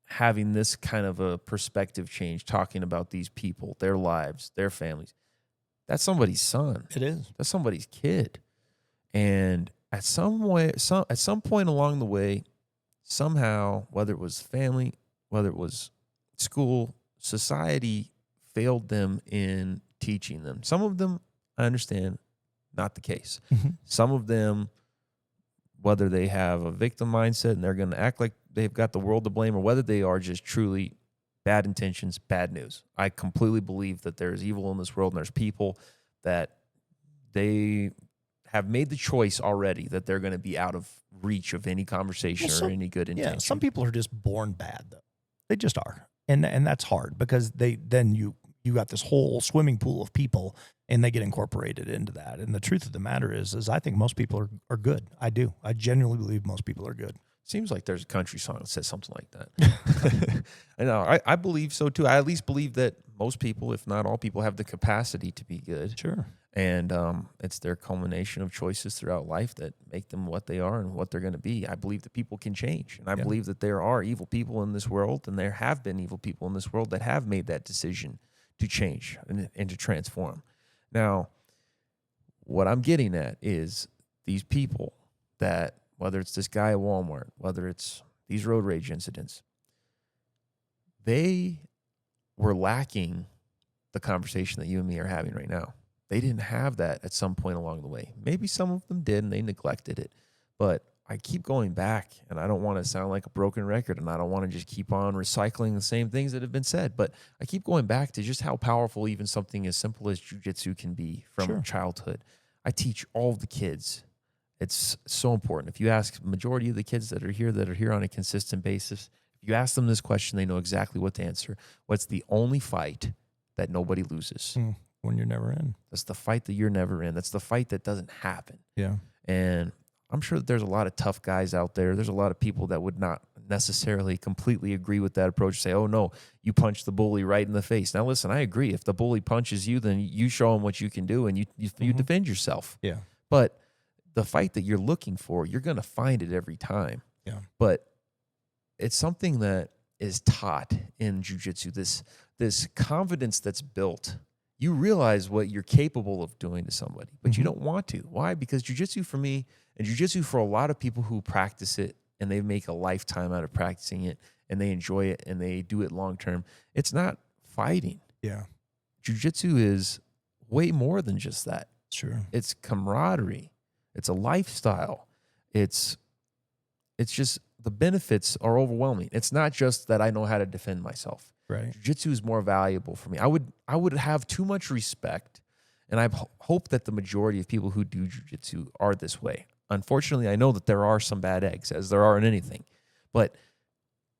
having this kind of a perspective change, talking about these people, their lives, their families. That's somebody's son. It is. That's somebody's kid. And at some point along the way, somehow, whether it was family, whether it was school, society failed them in teaching them. Some of them, I understand, not the case. Mm-hmm. Some of them, whether they have a victim mindset and they're going to act like they've got the world to blame, or whether they are just truly bad intentions, bad news. I completely believe that there's evil in this world, and there's people that they have made the choice already that they're going to be out of reach of any conversation or any good intention. Yeah, some people are just born bad, though. They just are. And that's hard because you got this whole swimming pool of people and they get incorporated into that. And the truth of the matter is I think most people are good. I do. I genuinely believe most people are good. Seems like there's a country song that says something like that. I know. I believe so too. I at least believe that most people, if not all people, have the capacity to be good. Sure. And it's their culmination of choices throughout life that make them what they are and what they're going to be. I believe that people can change. And I believe that there are evil people in this world, and there have been evil people in this world that have made that decision to change and to transform. Now, what I'm getting at is these people that, whether it's this guy at Walmart, whether it's these road rage incidents, they were lacking the conversation that you and me are having right now. They didn't have that at some point along the way. Maybe some of them did and they neglected it. But I keep going back, and I don't want to sound like a broken record, and I don't want to just keep on recycling the same things that have been said. But I keep going back to just how powerful even something as simple as jiu-jitsu can be from childhood. I teach all of the kids. It's so important. If you ask the majority of the kids that are here on a consistent basis, if you ask them this question, they know exactly what to answer. What's the only fight that nobody loses? When you're never in. That's the fight that you're never in. That's the fight that doesn't happen. Yeah. And I'm sure that there's a lot of tough guys out there. There's a lot of people that would not necessarily completely agree with that approach. Say, oh, no, you punched the bully right in the face. Now, listen, I agree. If the bully punches you, then you show him what you can do, and you defend yourself. Yeah. But the fight that you're looking for, you're going to find it every time. Yeah. But it's something that is taught in jiu-jitsu, this confidence that's built. You realize what you're capable of doing to somebody, but you don't want to. Why? Because jiu-jitsu for me, and jiu-jitsu for a lot of people who practice it and they make a lifetime out of practicing it and they enjoy it and they do it long-term, it's not fighting. Yeah. Jiu-jitsu is way more than just that. Sure. It's camaraderie. It's a lifestyle. It's just the benefits are overwhelming. It's not just that I know how to defend myself. Right. Jiu-jitsu is more valuable for me. I would have too much respect, and I hope that the majority of people who do jiu-jitsu are this way. Unfortunately, I know that there are some bad eggs, as there are in anything, but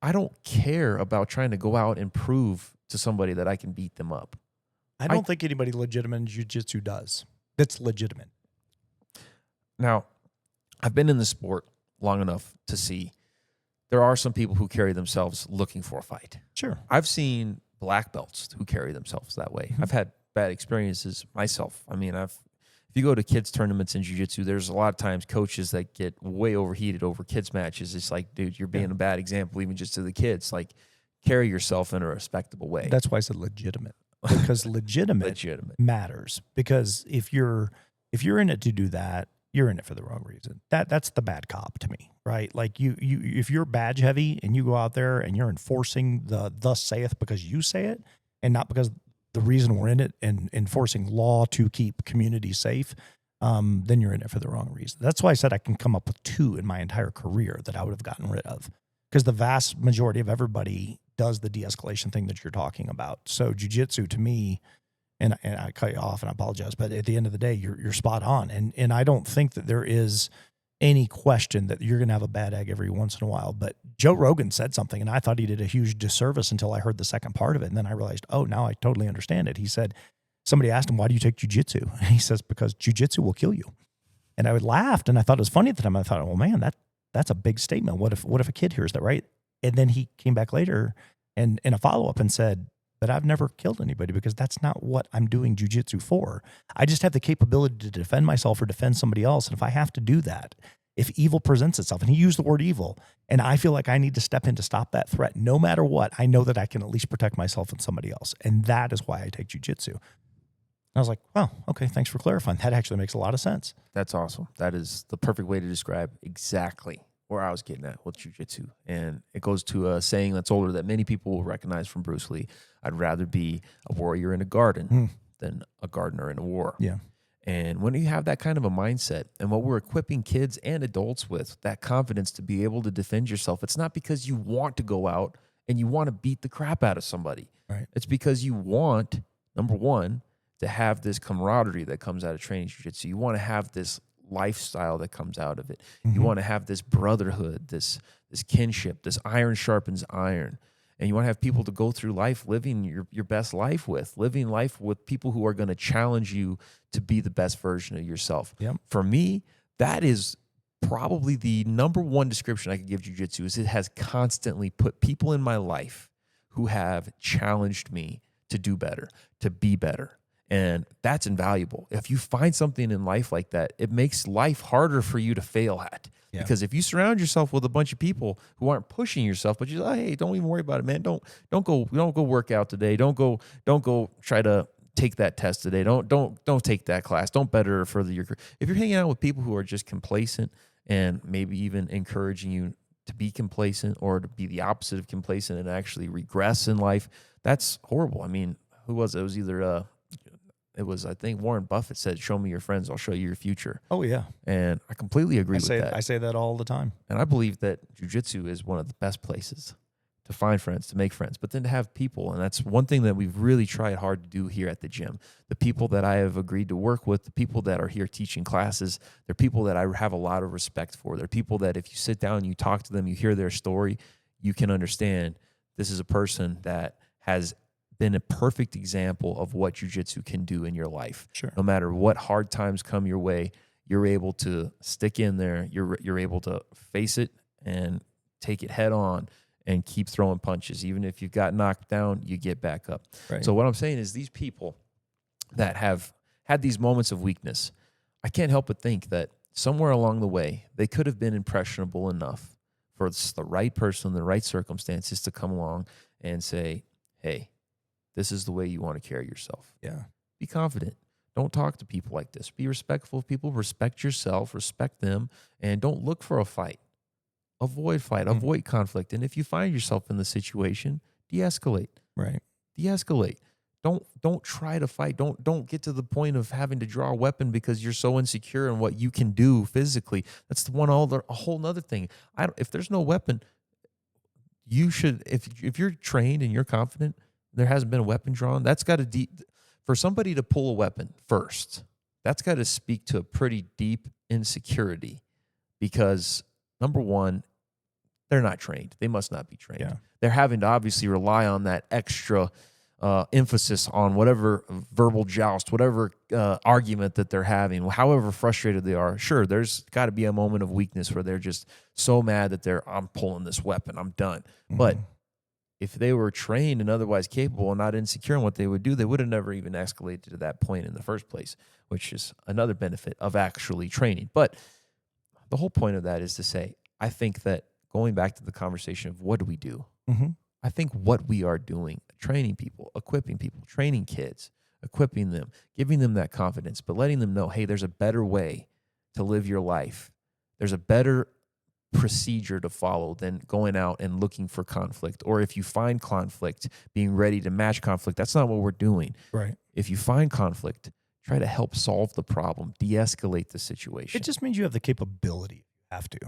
I don't care about trying to go out and prove to somebody that I can beat them up. I don't think anybody legitimate in jiu-jitsu does. That's legitimate. Now, I've been in the sport long enough to see there are some people who carry themselves looking for a fight. Sure. I've seen black belts who carry themselves that way. I've had bad experiences myself. I mean, if you go to kids tournaments in jiu-jitsu, there's a lot of times coaches that get way overheated over kids matches. It's like, dude, you're being a bad example even just to the kids. Like, carry yourself in a respectable way. That's why I said legitimate. Because legitimate matters. Because if you're in it to do that, you're in it for the wrong reason. That's the bad cop to me, right? Like you if you're badge heavy and you go out there and you're enforcing the thus saith because you say it and not because the reason we're in it and enforcing law to keep communities safe, then you're in it for the wrong reason. That's why I said I can come up with 2 in my entire career that I would have gotten rid of, because the vast majority of everybody does the de-escalation thing that you're talking about. So jiu-jitsu to me, and I cut you off and I apologize, but at the end of the day, you're spot on. And I don't think that there is any question that you're going to have a bad egg every once in a while. But Joe Rogan said something, and I thought he did a huge disservice until I heard the second part of it. And then I realized, oh, now I totally understand it. He said, somebody asked him, why do you take jiu-jitsu? And he says, because jiu-jitsu will kill you. And I laughed, and I thought it was funny at the time. I thought, well, man, that's a big statement. What if a kid hears that, right? And then he came back later and in a follow-up and said, but I've never killed anybody because that's not what I'm doing jiu-jitsu for. I just have the capability to defend myself or defend somebody else. And if I have to do that, if evil presents itself, and he used the word evil, and I feel like I need to step in to stop that threat, no matter what, I know that I can at least protect myself and somebody else. And that is why I take jiu-jitsu. I was like, wow, okay, thanks for clarifying. That actually makes a lot of sense. That's awesome. That is the perfect way to describe exactly where I was getting at with jiu-jitsu. And it goes to a saying that's older that many people will recognize from Bruce Lee. I'd rather be a warrior in a garden than a gardener in a war. Yeah. And when you have that kind of a mindset, and what we're equipping kids and adults with, that confidence to be able to defend yourself, it's not because you want to go out and you want to beat the crap out of somebody. Right. It's because you want, number one, to have this camaraderie that comes out of training jiu-jitsu. You want to have this lifestyle that comes out of it. You want to have this brotherhood, this kinship, this iron sharpens iron. and you want to have people to go through life living your best life with, living life with people who are going to challenge you to be the best version of yourself. Yep. For me, that is probably the number one description I could give jiu-jitsu, is it has constantly put people in my life who have challenged me to do better, to be better. And that's invaluable. If you find something in life like that, it makes life harder for you to fail at. Yeah. Because if you surround yourself with a bunch of people who aren't pushing yourself, but you're like, hey, don't even worry about it, man. Don't go work out today. Don't go try to take that test today. Don't take that class. Don't better or further your career. If you're hanging out with people who are just complacent and maybe even encouraging you to be complacent or to be the opposite of complacent and actually regress in life, that's horrible. I mean, who was it? It was either I think Warren Buffett said, show me your friends, I'll show you your future. Oh, yeah. And I completely agree with that. I say that all the time. And I believe that jiu-jitsu is one of the best places to find friends, to make friends, but then to have people. And that's one thing that we've really tried hard to do here at the gym. The people that I have agreed to work with, the people that are here teaching classes, they're people that I have a lot of respect for. They're people that if you sit down and you talk to them, you hear their story, you can understand this is a person that has been a perfect example of what jiu-jitsu can do in your life. Sure. No matter what hard times come your way, you're able to stick in there. You're able to face it and take it head on and keep throwing punches. Even if you got knocked down, you get back up. Right. So what I'm saying is these people that have had these moments of weakness, I can't help but think that somewhere along the way, they could have been impressionable enough for the right person, the right circumstances to come along and say, hey, this is the way you want to carry yourself. Yeah. Be confident. Don't talk to people like this. Be respectful of people. Respect yourself. Respect them. And don't look for a fight. Avoid fight. Avoid conflict. And if you find yourself in the situation, de-escalate. Right. De-escalate. Don't try to fight. Don't get to the point of having to draw a weapon because you're so insecure in what you can do physically. That's a whole nother thing. If there's no weapon, you should, if you're trained and you're confident, there hasn't been a weapon drawn, that's got to for somebody to pull a weapon first, that's got to speak to a pretty deep insecurity, because number one, they're not trained. They must not be trained. Yeah. They're having to obviously rely on that extra emphasis on whatever verbal joust, whatever argument that they're having, however frustrated they are. Sure, there's got to be a moment of weakness where they're just so mad that I'm pulling this weapon, I'm done. Mm-hmm. But if they were trained and otherwise capable and not insecure in what they would do, they would have never even escalated to that point in the first place, which is another benefit of actually training. But the whole point of that is to say, I think that going back to the conversation of what do we do, I think what we are doing, training people, equipping people, training kids, equipping them, giving them that confidence, but letting them know, hey, there's a better way to live your life. There's a better procedure to follow than going out and looking for conflict. Or if you find conflict, being ready to match conflict. That's not what we're doing. Right. If you find conflict, try to help solve the problem, de-escalate the situation. It just means you have the capability. You have to.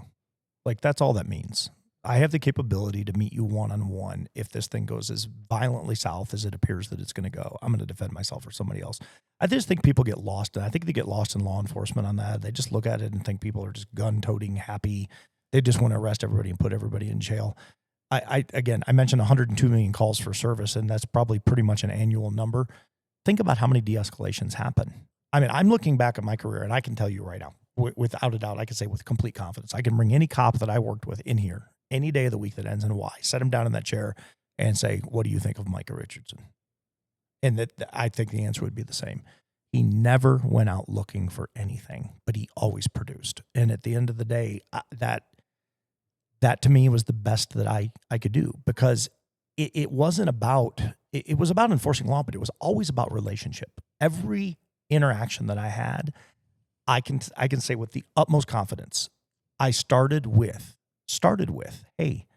Like, that's all that means. I have the capability to meet you one-on-one. If this thing goes as violently south as it appears that it's going to go, I'm going to defend myself or somebody else. I just think people get lost. And I think they get lost in law enforcement on that. They just look at it and think people are just gun-toting happy. They just want to arrest everybody and put everybody in jail. I mentioned 102 million calls for service, and that's probably pretty much an annual number. Think about how many de-escalations happen. I mean, I'm looking back at my career, and I can tell you right now, without a doubt, I can say with complete confidence, I can bring any cop that I worked with in here any day of the week that ends in Y, set him down in that chair and say, what do you think of Micah Richardson? And that I think the answer would be the same. He never went out looking for anything, but he always produced. And at the end of the day, that to me was the best that I could do, because it wasn't about, it was about enforcing law, but it was always about relationship. Every interaction that I had, I can say with the utmost confidence, I started with, hey,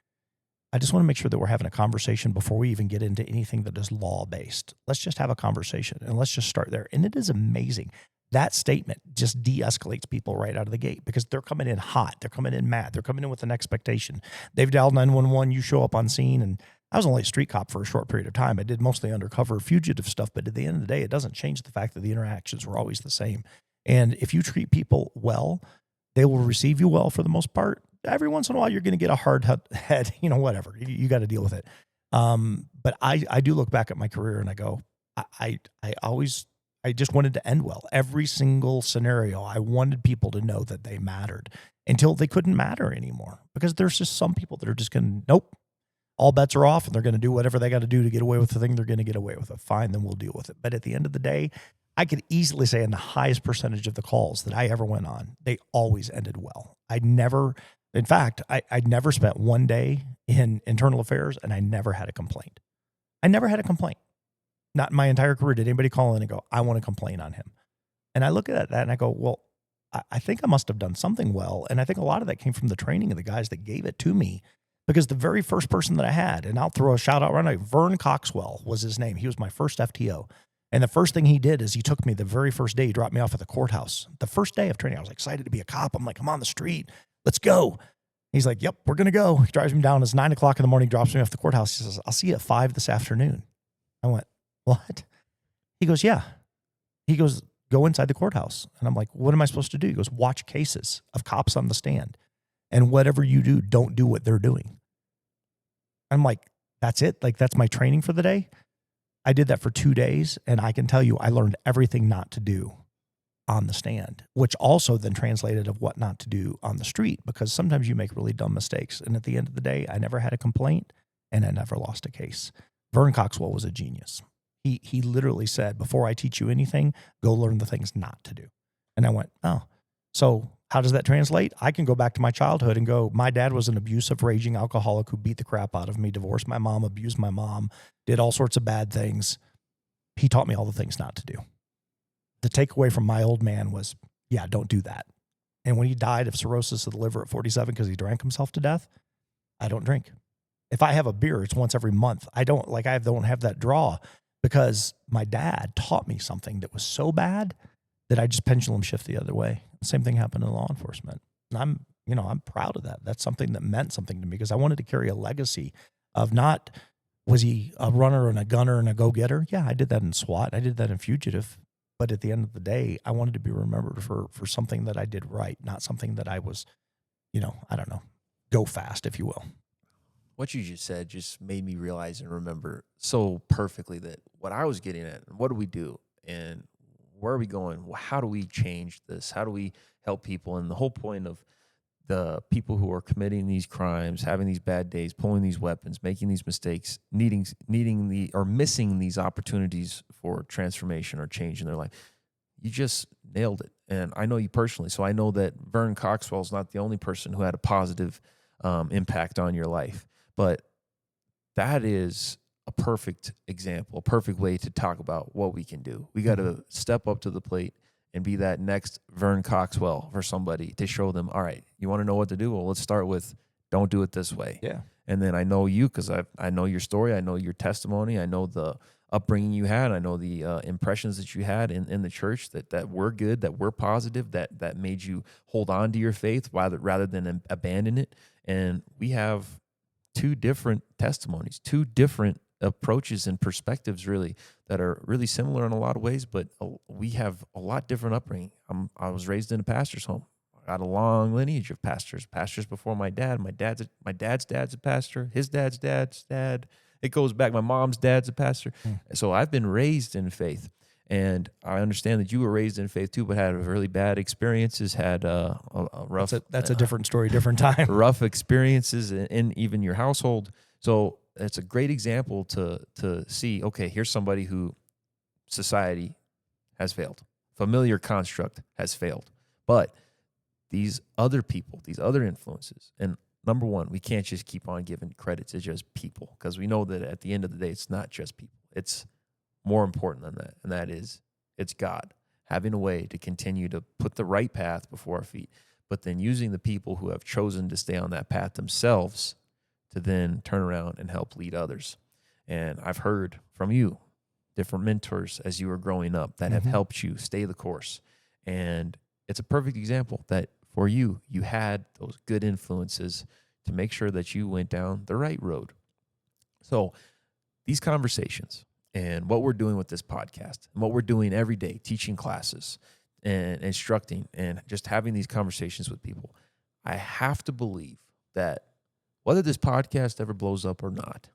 I just want to make sure that we're having a conversation before we even get into anything that is law-based. Let's just have a conversation and let's just start there. And it is amazing. That statement just de-escalates people right out of the gate, because they're coming in hot. They're coming in mad. They're coming in with an expectation. They've dialed 911. You show up on scene, and I was only a street cop for a short period of time. I did mostly undercover fugitive stuff, but at the end of the day, it doesn't change the fact that the interactions were always the same. And if you treat people well, they will receive you well for the most part. Every once in a while, you're going to get a hard head, whatever. You got to deal with it. But I do look back at my career and I go, I just wanted to end well. Every single scenario, I wanted people to know that they mattered until they couldn't matter anymore, because there's just some people that are just going to, nope, all bets are off and they're going to do whatever they got to do to get away with the thing they're going to get away with it. Fine, then we'll deal with it. But at the end of the day, I could easily say in the highest percentage of the calls that I ever went on, they always ended well. I never spent one day in internal affairs and I never had a complaint. I never had a complaint. Not in my entire career did anybody call in and go, I want to complain on him. And I look at that and I go, well, I think I must have done something well. And I think a lot of that came from the training of the guys that gave it to me, because the very first person that I had, and I'll throw a shout out right now, Vern Coxwell was his name. He was my first FTO. And the first thing he did is he took me the very first day, he dropped me off at the courthouse. The first day of training, I was excited to be a cop. I'm like, I'm on the street. Let's go. He's like, yep, we're going to go. He drives me down. It's 9 o'clock in the morning, drops me off at the courthouse. He says, I'll see you at 5 this afternoon. I went, what? He goes, yeah. He goes, go inside the courthouse. And I'm like, what am I supposed to do? He goes, watch cases of cops on the stand. And whatever you do, don't do what they're doing. I'm like, that's it? Like, that's my training for the day? I did that for 2 days, and I can tell you I learned everything not to do on the stand, which also then translated of what not to do on the street, because sometimes you make really dumb mistakes. And at the end of the day, I never had a complaint and I never lost a case. Vern Coxwell was a genius. He literally said, before I teach you anything, go learn the things not to do. And I went, oh, so how does that translate? I can go back to my childhood and go, my dad was an abusive, raging alcoholic who beat the crap out of me, divorced my mom, abused my mom, did all sorts of bad things. He taught me all the things not to do. The takeaway from my old man was, yeah, don't do that. And when he died of cirrhosis of the liver at 47 because he drank himself to death, I don't drink. If I have a beer, it's once every month. I don't have that draw, because my dad taught me something that was so bad that I just pendulum shift the other way. The same thing happened in law enforcement. And I'm proud of that. That's something that meant something to me, because I wanted to carry a legacy of not, was he a runner and a gunner and a go-getter? Yeah, I did that in SWAT. I did that in Fugitive. But at the end of the day, I wanted to be remembered for something that I did right, not something that I was, I don't know, go fast, if you will. What you just said just made me realize and remember so perfectly that what I was getting at, what do we do and where are we going? How do we change this? How do we help people? And the whole point of the people who are committing these crimes, having these bad days, pulling these weapons, making these mistakes, missing these opportunities for transformation or change in their life. You just nailed it. And I know you personally, so I know that Vern Coxwell is not the only person who had a positive impact on your life. But that is a perfect example, a perfect way to talk about what we can do. We got to step up to the plate and be that next Vern Coxwell for somebody to show them, all right, you want to know what to do? Well, let's start with, don't do it this way. Yeah. And then I know you, because I know your story. I know your testimony. I know the upbringing you had. I know the impressions that you had in the church that were good, that were positive, that made you hold on to your faith rather than abandon it. And we have two different testimonies, two different approaches and perspectives, really, that are really similar in a lot of ways, but we have a lot different upbringing. I was raised in a pastor's home. I got a long lineage of pastors before my dad. My dad's dad's a pastor. His dad's dad. It goes back. My mom's dad's a pastor. So I've been raised in faith. And I understand that you were raised in faith too, but had really bad experiences, had a rough... That's a different story, different time. Rough experiences in even your household. So it's a great example to see, okay, here's somebody who society has failed. Familiar construct has failed. But these other people, these other influences, and number one, we can't just keep on giving credit to just people, because we know that at the end of the day, it's not just people. It's more important than that, and that is it's God having a way to continue to put the right path before our feet, but then using the people who have chosen to stay on that path themselves to then turn around and help lead others. And I've heard from you, different mentors as you were growing up that have helped you stay the course. And it's a perfect example that for you, you had those good influences to make sure that you went down the right road. So these conversations, and what we're doing with this podcast, and what we're doing every day, teaching classes and instructing and just having these conversations with people, I have to believe that whether this podcast ever blows up or not,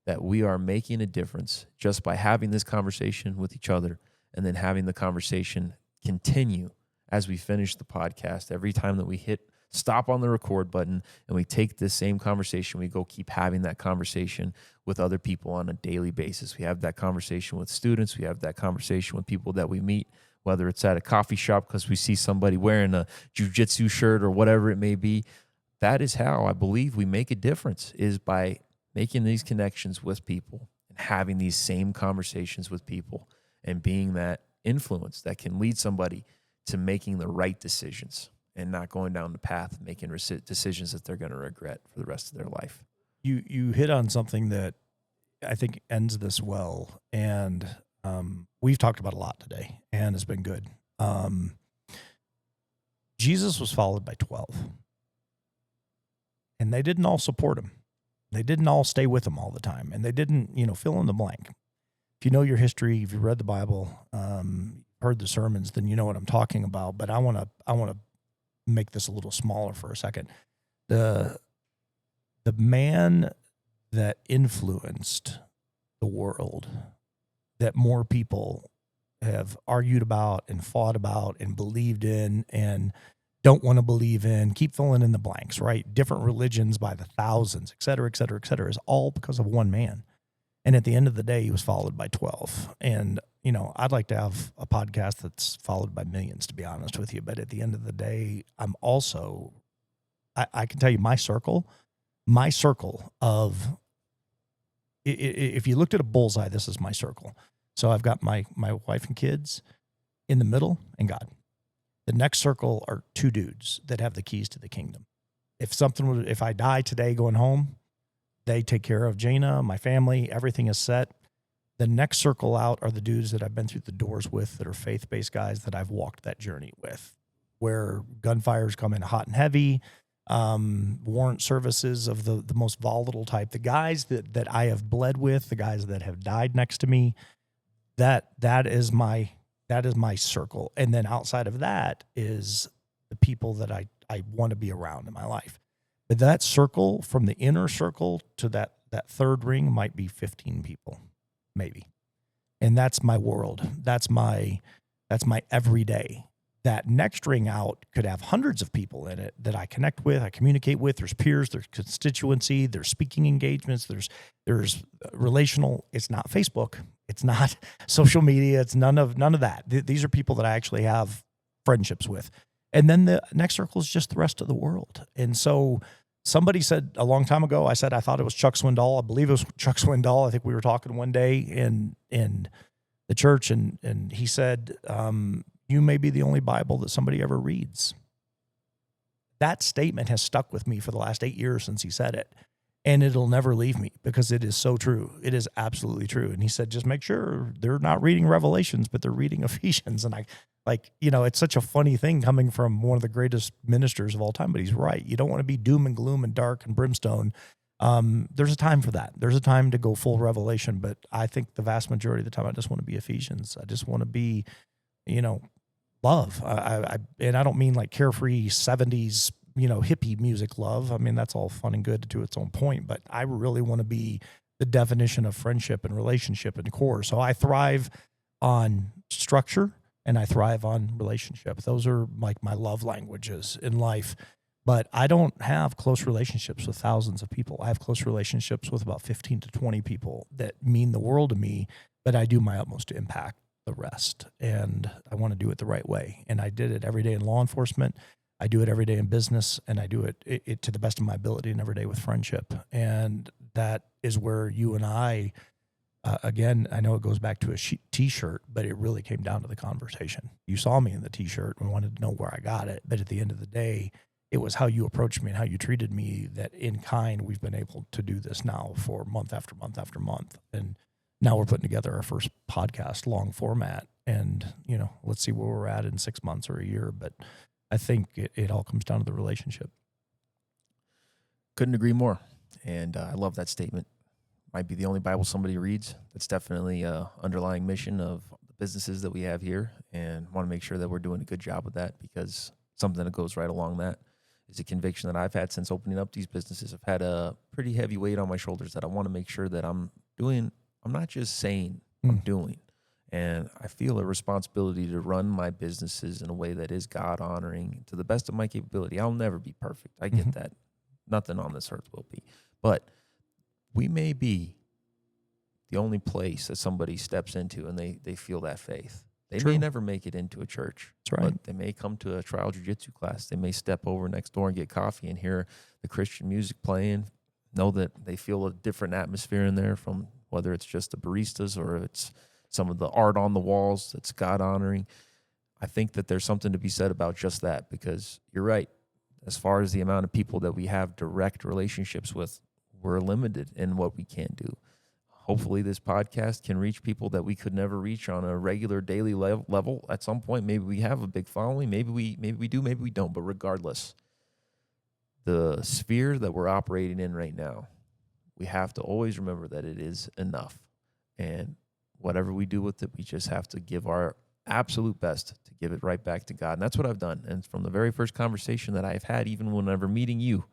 that we are making a difference just by having this conversation with each other, and then having the conversation continue as we finish the podcast. Every time that we hit stop on the record button and we take this same conversation, we go keep having that conversation with other people on a daily basis. We have that conversation with students. We have that conversation with people that we meet, whether it's at a coffee shop because we see somebody wearing a jiu-jitsu shirt or whatever it may be. That is how I believe we make a difference, is by making these connections with people and having these same conversations with people and being that influence that can lead somebody to making the right decisions and not going down the path of making decisions that they're going to regret for the rest of their life. You hit on something that I think ends this well, and we've talked about a lot today, and it's been good. Jesus was followed by 12, and they didn't all support him. They didn't all stay with him all the time, and they didn't, fill in the blank. If you know your history, if you read the Bible, heard the sermons, then you know what I'm talking about. But I want to make this a little smaller for a second. The man that influenced the world, that more people have argued about and fought about and believed in and don't want to believe in, keep filling in the blanks, right? Different religions by the thousands, et cetera, is all because of one man. And at the end of the day, he was followed by 12. And, I'd like to have a podcast that's followed by millions, to be honest with you. But at the end of the day, I'm also, I can tell you my circle of, if you looked at a bullseye, this is my circle. So I've got my wife and kids in the middle and God. The next circle are two dudes that have the keys to the kingdom. If I die today going home, they take care of Jaina, my family, everything is set. The next circle out are the dudes that I've been through the doors with, that are faith-based guys that I've walked that journey with, where gunfires come in hot and heavy, warrant services of the most volatile type, the guys that I have bled with, the guys that have died next to me, that is my circle. And then outside of that is the people that I want to be around in my life. But that circle, from the inner circle to that third ring, might be 15 people, maybe. And that's my world. That's my everyday. That next ring out could have hundreds of people in it that I connect with, I communicate with. There's peers, there's constituency, there's speaking engagements, there's relational. It's not Facebook. It's not social media. It's none of that. These are people that I actually have friendships with. And then the next circle is just the rest of the world. And so somebody said a long time ago, I thought it was Chuck Swindoll. I believe it was Chuck Swindoll. I think we were talking one day in the church, and he said, you may be the only Bible that somebody ever reads. That statement has stuck with me for the last 8 years since he said it. And it'll never leave me, because it is so true. It is absolutely true. And he said, just make sure they're not reading Revelations, but they're reading Ephesians. And it's such a funny thing coming from one of the greatest ministers of all time, but he's right. You don't want to be doom and gloom and dark and brimstone. There's a time for that. There's a time to go full Revelation, but I think the vast majority of the time I just want to be Ephesians. I just want to be, love. And I don't mean like carefree 70s, hippie music love. I mean, that's all fun and good to its own point, but I really want to be the definition of friendship and relationship and core. So I thrive on structure and I thrive on relationship. Those are like my love languages in life. But I don't have close relationships with thousands of people. I have close relationships with about 15 to 20 people that mean the world to me, but I do my utmost to impact the rest. And I want to do it the right way. And I did it every day in law enforcement. I do it every day in business, and I do it to the best of my ability, and every day with friendship. And that is where you and I, again, I know it goes back to a T-shirt, but it really came down to the conversation. You saw me in the T-shirt and wanted to know where I got it. But at the end of the day, it was how you approached me and how you treated me that in kind we've been able to do this now for month after month after month. And now we're putting together our first podcast, long format. And, let's see where we're at in 6 months or a year. But I think it all comes down to the relationship. Couldn't agree more. And I love that statement. Might be the only Bible somebody reads. That's definitely an underlying mission of the businesses that we have here, and want to make sure that we're doing a good job with that, because something that goes right along that is a conviction that I've had since opening up these businesses. I've had a pretty heavy weight on my shoulders that I want to make sure that I'm not just saying, I'm doing. And I feel a responsibility to run my businesses in a way that is God honoring to the best of my capability. I'll never be perfect. I get that. Nothing on this earth will be. But we may be the only place that somebody steps into and they feel that faith. They may never make it into a church. That's right. But they may come to a trial jiu-jitsu class. They may step over next door and get coffee and hear the Christian music playing, know that they feel a different atmosphere in there from whether it's just the baristas or it's some of the art on the walls that's God honoring. I think that there's something to be said about just that, because you're right. As far as the amount of people that we have direct relationships with, we're limited in what we can do. Hopefully this podcast can reach people that we could never reach on a regular daily level. At some point, maybe we have a big following. Maybe we do, maybe we don't. But regardless, the sphere that we're operating in right now, we have to always remember that it is enough. And whatever we do with it, we just have to give our absolute best to give it right back to God. And that's what I've done. And from the very first conversation that I've had, even whenever meeting you,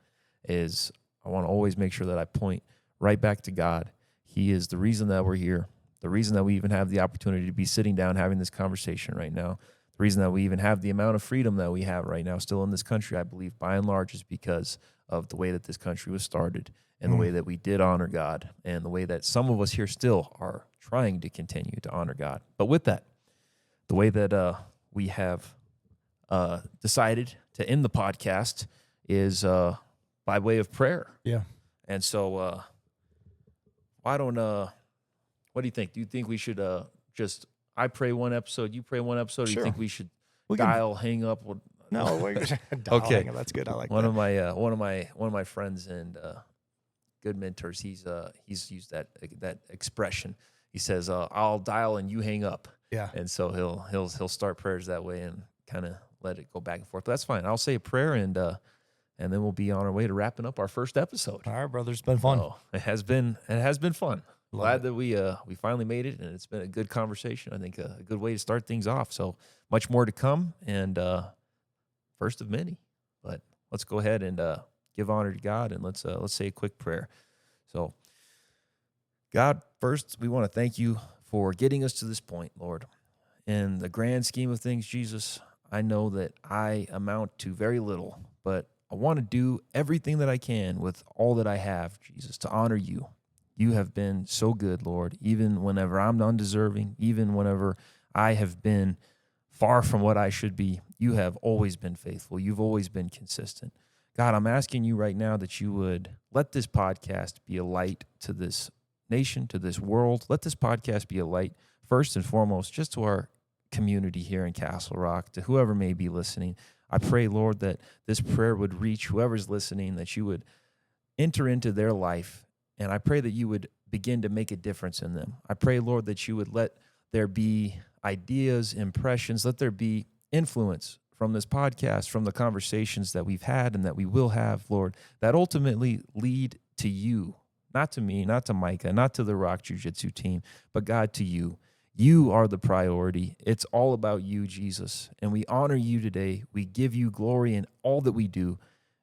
is I want to always make sure that I point right back to God. He is the reason that we're here, the reason that we even have the opportunity to be sitting down having this conversation right now, the reason that we even have the amount of freedom that we have right now still in this country, I believe, by and large, is because of the way that this country was started and the way that we did honor God and the way that some of us here still are trying to continue to honor God. But with that, the way that we have decided to end the podcast is by way of prayer. Yeah. And so what do you think? Do you think we should just, I pray one episode, you pray one episode, or do you think we should hang up? No, okay. That's good. I like one that. One of my friends and good mentors, he's used that expression. He says, I'll dial and you hang up. Yeah. And so he'll start prayers that way and kind of let it go back and forth. But that's fine. I'll say a prayer and then we'll be on our way to wrapping up our first episode. All right, brother. It's been fun. So it has been fun. Glad that we finally made it, and it's been a good conversation. I think a good way to start things off. So much more to come, and first of many. But let's go ahead and give honor to God, and let's say a quick prayer. So, God, first we want to thank you for getting us to this point, Lord. In the grand scheme of things, Jesus, I know that I amount to very little, but I want to do everything that I can with all that I have, Jesus, to honor you. You have been so good, Lord, even whenever I'm undeserving, even whenever I have been far from what I should be. You have always been faithful. You've always been consistent. God, I'm asking you right now that you would let this podcast be a light to this nation, to this world. Let this podcast be a light, first and foremost, just to our community here in Castle Rock, to whoever may be listening. I pray, Lord, that this prayer would reach whoever's listening, that you would enter into their life, and I pray that you would begin to make a difference in them. I pray, Lord, that you would let there be ideas, impressions, let there be influence from this podcast, from the conversations that we've had and that we will have, Lord, that ultimately lead to you, not to me, not to Micah, not to the Rock Jiu-Jitsu team, but God, to you. You are the priority. It's all about you, Jesus. And we honor you today. We give you glory in all that we do.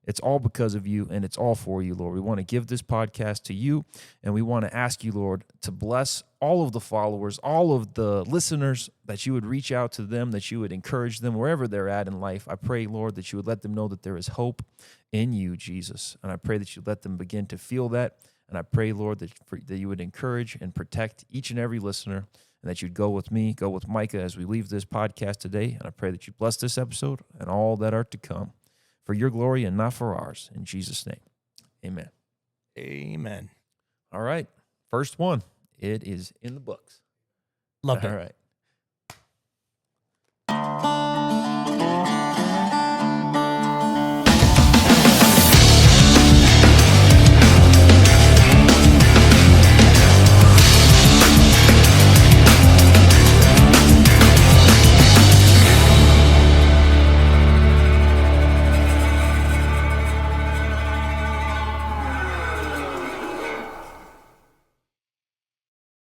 It's all because of you, and it's all for you, Lord. We want to give this podcast to you, and we want to ask you, Lord, to bless all of the followers, all of the listeners, that you would reach out to them, that you would encourage them wherever they're at in life. I pray, Lord, that you would let them know that there is hope in you, Jesus. And I pray that you let them begin to feel that. And I pray, Lord, that you would encourage and protect each and every listener, and that you'd go with me, go with Micah as we leave this podcast today. And I pray that you bless this episode and all that are to come, for your glory and not for ours. In Jesus' name, amen. Amen. All right. First one. It is in the books. Loved it. All right.